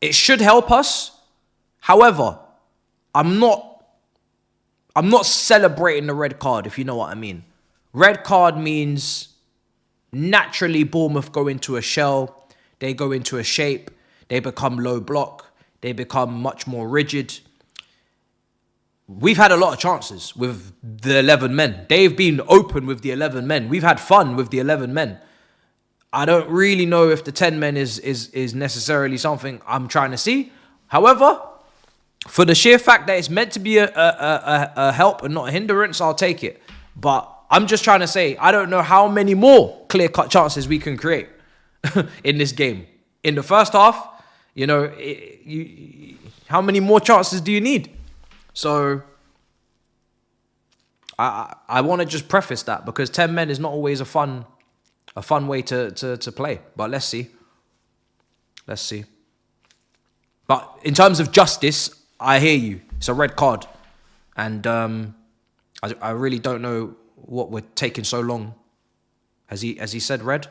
it should help us. However, I'm not celebrating the red card, if you know what I mean. Red card means naturally Bournemouth go into a shell, they go into a shape, they become low block, they become much more rigid. We've had a lot of chances with the 11 men. They've been open with the 11 men. We've had fun with the 11 men. I don't really know if the 10 men is necessarily something I'm trying to see. However, for the sheer fact that it's meant to be a help and not a hindrance, I'll take it. But I'm just trying to say, I don't know how many more clear-cut chances we can create in this game. In the first half, you know, how many more chances do you need? So I want to just preface that because 10 men is not always a fun way to play. But let's see. Let's see. But in terms of justice, I hear you. It's a red card. And I really don't know what we're taking so long. Has he said red?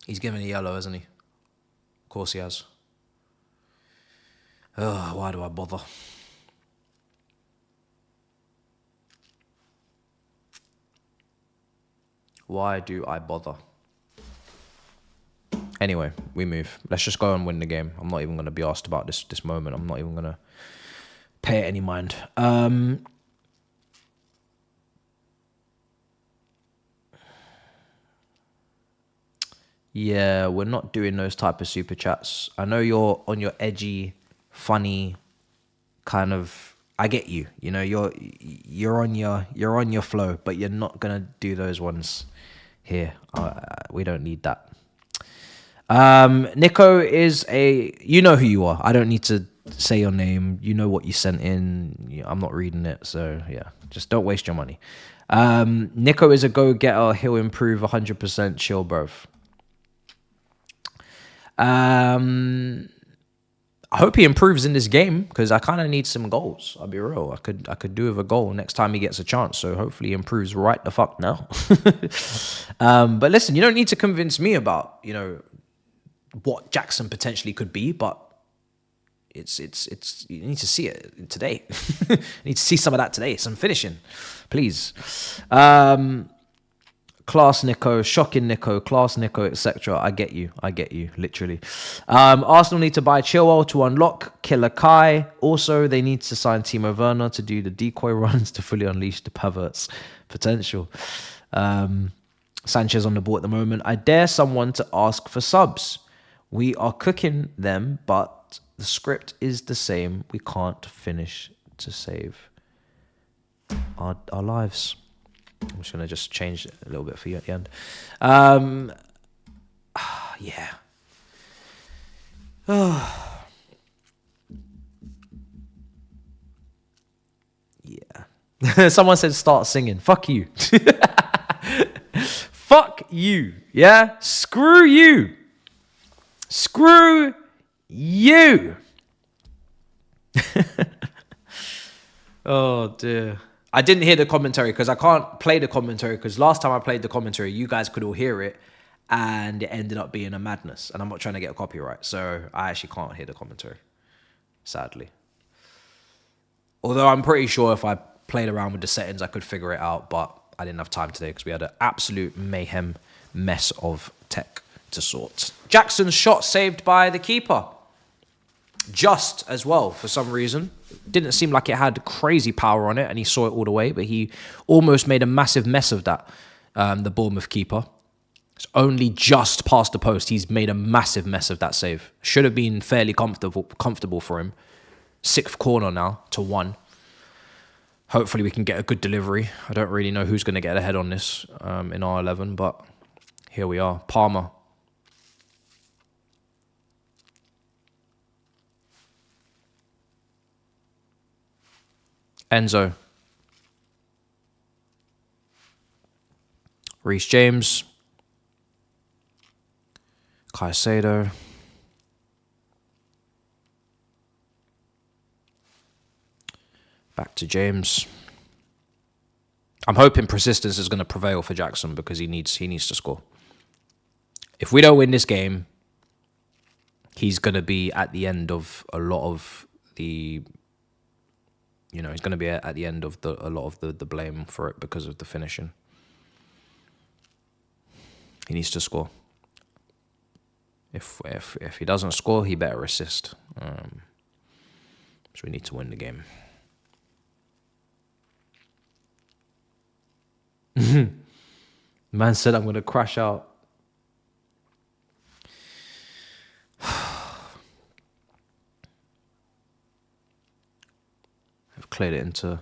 He's given a yellow, hasn't he? Of course he has. Oh, why do I bother? Why do I bother? Anyway, we move. Let's just go and win the game. I'm not even going to be asked about this moment. I'm not even going to pay it any mind. Yeah, we're not doing those type of super chats. I know you're on your edgy, funny kind of. I get you. You know, you're on your flow, but you're not gonna do those ones here. We don't need that. Nico is you know who you are. I don't need to say your name. You know what you sent in. I'm not reading it, so yeah, just don't waste your money. Nico is a go-getter. He'll improve 100%. Chill, bro. I hope he improves in this game because I kind of need some goals. I'll be real. I could do with a goal next time he gets a chance. So hopefully he improves right the fuck now. But listen, you don't need to convince me about, you know, what Jackson potentially could be, but it's you need to see it today. You need to see some of that today. Some finishing, please. Class Nico, shocking Nico, class Nico, etc. I get you, literally. Arsenal need to buy Chilwell to unlock Killer Kai. Also, they need to sign Timo Werner to do the decoy runs to fully unleash the pervert's potential. Sanchez on the ball at the moment. I dare someone to ask for subs. We are cooking them, but the script is the same. We can't finish to save our lives. I'm just going to change it a little bit for you at the end. Yeah. Yeah. Someone said start singing. Fuck you. Fuck you. Yeah? Screw you. Screw you. Oh dear. I didn't hear the commentary because I can't play the commentary because last time I played the commentary, you guys could all hear it and it ended up being a madness. And I'm not trying to get a copyright. So I actually can't hear the commentary, sadly. Although I'm pretty sure if I played around with the settings, I could figure it out. But I didn't have time today because we had an absolute mayhem mess of tech to sort. Jackson's shot saved by the keeper. Just as well, for some reason. Didn't seem like it had crazy power on it, and he saw it all the way, but he almost made a massive mess of that, the Bournemouth keeper. It's only just past the post. He's made a massive mess of that save. Should have been fairly comfortable for him. 6th corner now to 1. Hopefully we can get a good delivery. I don't really know who's going to get ahead on this in R11, but here we are. Palmer. Enzo. Reece James. Caicedo. Back to James. I'm hoping persistence is going to prevail for Jackson because he needs to score. If we don't win this game, he's going to be at the end of a lot of the... You know, he's going to be at the end of a lot of the blame for it because of the finishing. He needs to score. If he doesn't score, he better assist. So we need to win the game. Man said I'm going to crash out. I've cleared it into...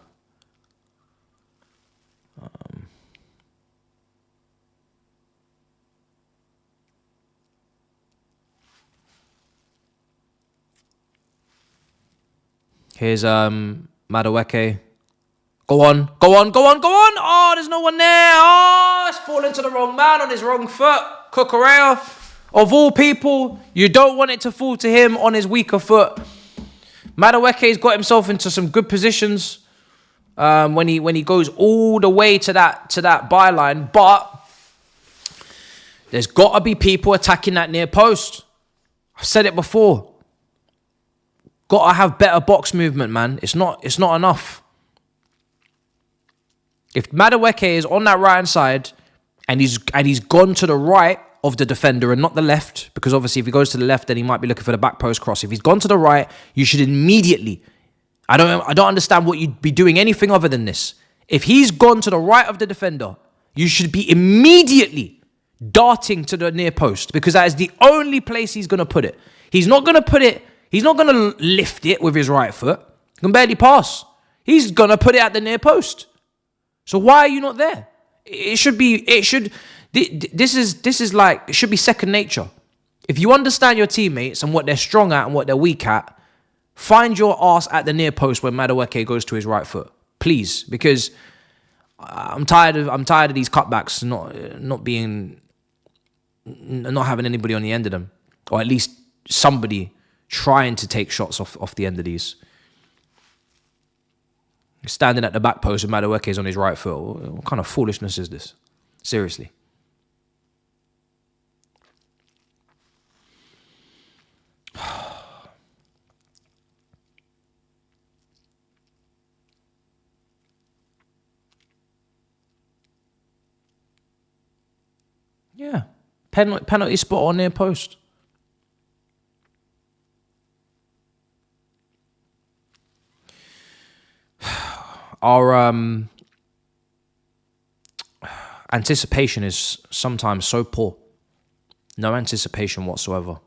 Here's Madueke. Go on. Oh, there's no one there. Oh, it's fallen to the wrong man on his wrong foot. Cucurella. Of all people, you don't want it to fall to him on his weaker foot. Madueke's got himself into some good positions when he goes all the way to that byline, but there's got to be people attacking that near post. I've said it before. Got to have better box movement, man. It's not enough. If Madueke is on that right hand side and he's gone to the right of the defender and not the left, because obviously if he goes to the left, then he might be looking for the back post cross. If he's gone to the right, you should immediately... I don't understand what you'd be doing anything other than this. If he's gone to the right of the defender, you should be immediately darting to the near post because that is the only place he's going to put it. He's not going to put it... He's not going to lift it with his right foot. He can barely pass. He's going to put it at the near post. So why are you not there? This should be second nature. If you understand your teammates and what they're strong at and what they're weak at, find your ass at the near post when Madueke goes to his right foot. Please, because I'm tired of these cutbacks not having anybody on the end of them. Or at least somebody trying to take shots off the end of these. Standing at the back post and Madueke is on his right foot. What kind of foolishness is this? Seriously. Yeah. Penalty spot on near post. Our anticipation is sometimes so poor. No anticipation whatsoever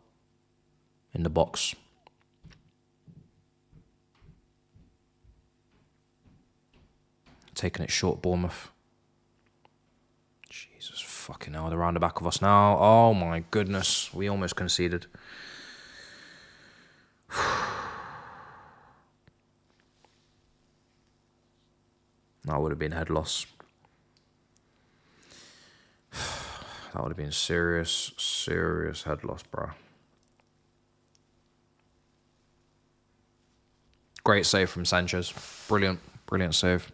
in the box. Taking it short, Bournemouth. Jesus fucking hell, they're around the back of us now. Oh my goodness, we almost conceded. That would have been head loss. That would have been serious head loss, bro. Great save from Sanchez. Brilliant. Brilliant save.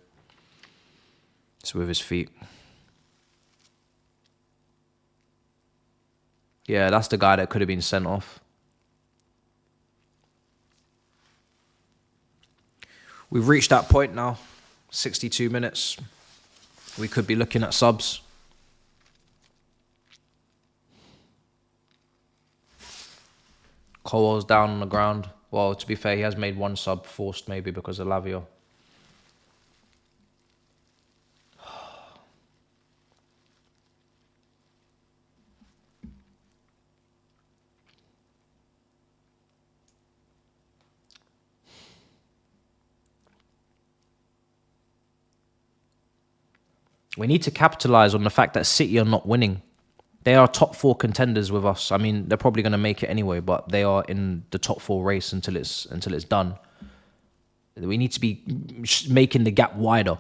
It's with his feet. Yeah, that's the guy that could have been sent off. We've reached that point now. 62 minutes. We could be looking at subs. Colwell's down on the ground. Well, to be fair, he has made one sub, forced maybe because of Lavio. We need to capitalise on the fact that City are not winning. They are top 4 contenders with us. I mean, they're probably going to make it anyway, but they are in the top 4 race until it's done. We need to be making the gap wider.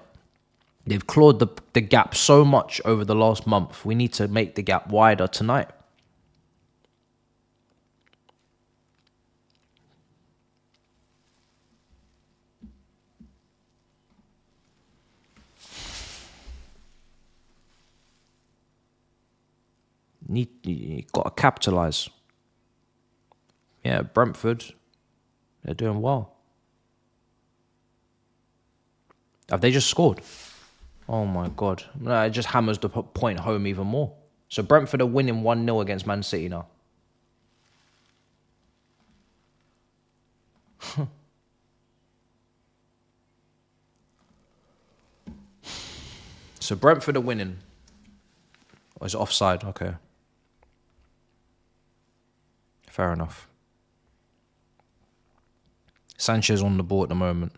They've clawed the gap so much over the last month. We need to make the gap wider tonight. You got to capitalise. Yeah, Brentford, they're doing well. Have they just scored? Oh my God. No, it just hammers the point home even more. So Brentford are winning 1-0 against Man City now. So Brentford are winning. Or is it offside? Okay. Fair enough. Sanchez on the ball at the moment.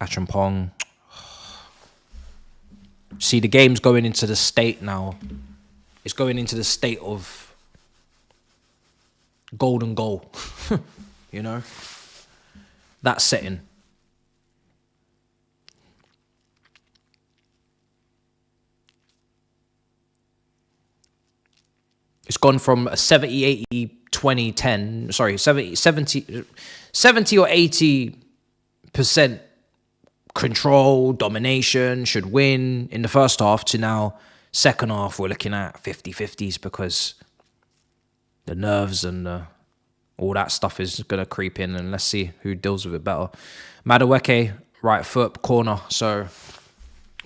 Achampong. See, the game's going into the state now. It's going into the state of golden goal. You know? That setting. It's gone from a 70, 80, 20, 10. Sorry, 70 or 80% control, domination, should win in the first half to now, second half, we're looking at 50-50s because the nerves and all that stuff is going to creep in, and let's see who deals with it better. Madueke, right foot, corner. So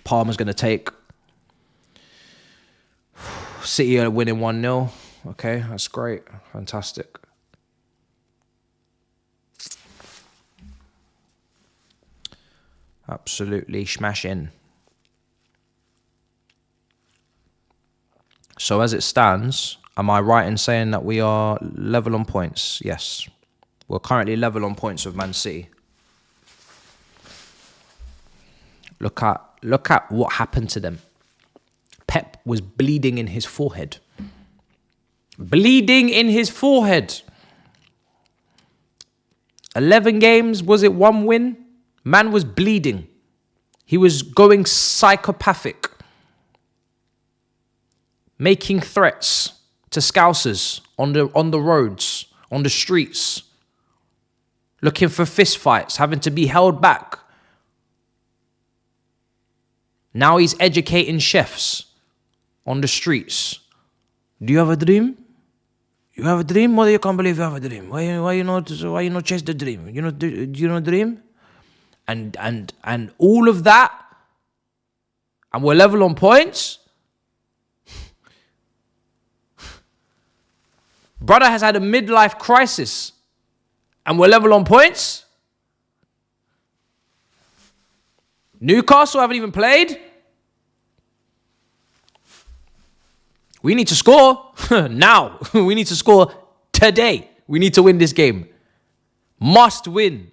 Palmer's going to take. City are winning 1-0. Okay, that's great. Fantastic. Absolutely smashing. So as it stands, am I right in saying that we are level on points? Yes. We're currently level on points with Man City. Look at what happened to them. Pep was bleeding in his forehead. Bleeding in his forehead. 11 games, was it 1 win? Man was bleeding. He was going psychopathic. Making threats to Scousers on the roads, on the streets. Looking for fist fights, having to be held back. Now he's educating chefs on the streets. Do you have a dream? You have a dream? Or you can't believe you have a dream? Why you not chase the dream? Do you not dream? And all of that, and we're level on points. Brother has had a midlife crisis, and we're level on points. Newcastle haven't even played. We need to score now. We need to score today. We need to win this game. Must win.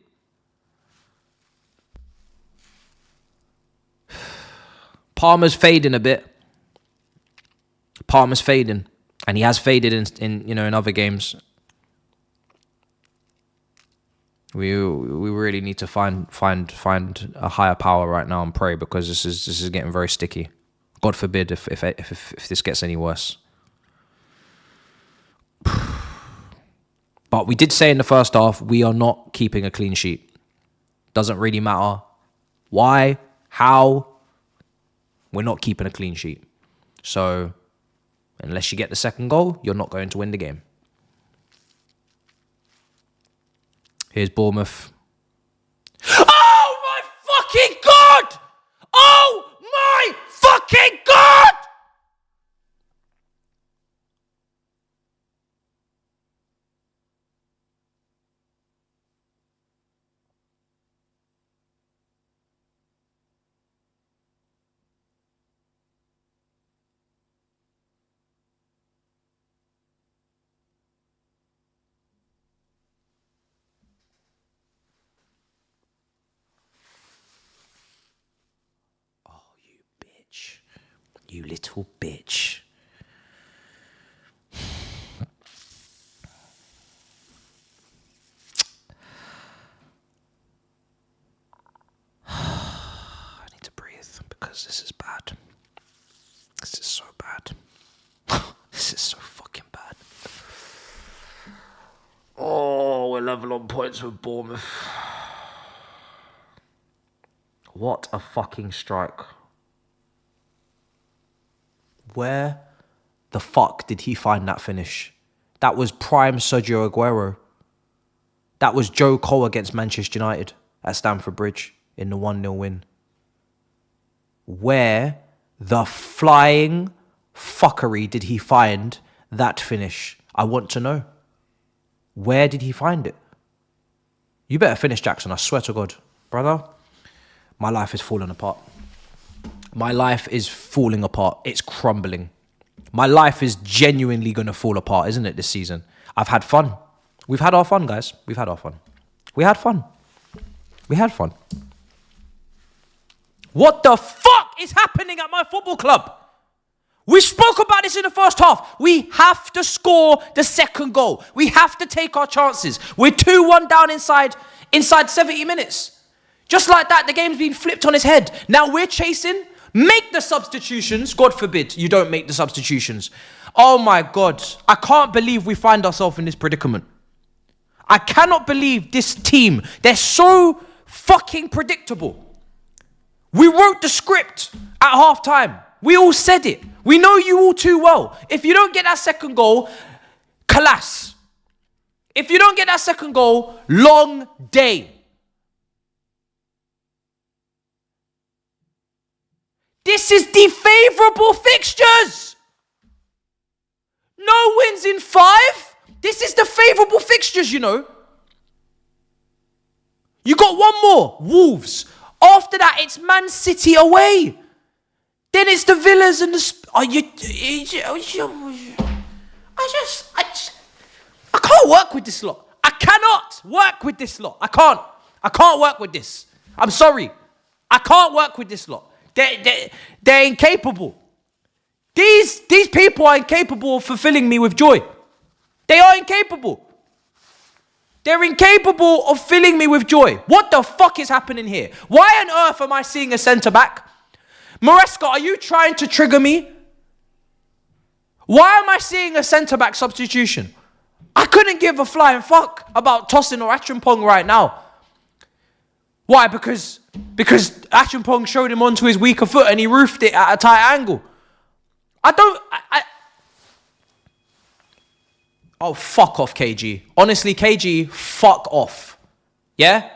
Palmer's fading a bit. Palmer's fading. And he has faded in other games. We really need to find a higher power right now and pray, because this is getting very sticky. God forbid if this gets any worse. But we did say in the first half, we are not keeping a clean sheet. Doesn't really matter why, how, we're not keeping a clean sheet. So unless you get the second goal, you're not going to win the game. Here's Bournemouth. Oh my fucking God! Oh my fucking God! You little bitch. I need to breathe because this is bad. This is so bad. This is so fucking bad. Oh, we're level on points with Bournemouth. What a fucking strike. Where the fuck did he find that finish? That was prime Sergio Aguero. That was Joe Cole against Manchester United at Stamford Bridge in the 1-0 win. Where the flying fuckery did he find that finish? I want to know. Where did he find it? You better finish, Jackson, I swear to God. Brother, my life is falling apart. My life is falling apart. It's crumbling. My life is genuinely going to fall apart, isn't it, this season? I've had fun. We've had our fun, guys. We've had our fun. We had fun. We had fun. What the fuck is happening at my football club? We spoke about this in the first half. We have to score the second goal. We have to take our chances. We're 2-1 down inside 70 minutes. Just like that, the game's been flipped on its head. Now we're chasing. Make the substitutions. God forbid you don't make the substitutions. Oh my God. I can't believe we find ourselves in this predicament. I cannot believe this team. They're so fucking predictable. We wrote the script at half time. We all said it. We know you all too well. If you don't get that second goal, class. If you don't get that second goal, long day. This is the favourable fixtures. No wins in 5. This is the favourable fixtures, you know. You got one more. Wolves. After that, it's Man City away. Then it's the Villas and the... I can't work with this lot. I cannot work with this lot. I can't work with this. I'm sorry. I can't work with this lot. They're incapable. These people are incapable of fulfilling me with joy. They are incapable. They're incapable of filling me with joy. What the fuck is happening here? Why on earth am I seeing a centre-back? Maresca, are you trying to trigger me? Why am I seeing a centre-back substitution? I couldn't give a flying fuck about Tosin or Acheampong right now. Why? Because Acheampong showed him onto his weaker foot and he roofed it at a tight angle. Oh, fuck off, KG. Honestly, KG, fuck off. Yeah?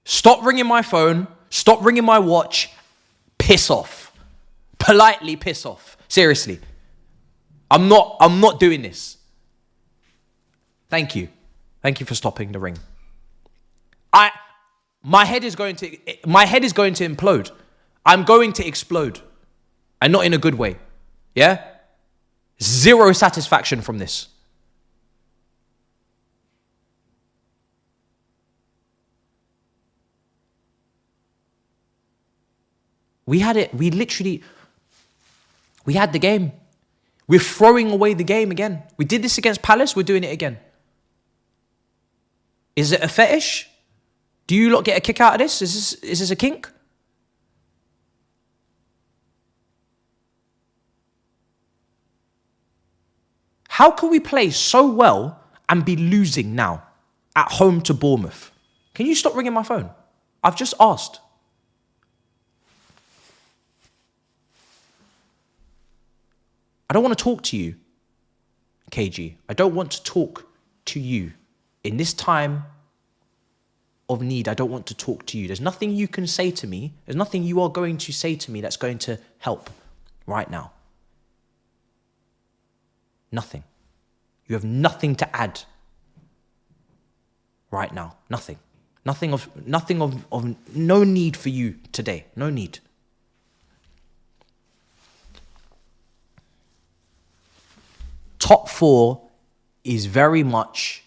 Stop ringing my phone. Stop ringing my watch. Piss off. Politely piss off. Seriously. I'm not doing this. Thank you. Thank you for stopping the ring. My head is going to implode. I'm going to explode. And not in a good way. Yeah? Zero satisfaction from this. We had it. We had the game. We're throwing away the game again. We did this against Palace. We're doing it again. Is it a fetish? Do you lot get a kick out of this? Is this a kink? How can we play so well and be losing now at home to Bournemouth? Can you stop ringing my phone? I've just asked. I don't want to talk to you, KG. I don't want to talk to you. In this time of need, I don't want to talk to you. There's nothing you can say to me. There's nothing you are going to say to me that's going to help right now. Nothing. You have nothing to add right now. Nothing. Nothing of no need for you today. No need. Top 4 is very much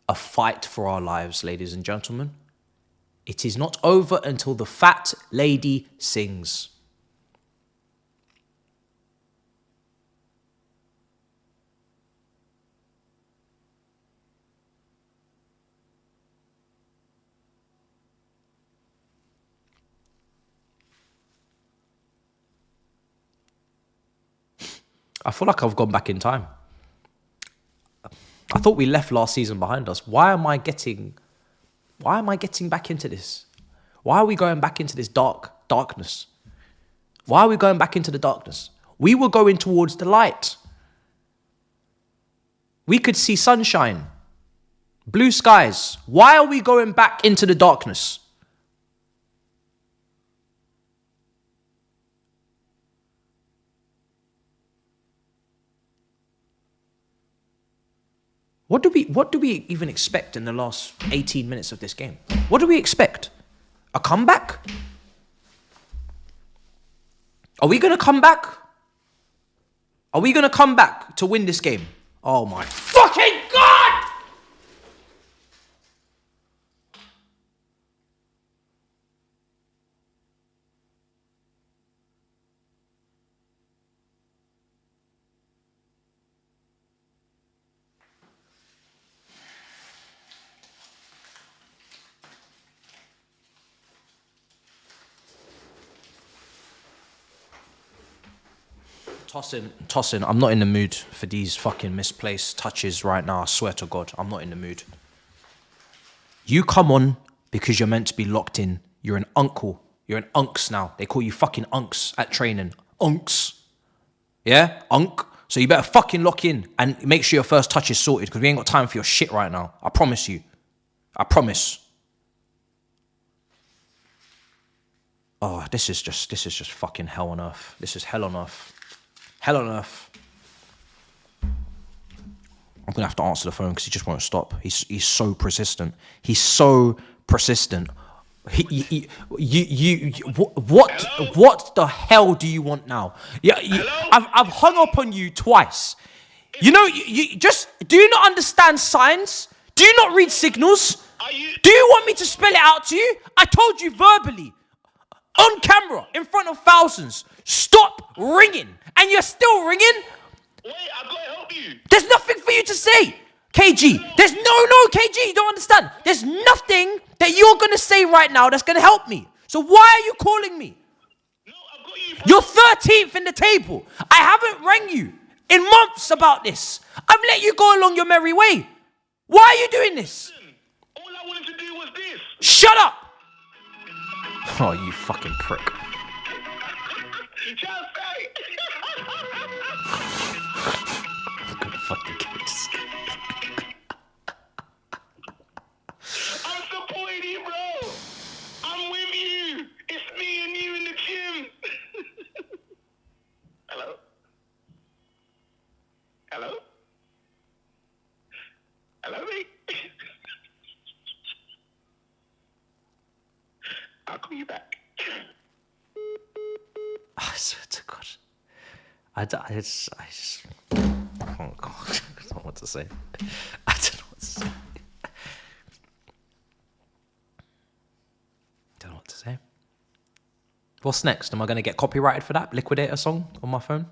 a fight for our lives, ladies and gentlemen. It is not over until the fat lady sings. I feel like I've gone back in time. I thought we left last season behind us. Why am I getting back into this? Why are we going back into this darkness? Why are we going back into the darkness? We were going towards the light. We could see sunshine, blue skies. Why are we going back into the darkness? What do we even expect in the last 18 minutes of this game? What do we expect? A comeback? Are we going to come back? Are we going to come back to win this game? Oh my fucking God! Tossing. I'm not in the mood for these fucking misplaced touches right now. I swear to God, I'm not in the mood. You come on because you're meant to be locked in. You're an uncle. You're an unks now. They call you fucking unks at training. Unks. Yeah? Unk. So you better fucking lock in and make sure your first touch is sorted because we ain't got time for your shit right now. I promise you. I promise. Oh, this is just fucking hell on earth. This is hell on earth. Hell on earth. I'm gonna have to answer the phone because he just won't stop. He's so persistent. He's so persistent. What the hell do you want now? Yeah, I've hung up on you twice. You know, you just do you not understand signs? Do you not read signals? Do you want me to spell it out to you? I told you verbally, on camera, in front of thousands. Stop ringing. And you're still ringing?
Wait, I've got to help you.
There's nothing for you to say, KG. There's no, KG, you don't understand. There's nothing that you're going to say right now that's going to help me. So why are you calling me?
No, I've got you.
You're 13th in the table. I haven't rang you in months about this. I've let you go along your merry way. Why are you doing this?
All I wanted to do was this.
Shut up. Oh, you fucking prick.
Just say.
I'm gonna fucking get this.
I'm supporting you, bro. I'm with you. It's me and you in the gym. Hello? Hello? Hello, mate? I'll call you back.
I swear to God. I just, oh God, I don't know what to say. I don't know what to say. Don't know what to say. What's next? Am I going to get copyrighted for that Liquidator song on my phone?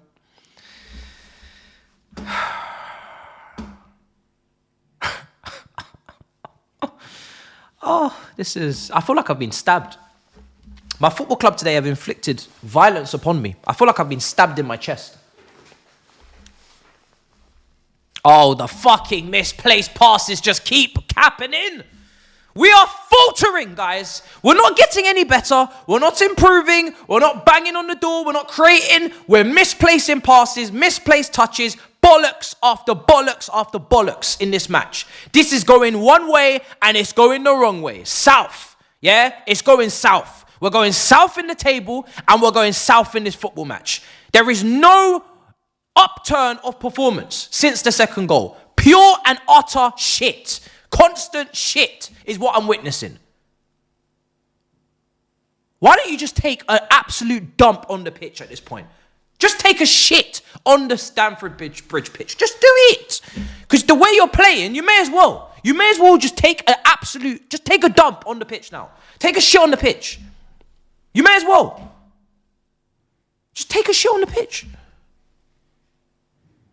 Oh, I feel like I've been stabbed. My football club today have inflicted violence upon me. I feel like I've been stabbed in my chest. Oh, the fucking misplaced passes just keep happening. We are faltering, guys. We're not getting any better. We're not improving. We're not banging on the door. We're not creating. We're misplacing passes, misplaced touches, bollocks after bollocks after bollocks in this match. This is going one way and it's going the wrong way. South. Yeah? It's going south. We're going south in the table and we're going south in this football match. There is no upturn of performance since the second goal. Pure and utter shit. Constant shit is what I'm witnessing. Why don't you just take an absolute dump on the pitch at this point? Just take a shit on the Stamford Bridge pitch. Just do it. Because the way you're playing, you may as well. You may as well just take a dump on the pitch now. Take a shit on the pitch. You may as well. Just take a shit on the pitch.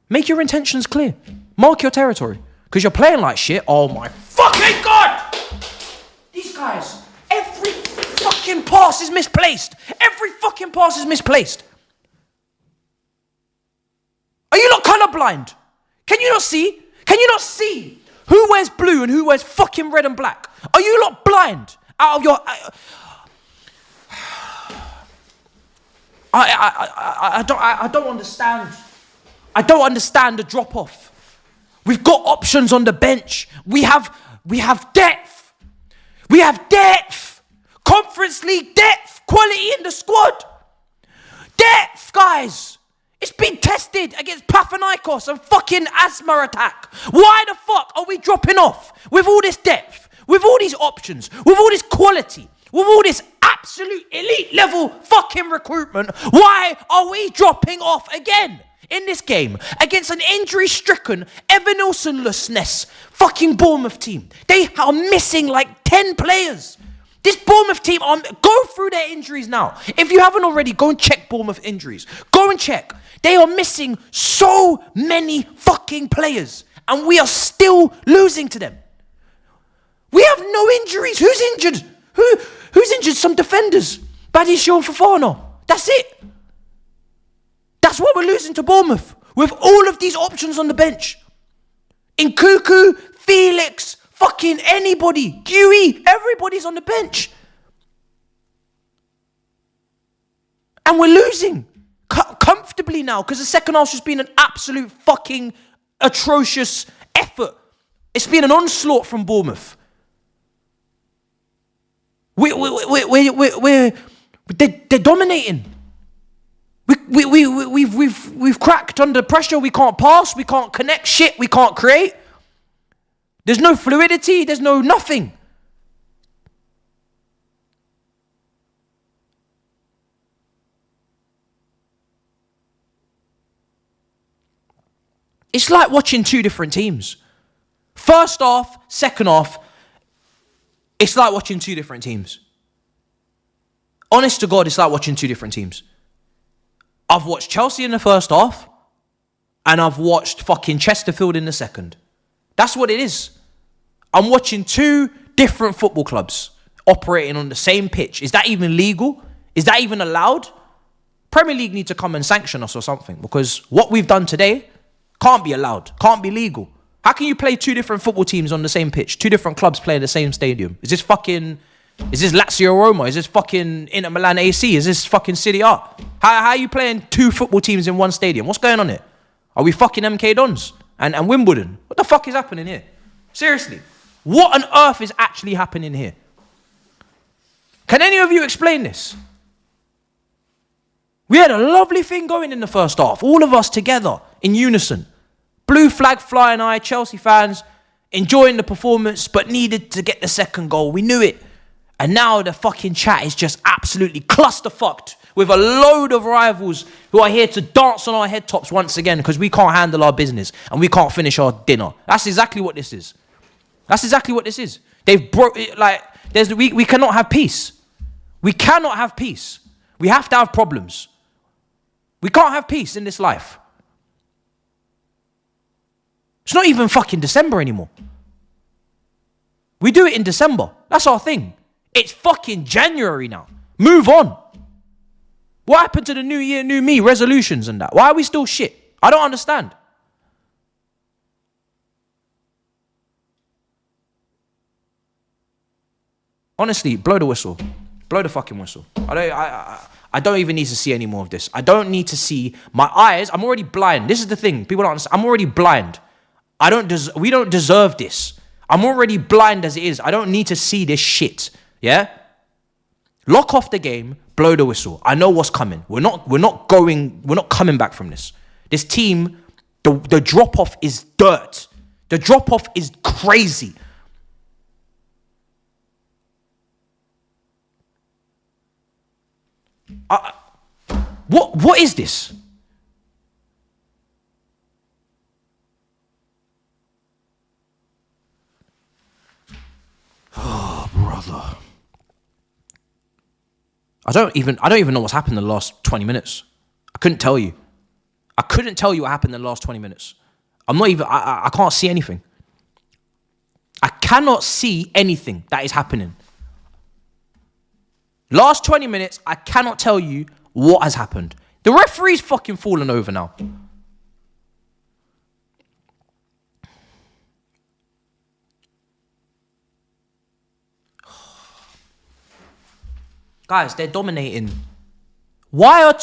Make your intentions clear. Mark your territory. Because you're playing like shit. Oh my fucking God! These guys, every fucking pass is misplaced. Every fucking pass is misplaced. Are you not colourblind? Can you not see? Can you not see who wears blue and who wears fucking red and black? Are you not blind out of your... I don't understand. I don't understand the drop-off. We've got options on the bench. We have depth. We have depth. Conference League depth. Quality in the squad. Depth, guys. It's been tested against Panathinaikos and fucking Asthma Attack. Why the fuck are we dropping off with all this depth, with all these options, with all this quality, with all this absolute elite level fucking recruitment? Why are we dropping off again in this game against an injury-stricken, Evan-Nilsson-lessness fucking Bournemouth team? They are missing like 10 players. This Bournemouth team, go through their injuries now. If you haven't already, go and check Bournemouth injuries. Go and check. They are missing so many fucking players, and we are still losing to them. We have no injuries. Who's injured? Who's injured? Some defenders. Badiashile and Fofana. That's it. That's what we're losing to Bournemouth, with all of these options on the bench. Nkuku, Felix, fucking anybody, Dewey, everybody's on the bench. And we're losing comfortably now because the second half's just been an absolute fucking atrocious effort. It's been an onslaught from Bournemouth. They're dominating. We've cracked under pressure. We can't pass. We can't connect shit. We can't create. There's no fluidity. There's no nothing. It's like watching two different teams. First half, second half, it's like watching two different teams. Honest to God, it's like watching two different teams. I've watched Chelsea in the first half, and I've watched fucking Chesterfield in the second. That's what it is. I'm watching two different football clubs operating on the same pitch. Is that even legal? Is that even allowed? Premier League need to come and sanction us or something, because what we've done today can't be allowed, can't be legal. How can you play two different football teams on the same pitch? Two different clubs playing the same stadium? Is this Lazio Roma? Is this fucking Inter Milan AC? Is this fucking Serie A? How are you playing two football teams in one stadium? What's going on here? Are we fucking MK Dons and Wimbledon? What the fuck is happening here? Seriously. What on earth is actually happening here? Can any of you explain this? We had a lovely thing going in the first half. All of us together in unison. Blue flag flying high, Chelsea fans enjoying the performance, but needed to get the second goal. We knew it. And now the fucking chat is just absolutely clusterfucked with a load of rivals who are here to dance on our head tops once again because we can't handle our business and we can't finish our dinner. That's exactly what this is. That's exactly what this is. They've broke it, like, we cannot have peace. We cannot have peace. We have to have problems. We can't have peace in this life. It's not even fucking December anymore. We do it in December. That's our thing. It's fucking January now. Move on. What happened to the new year, new me resolutions and that? Why are we still shit? I don't understand. Honestly, blow the whistle. Blow the fucking whistle. I don't even need to see any more of this. I don't need to see my eyes. I'm already blind. This is the thing. People don't understand. I'm already blind. We don't deserve this. I'm already blind as it is. I don't need to see this shit. Yeah? Lock off the game, blow the whistle. I know what's coming. We're not coming back from this. This team, the drop-off is dirt. The drop-off is crazy. What is this? Oh, brother. I don't even know what's happened in the last 20 minutes. I couldn't tell you. I couldn't tell you what happened in the last 20 minutes. I can't see anything. I cannot see anything that is happening. Last 20 minutes, I cannot tell you what has happened. The referee's fucking fallen over now. Guys, they're dominating. Why are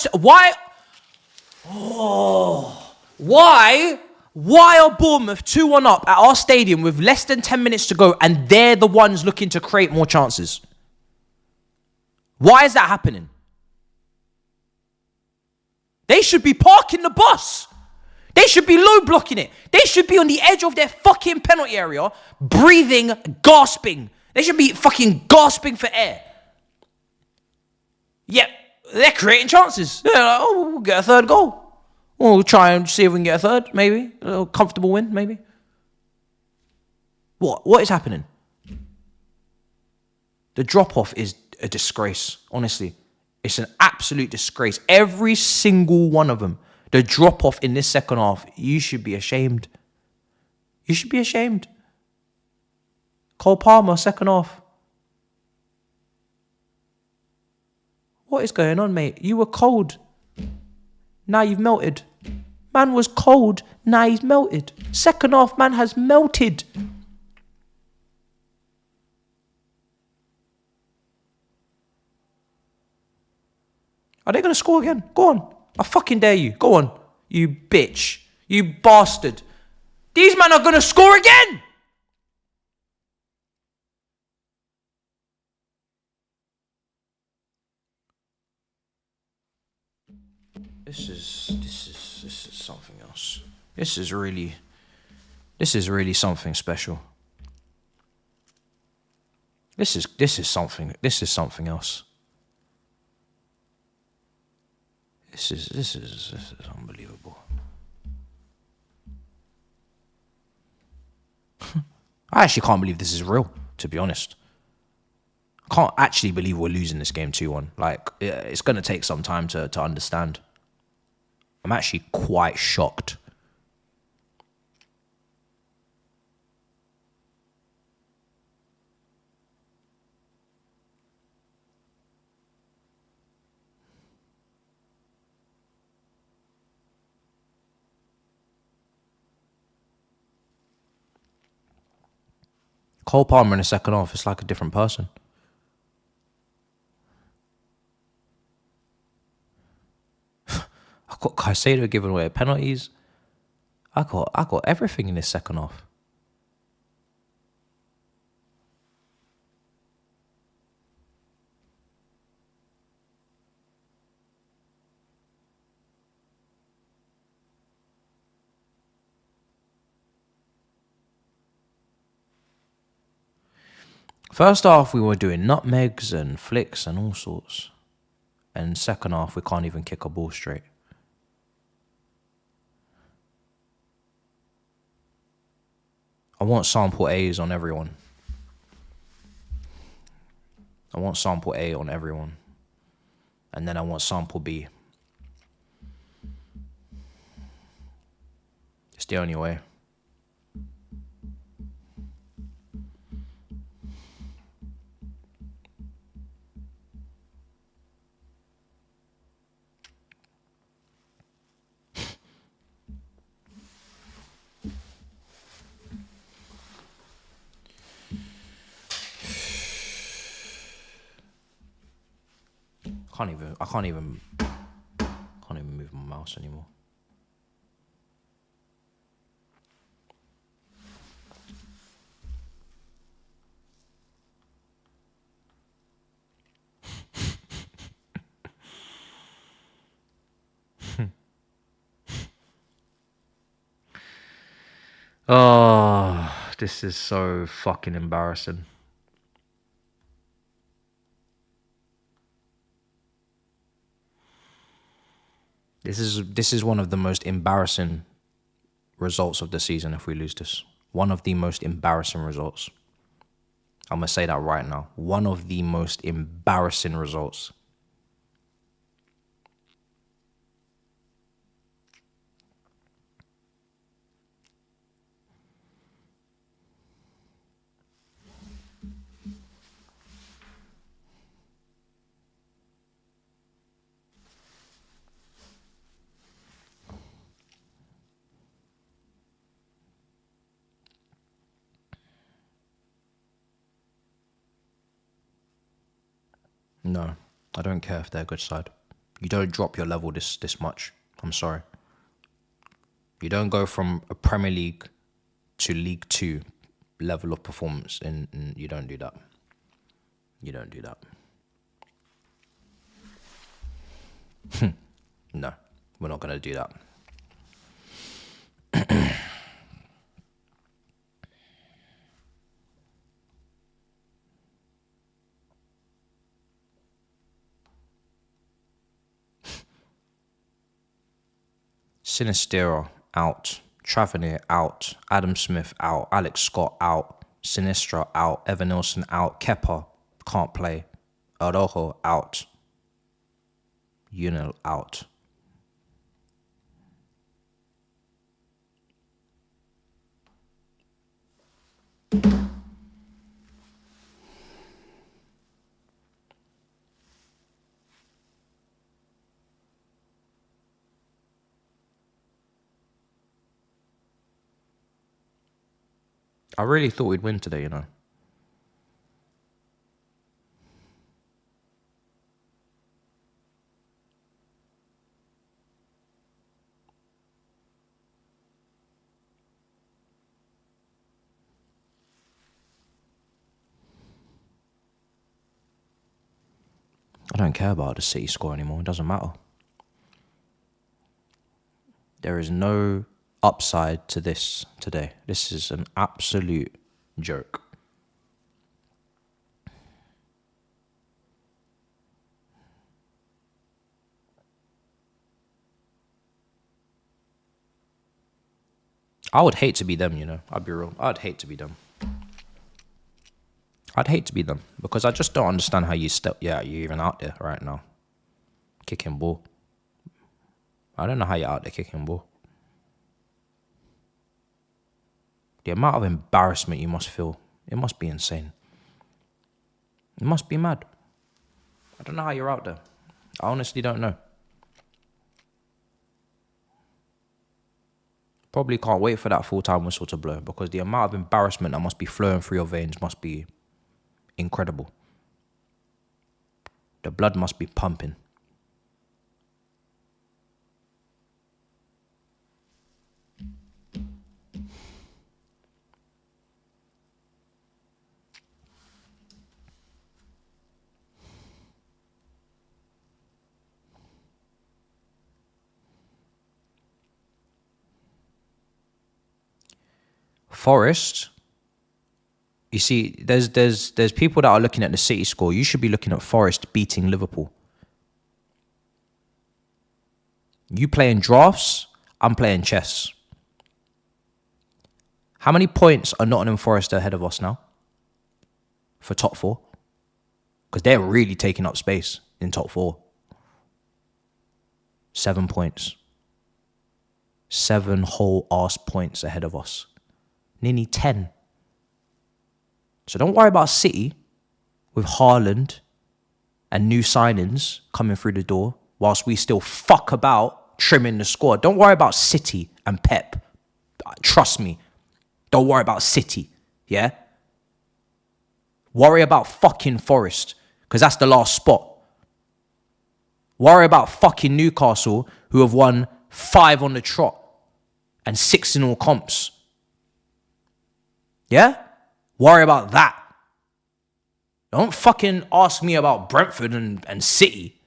Bournemouth 2-1 up at our stadium with less than 10 minutes to go and they're the ones looking to create more chances? Why is that happening? They should be parking the bus. They should be low blocking it. They should be on the edge of their fucking penalty area, breathing, gasping. They should be fucking gasping for air. Yep, they're creating chances. They're like, oh, we'll get a third goal. We'll try and see if we can get a third, maybe. A little comfortable win, maybe. What is happening? The drop-off is a disgrace, honestly. It's an absolute disgrace. Every single one of them. The drop-off in this second half, you should be ashamed. You should be ashamed. Cole Palmer, second half. What is going on, mate? You were cold. Now you've melted. Man was cold. Now he's melted. Second half, man has melted. Are they going to score again? Go on. I fucking dare you. Go on. You bitch. You bastard. These men are going to score again. This is something else. This is really something special. This is something else. This is unbelievable. I actually can't believe this is real, to be honest. I can't actually believe we're losing this game 2-1. Like, it's going to take some time to understand. I'm actually quite shocked. Cole Palmer in the second half, it's like a different person. I got Caicedo giving away penalties. I got everything in this second half. First half, we were doing nutmegs and flicks and all sorts. And second half, we can't even kick a ball straight. I want sample A's on everyone. I want sample A on everyone. And then I want sample B. It's the only way. I can't even move my mouse anymore. Oh, this is so fucking embarrassing. This is one of the most embarrassing results of the season if we lose this. One of the most embarrassing results. I'm going to say that right now. One of the most embarrassing results. No, I don't care if they're a good side. You don't drop your level this much. I'm sorry. You don't go from a Premier League to League 2 level of performance, and you don't do that. You don't do that. No, we're not going to do that. Sinistera out. Travanier out. Adam Smith out. Alex Scott out. Sinistra out. Evan Nilsson out. Kepa can't play. Arojo out. Unil out. I really thought we'd win today, you know. I don't care about the City score anymore. It doesn't matter. There is no upside to this today. This is an absolute joke. I would hate to be them, you know. I'd be real. I'd hate to be them. I'd hate to be them because I just don't understand how you're even out there right now. Kicking ball. I don't know how you're out there kicking ball. The amount of embarrassment you must feel, it must be insane. You must be mad. I don't know how you're out there. I honestly don't know. Probably can't wait for that full-time whistle to blow because the amount of embarrassment that must be flowing through your veins must be incredible. The blood must be pumping. Forest, you see, there's people that are looking at the City score. You should be looking at Forest beating Liverpool. You playing drafts, I'm playing chess. How many points are Nottingham Forest ahead of us now? For top 4? Because they're really taking up space in top 4. 7 points. 7 whole ass points ahead of us. Nearly 10. So don't worry about City with Haaland and new signings coming through the door whilst we still fuck about trimming the squad. Don't worry about City and Pep. Trust me. Don't worry about City. Yeah? Worry about fucking Forest because that's the last spot. Worry about fucking Newcastle, who have won 5 on the trot and 6 in all comps. Yeah? Worry about that. Don't fucking ask me about Brentford and City.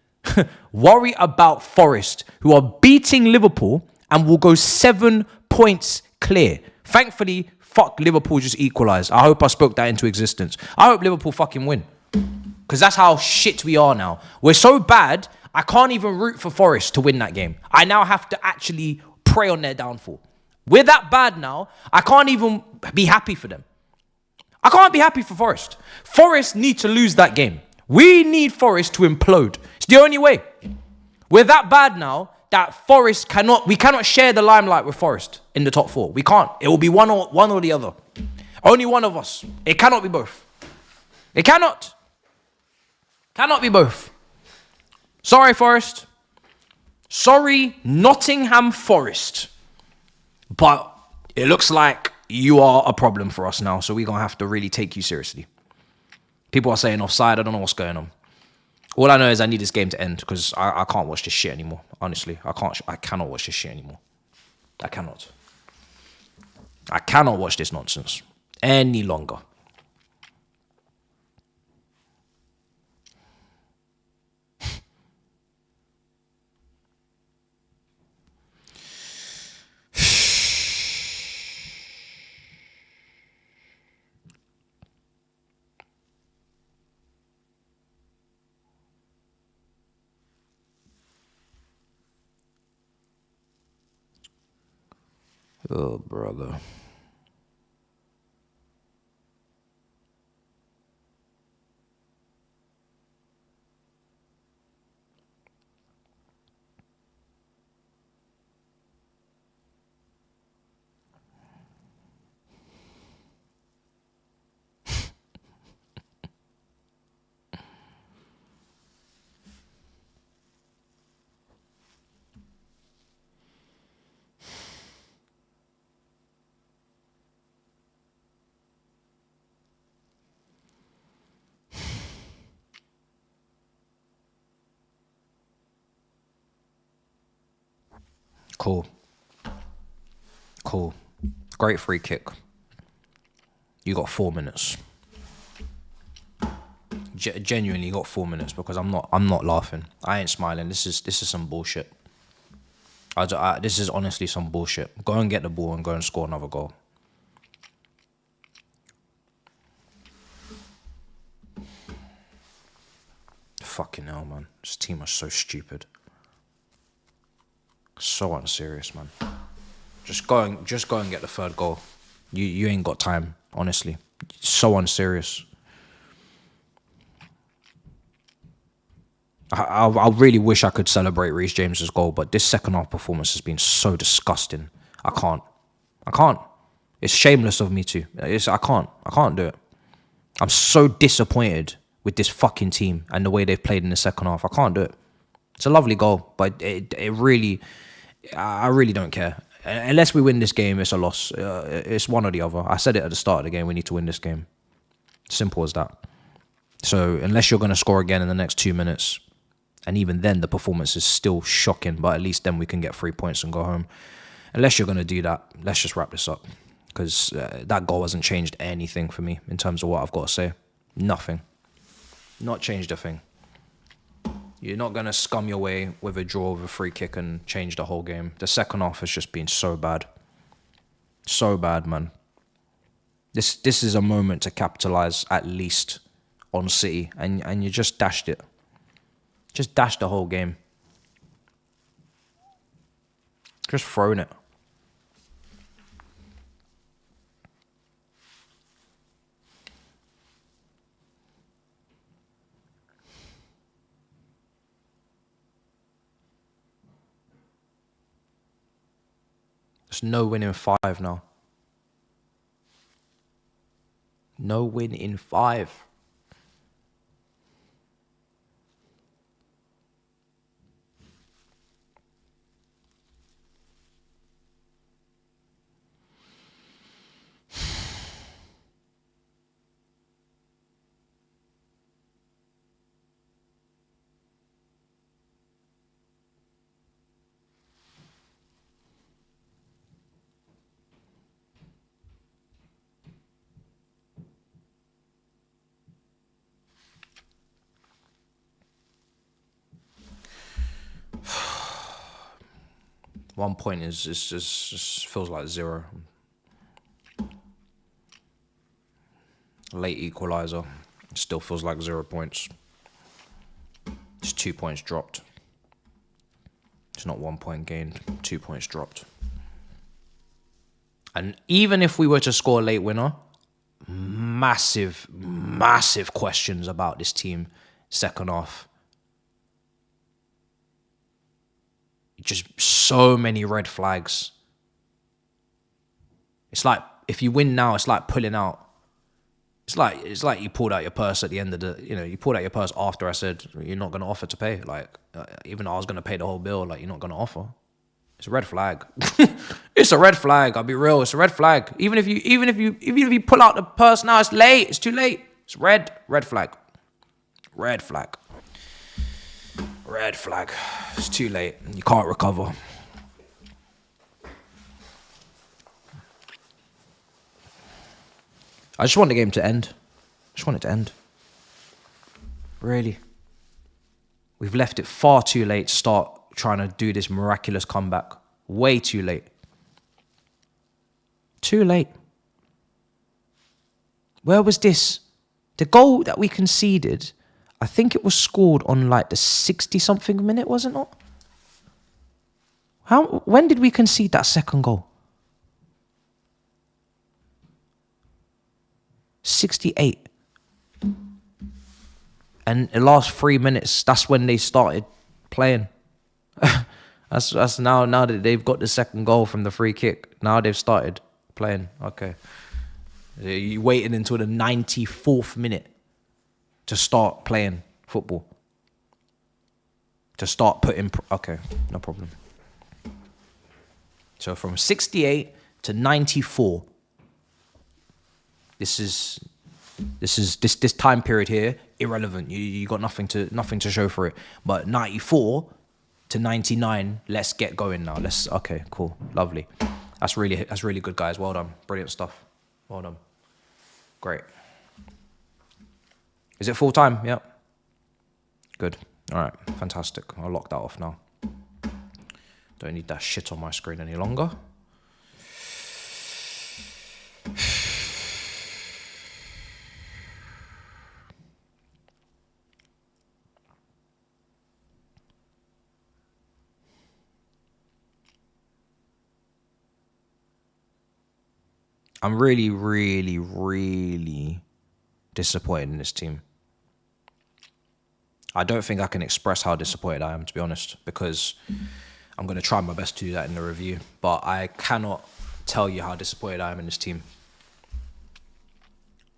Worry about Forest, who are beating Liverpool and will go 7 points clear. Thankfully, fuck, Liverpool just equalised. I hope I spoke that into existence. I hope Liverpool fucking win. Because that's how shit we are now. We're so bad, I can't even root for Forest to win that game. I now have to actually pray on their downfall. We're that bad now, I can't even be happy for them. I can't be happy for Forest. Forest need to lose that game. We need Forest to implode. It's the only way. We're that bad now that we cannot share the limelight with Forest in the top 4. We can't. It will be one or the other. Only one of us. It cannot be both. It cannot. Cannot be both. Sorry, Forest. Sorry, Nottingham Forest. But it looks like you are a problem for us now, so we're going to have to really take you seriously. People are saying offside. I don't know what's going on. All I know is I need this game to end because I can't watch this shit anymore. Honestly, I cannot watch this shit anymore. I cannot. I cannot watch this nonsense any longer. Oh, brother. Cool. Great free kick. You got 4 minutes. Genuinely got 4 minutes because I'm not laughing. I ain't smiling. This is some bullshit. This is honestly some bullshit. Go and get the ball and go and score another goal. Fucking hell, man. This team is so stupid. So unserious, man. Just go and get the 3rd goal. You ain't got time, honestly. So unserious. I really wish I could celebrate Reece James's goal, but this second half performance has been so disgusting. I can't. It's shameless of me too. I can't do it. I'm so disappointed with this fucking team and the way they've played in the second half. I can't do it. It's a lovely goal, but I really don't care. Unless we win this game, it's a loss. It's one or the other. I said it at the start of the game. We need to win this game. Simple as that. So unless you're going to score again in the next 2 minutes, and even then the performance is still shocking, but at least then we can get 3 points and go home. Unless you're going to do that, let's just wrap this up. Because that goal hasn't changed anything for me in terms of what I've got to say. Nothing. Not changed a thing. You're not going to scum your way with a draw with a free kick and change the whole game. The second half has just been so bad. So bad, man. This is a moment to capitalise at least on City. And you just dashed it. Just dashed the whole game. Just thrown it. There's no win in 5 now. No win in 5. 1 point is just feels like 0. Late equaliser, still feels like 0 points. It's 2 points dropped. It's not 1 point gained, 2 points dropped. And even if we were to score a late winner, massive questions about this team second half. Just so many red flags. It's like if you win now, it's like pulling out. It's like you pulled out your purse at the end of you pulled out your purse after I said you're not going to offer to pay. Like, even though I was going to pay the whole bill, like, you're not going to offer. It's a red flag. It's a red flag. I'll be real. It's a red flag. Even if you pull out the purse now, it's late. It's too late. It's red flag. Red flag. Red flag. It's too late. You can't recover. I just want the game to end. I just want it to end. Really. We've left it far too late to start trying to do this miraculous comeback. Way too late. Too late. Where was this? The goal that we conceded, I think it was scored on like the 60-something minute, was it not? When did we concede that second goal? 68. And the last 3 minutes, that's when they started playing. that's now that they've got the second goal from the free kick. Now they've started playing. Okay. You waited until the 94th minute to start playing football. To start putting... Okay, no problem. So from 68 to 94... This time period here, irrelevant. You got nothing to show for it. But 94 to 99, let's get going now. Okay, cool, lovely. That's really good, guys. Well done, brilliant stuff. Well done, great. Is it full time? Yeah. Good. All right, fantastic. I'll lock that off now. Don't need that shit on my screen any longer. I'm really, really, really disappointed in this team. I don't think I can express how disappointed I am, to be honest, because I'm going to try my best to do that in the review, but I cannot tell you how disappointed I am in this team.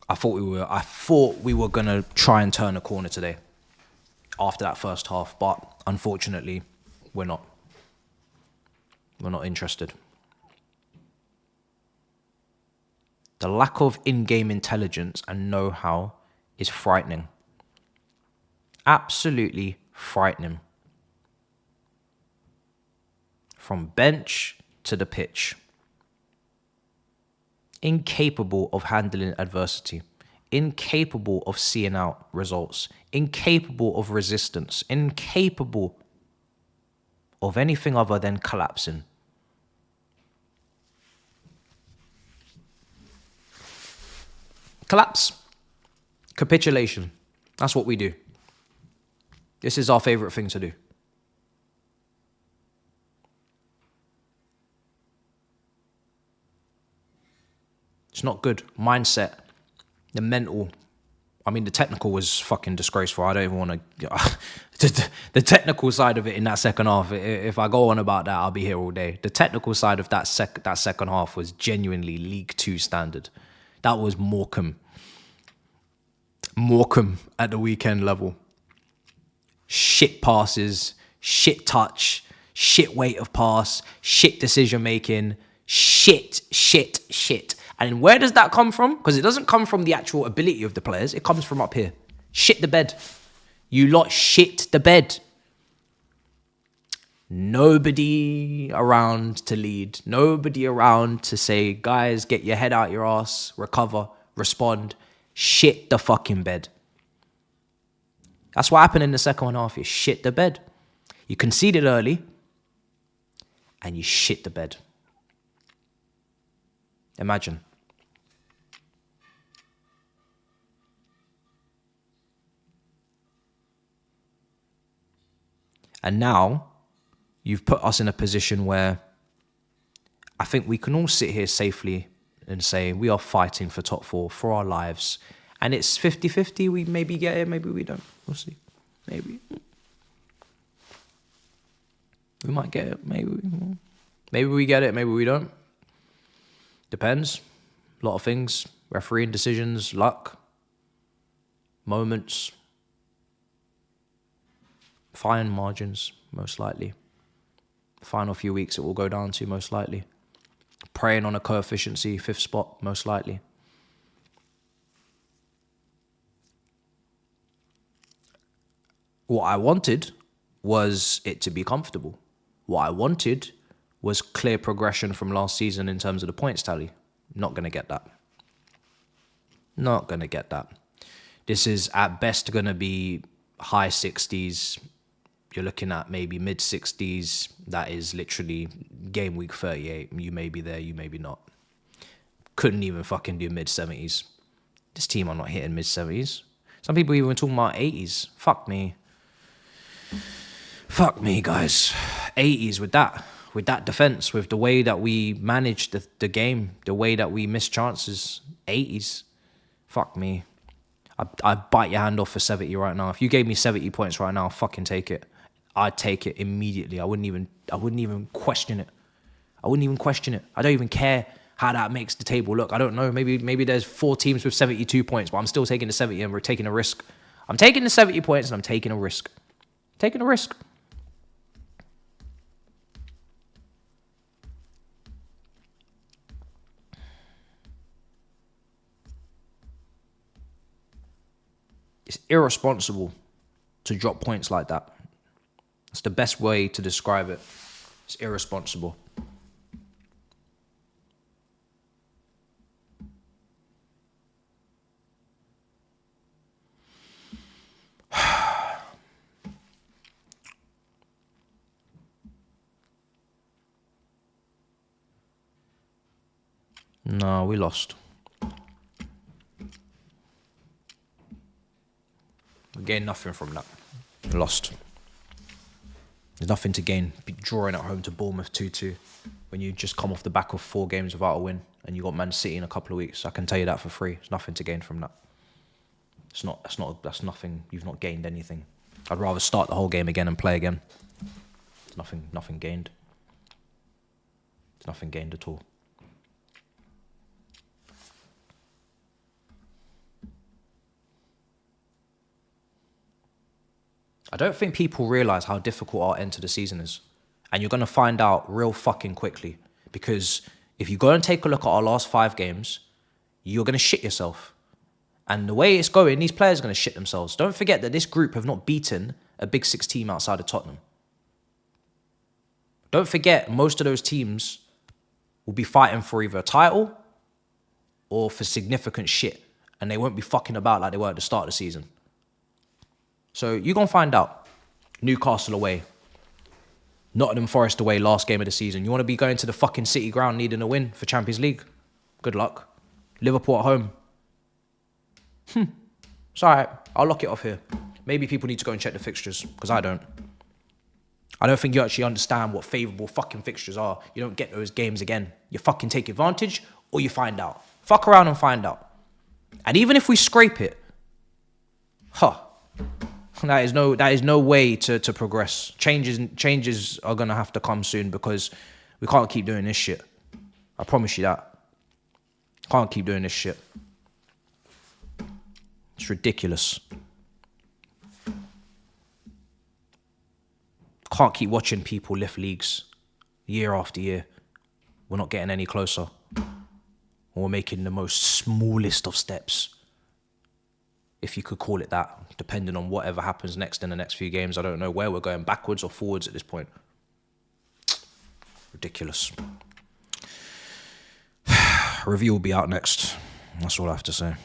I thought we were going to try and turn a corner today after that first half, but unfortunately, we're not. We're not interested. The lack of in-game intelligence and know-how is frightening. Absolutely frightening. From bench to the pitch. Incapable of handling adversity. Incapable of seeing out results. Incapable of resistance. Incapable of anything other than collapsing. Collapse. Capitulation. That's what we do. This is our favorite thing to do. It's not good. Mindset. The mental. I mean, the technical was fucking disgraceful. I don't even want to... the technical side of it in that second half, if I go on about that, I'll be here all day. The technical side of that second half was genuinely League 2 standard. That was Morecambe at the weekend level. Shit passes, shit touch, shit weight of pass, shit decision making, shit. And where does that come from? Because it doesn't come from the actual ability of the players. It comes from up here. Shit the bed. You lot shit the bed. Nobody around to lead. Nobody around to say, guys, get your head out your ass, recover, respond. Shit the fucking bed. That's what happened in the second half. You shit the bed. You conceded early. and you shit the bed. Imagine. And now you've put us in a position where I think we can all sit here safely and say we are fighting for top 4 for our lives. And it's 50-50. We maybe get it, maybe we don't. We'll see. Maybe. We might get it, maybe. Maybe we get it, maybe we don't. Depends. A lot of things. Refereeing decisions, luck, moments, fine margins, most likely. Final few weeks it will go down to, most likely. Praying on a coefficiency, 5th spot, most likely. What I wanted was it to be comfortable. What I wanted was clear progression from last season in terms of the points tally. Not going to get that. Not going to get that. This is at best going to be high 60s. You're looking at maybe mid 60s. That is literally game week 38. You may be there, you may be not. Couldn't even fucking do mid 70s. This team are not hitting mid 70s. Some people even talking about 80s. Fuck me. Fuck me, guys. 80s with that defense, with the way that we managed the game, the way that we missed chances. 80s. Fuck me. I'd bite your hand off for 70 right now. If you gave me 70 points right now, I'll fucking take it. I'd take it immediately. I wouldn't even question it. I don't even care how that makes the table look. I don't know. Maybe there's 4 teams with 72 points, but I'm still taking the 70 and we're taking a risk. I'm taking the 70 points and I'm taking a risk. Taking a risk. It's irresponsible to drop points like that. It's the best way to describe it. It's irresponsible. No, we lost. We gained nothing from that. We lost. There's nothing to gain. Be drawing at home to Bournemouth 2-2 when you just come off the back of 4 games without a win and you got Man City in a couple of weeks. I can tell you that for free. There's nothing to gain from that. That's nothing. You've not gained anything. I'd rather start the whole game again and play again. There's nothing gained. There's nothing gained at all. I don't think people realise how difficult our end to the season is. And you're going to find out real fucking quickly. Because if you go and take a look at our last 5 games, you're going to shit yourself. And the way it's going, these players are going to shit themselves. Don't forget that this group have not beaten a Big 6 team outside of Tottenham. Don't forget, most of those teams will be fighting for either a title or for significant shit. And they won't be fucking about like they were at the start of the season. So you're going to find out. Newcastle away. Nottingham Forest away last game of the season. You want to be going to the fucking City ground needing a win for Champions League? Good luck. Liverpool at home. It's all right. I'll lock it off here. Maybe people need to go and check the fixtures because I don't. I don't think you actually understand what favourable fucking fixtures are. You don't get those games again. You fucking take advantage or you find out. Fuck around and find out. And even if we scrape it, that is no way to progress. Changes are going to have to come soon because we can't keep doing this shit. I promise you that. Can't keep doing this shit. It's ridiculous. Can't keep watching people lift leagues year after year. We're not getting any closer. We're making the most smallest of steps, if you could call it that, depending on whatever happens next in the next few games. I don't know where we're going, backwards or forwards at this point. Ridiculous. Review will be out next. That's all I have to say.